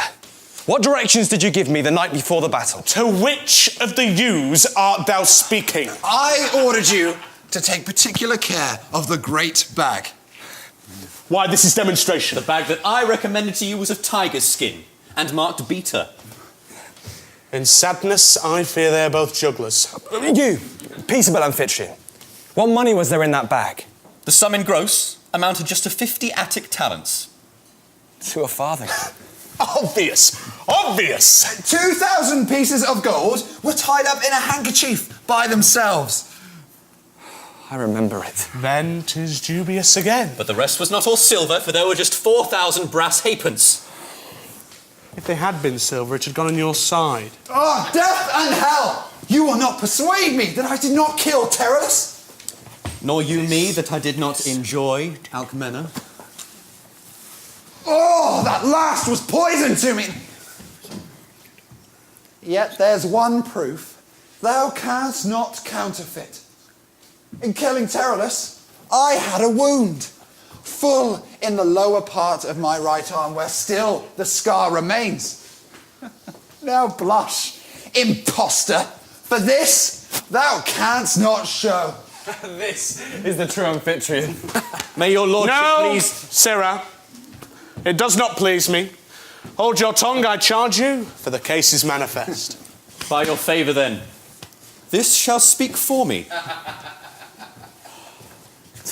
What directions did you give me the night before the battle? To which of the yous art thou speaking? I ordered you to take particular care of the great bag. Why, this is demonstration. The bag that I recommended to you was of tiger's skin, and marked beta. In sadness, I fear they're both jugglers. You, peaceable Amphitryon. What money was there in that bag? The sum in gross amounted just to 50 Attic talents. To a farthing. Obvious! Obvious! 2,000 pieces of gold were tied up in a handkerchief by themselves. I remember it. Then 'tis dubious again. But the rest was not all silver, for there were just 4,000 brass halfpence. If they had been silver, it had gone on your side. Oh, death and hell! You will not persuade me that I did not kill Terrorless. Nor you me that I did not enjoy Alcmena. Oh, that last was poison to me. Yet there's one proof thou canst not counterfeit. In killing Terrorless, I had a wound, full in the lower part of my right arm, where still the scar remains. Now blush, impostor, for this thou canst not show. This is the true Amphitryon. May your lordship please... Sarah, it does not please me. Hold your tongue, I charge you, for the case is manifest. By your favour, then. This shall speak for me.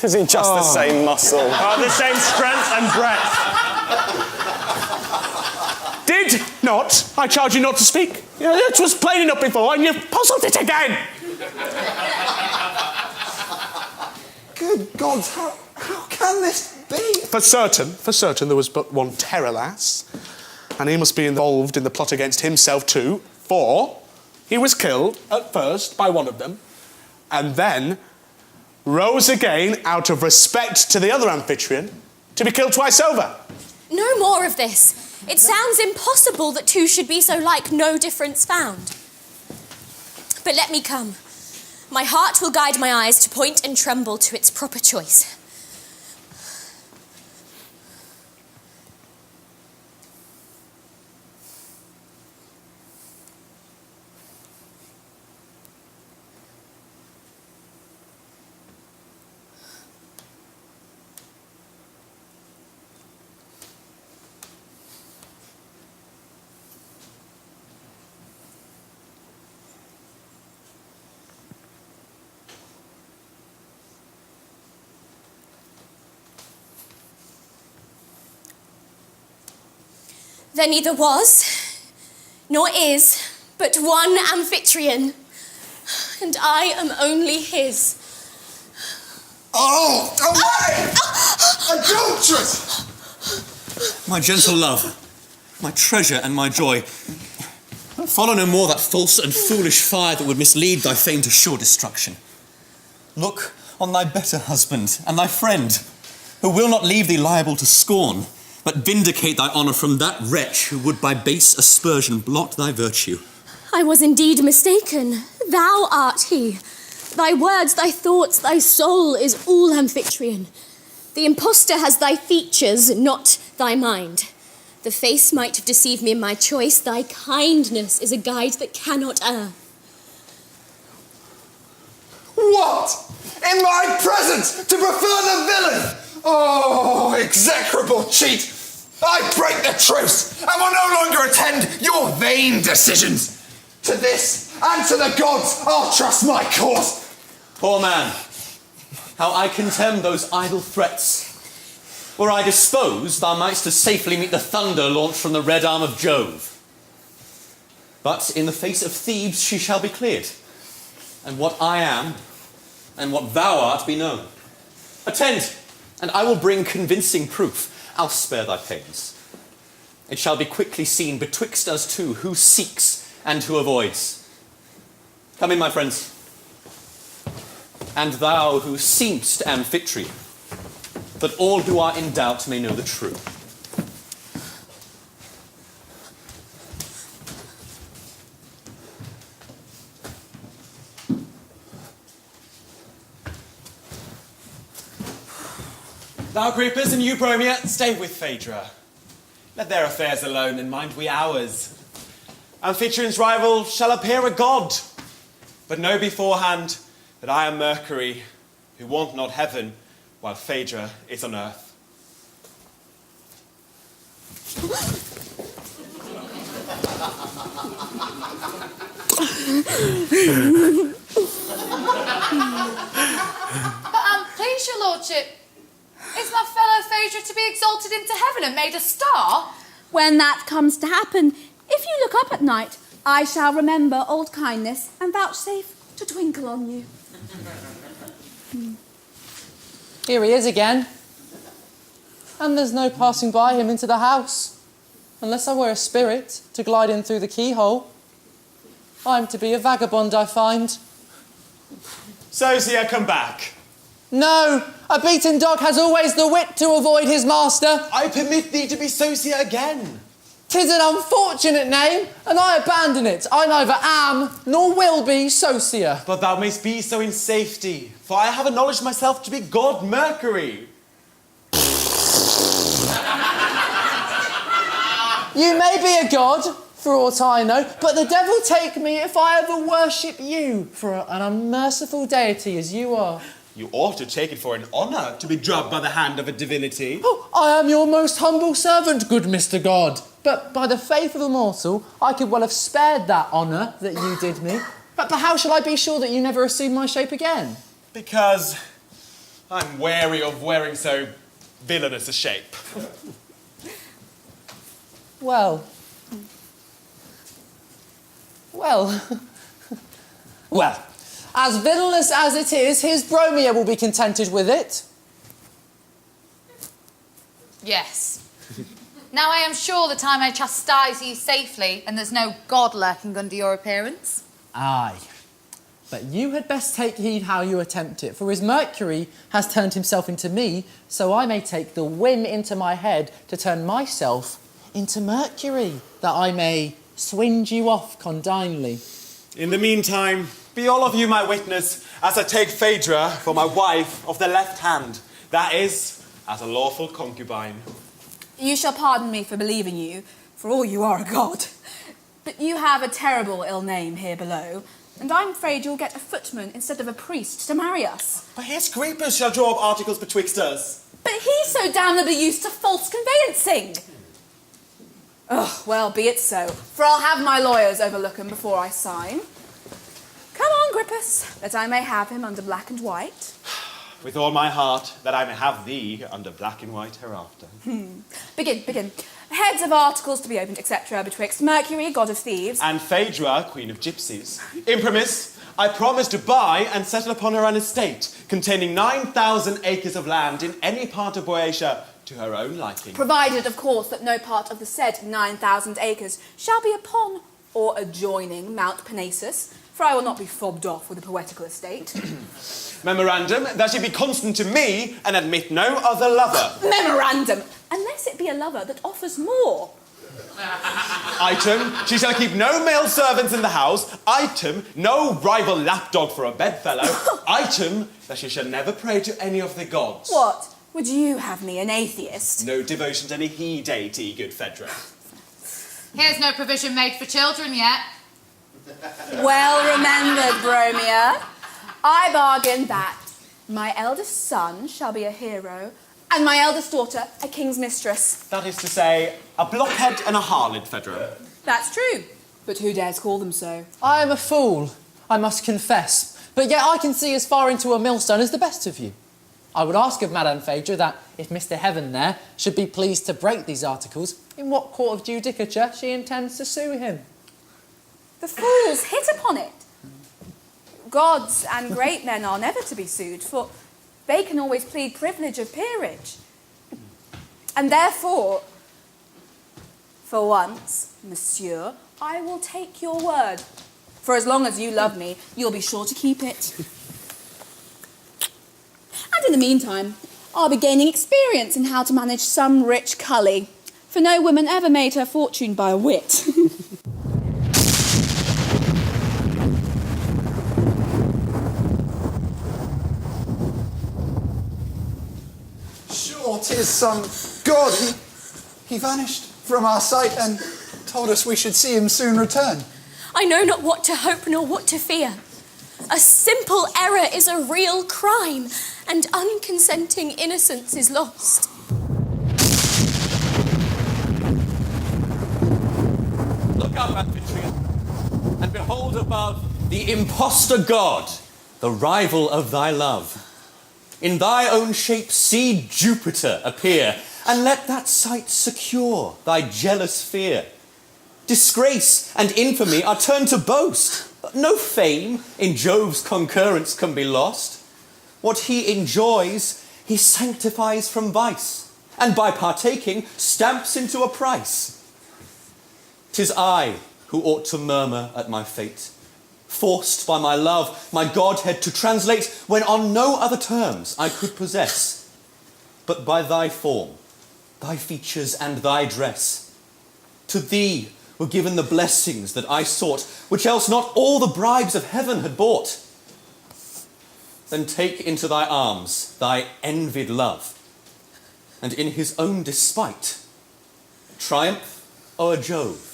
Is he just the same muscle? The same strength and breadth. Did not I charge you not to speak? It was plain enough before, and you've puzzled it again. Good gods, how can this be? For certain, there was but one Terrorlass, and he must be involved in the plot against himself too, for he was killed at first by one of them, and then rose again out of respect to the other Amphitryon to be killed twice over. No more of this. It sounds impossible that two should be so like, no difference found. But let me come. My heart will guide my eyes to point and tremble to its proper choice. There neither was, nor is, but one Amphitryon, and I am only his. Oh, away! Adulteress! My gentle love, my treasure and my joy, follow no more that false and foolish fire that would mislead thy fame to sure destruction. Look on thy better husband and thy friend, who will not leave thee liable to scorn, but vindicate thy honour from that wretch who would by base aspersion blot thy virtue. I I was indeed mistaken. Thou art he. Thy words, thy thoughts, thy soul is all Amphitryon. The impostor has thy features, not thy mind. The face might have deceived me in my choice. Thy kindness is a guide that cannot err. What? In my presence, to prefer the villain? Oh, execrable cheat! I break the truce and will no longer attend your vain decisions. To this and to the gods I'll trust my cause. Poor man, how I contemn those idle threats. Were I disposed, thou mightst as safely meet the thunder launched from the red arm of Jove. But in the face of Thebes she shall be cleared, and what I am, and what thou art, be known. Attend, and I will bring convincing proof. I'll spare thy pains. It shall be quickly seen betwixt us two who seeks and who avoids. Come in, my friends. And thou who seemst Amphitryon, that all who are in doubt may know the truth. Thou, Creepers, and you, Bromia, stay with Phaedra. Let their affairs alone, and mind we ours. Amphitryon's rival shall appear a god, but know beforehand that I am Mercury, who want not heaven, while Phaedra is on earth. But please, your lordship, is my fellow Phaedra to be exalted into heaven and made a star? When that comes to happen, if you look up at night, I shall remember old kindness and vouchsafe to twinkle on you. Here he is again. And there's no passing by him into the house. Unless I were a spirit to glide in through the keyhole. I'm to be a vagabond, I find. Sosia, come back. No, a beaten dog has always the wit to avoid his master. I permit thee to be Sosia again. 'Tis an unfortunate name, and I abandon it. I neither am, nor will be Sosia. But thou mayst be so in safety, for I have acknowledged myself to be God Mercury. You may be a god, for aught I know, but the devil take me if I ever worship you for an unmerciful deity as you are. You ought to take it for an honour to be drubbed by the hand of a divinity. Oh, I am your most humble servant, good Mr. God. But by the faith of a mortal, I could well have spared that honour that you did me. But how shall I be sure that you never assume my shape again? Because I'm wary of wearing so villainous a shape. Well, as villainous as it is, his Bromia will be contented with it. Yes. Now I am sure that I may chastise you safely, and there's no god lurking under your appearance. Aye. But you had best take heed how you attempt it, for his Mercury has turned himself into me, so I may take the whim into my head to turn myself into Mercury, that I may swinge you off condignly. In the meantime, be all of you my witness, as I take Phaedra for my wife of the left hand, that is, as a lawful concubine. You shall pardon me for believing you, for all you are a god. But you have a terrible ill name here below, and I'm afraid you'll get a footman instead of a priest to marry us. But his creepers shall draw up articles betwixt us. But he's so damnably used to false conveyancing. Oh, well, be it so, for I'll have my lawyers overlook him before I sign. Come on, Grippus, that I may have him under black and white. With all my heart, that I may have thee under black and white hereafter. Begin. Heads of articles to be opened, etc., betwixt Mercury, god of thieves, and Phaedra, queen of gypsies. Imprimis, I promise to buy and settle upon her an estate containing 9,000 acres of land in any part of Boeotia to her own liking. provided, of course, that no part of the said 9,000 acres shall be upon or adjoining Mount Parnassus, for I will not be fobbed off with a poetical estate. Memorandum, that she be constant to me and admit no other lover. Memorandum, unless it be a lover that offers more. Item, she shall keep no male servants in the house. Item, no rival lapdog for a bedfellow. Item, that she shall never pray to any of the gods. What? Would you have me an atheist? No devotion to any he deity, good Phaedra. Here's no provision made for children yet. Well remembered, Bromia. I bargained that my eldest son shall be a hero and my eldest daughter a king's mistress. That is to say, a blockhead and a harlot, Phaedra. That's true. But who dares call them so? I am a fool, I must confess, but yet I can see as far into a millstone as the best of you. I would ask of Madame Phaedra that if Mr. Heaven there should be pleased to break these articles, in what court of judicature she intends to sue him. The fools hit upon it. Gods and great men are never to be sued, for they can always plead privilege of peerage. And therefore, for once, monsieur, I will take your word. For as long as you love me, you'll be sure to keep it. And in the meantime, I'll be gaining experience in how to manage some rich cully, for no woman ever made her fortune by wit. Sure, 'tis some god. He vanished from our sight and told us we should see him soon return. I know not what to hope nor what to fear. A simple error is a real crime, and unconsenting innocence is lost. Look up, Amphitryon, and behold above the impostor god, the rival of thy love. In thy own shape see Jupiter appear, and let that sight secure thy jealous fear. Disgrace and infamy are turned to boast. No fame in Jove's concurrence can be lost. What he enjoys, he sanctifies from vice, and by partaking stamps into a price. 'Tis I who ought to murmur at my fate, forced by my love, my godhead to translate, when on no other terms I could possess, but by thy form, thy features, and thy dress. To thee were given the blessings that I sought, which else not all the bribes of heaven had bought. Then take into thy arms thy envied love, and in his own despite, triumph o'er Jove.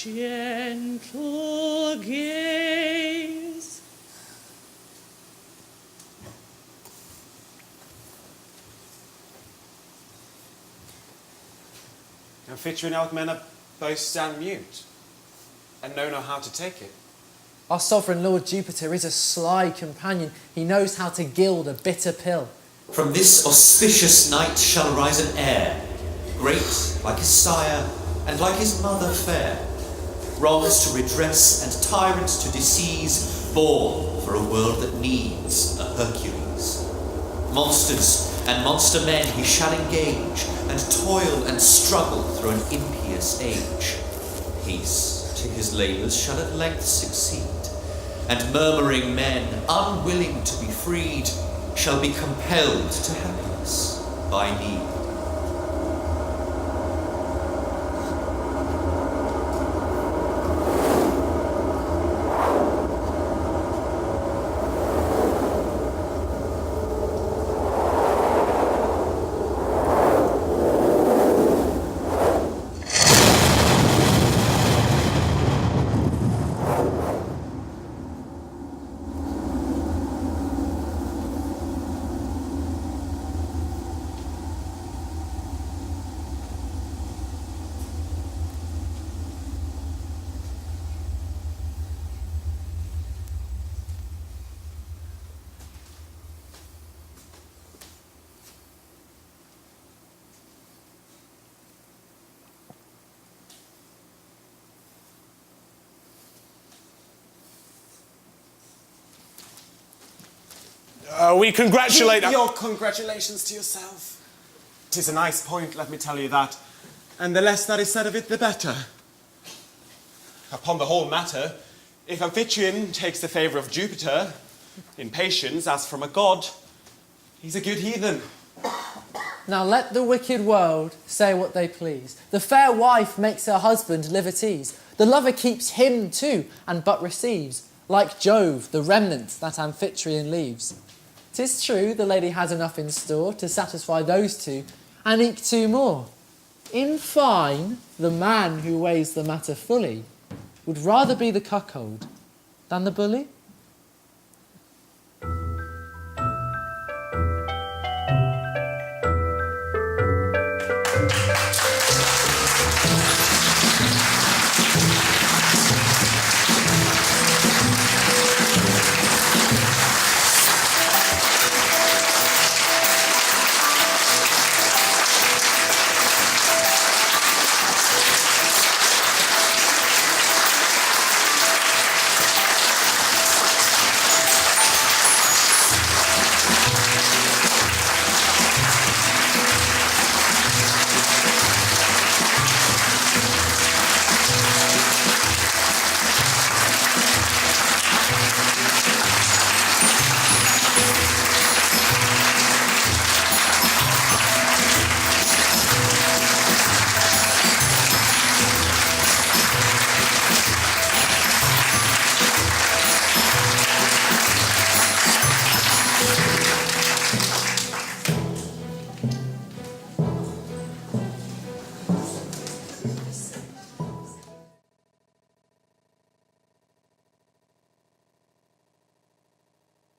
Gentle gaze. Amphitryon and Alcmena both stand mute and know not how to take it. Our sovereign Lord Jupiter is a sly companion. He knows how to gild a bitter pill. From this auspicious night shall rise an heir, great like his sire and like his mother fair, wrongs to redress and tyrants to decease, born for a world that needs a Hercules. Monsters and monster men he shall engage, and toil and struggle through an impious age. Peace to his labours shall at length succeed, and murmuring men, unwilling to be freed, shall be compelled to happiness by need. We congratulate... Keep your congratulations to yourself. 'Tis a nice point, let me tell you that. And the less that is said of it, the better. Upon the whole matter, if Amphitryon takes the favour of Jupiter, in patience, as from a god, he's a good heathen. Now let the wicked world say what they please. The fair wife makes her husband live at ease. The lover keeps him too, and but receives, like Jove, the remnant that Amphitryon leaves. 'Tis true, the lady has enough in store to satisfy those two, and eke two more. In fine, the man who weighs the matter fully would rather be the cuckold than the bully.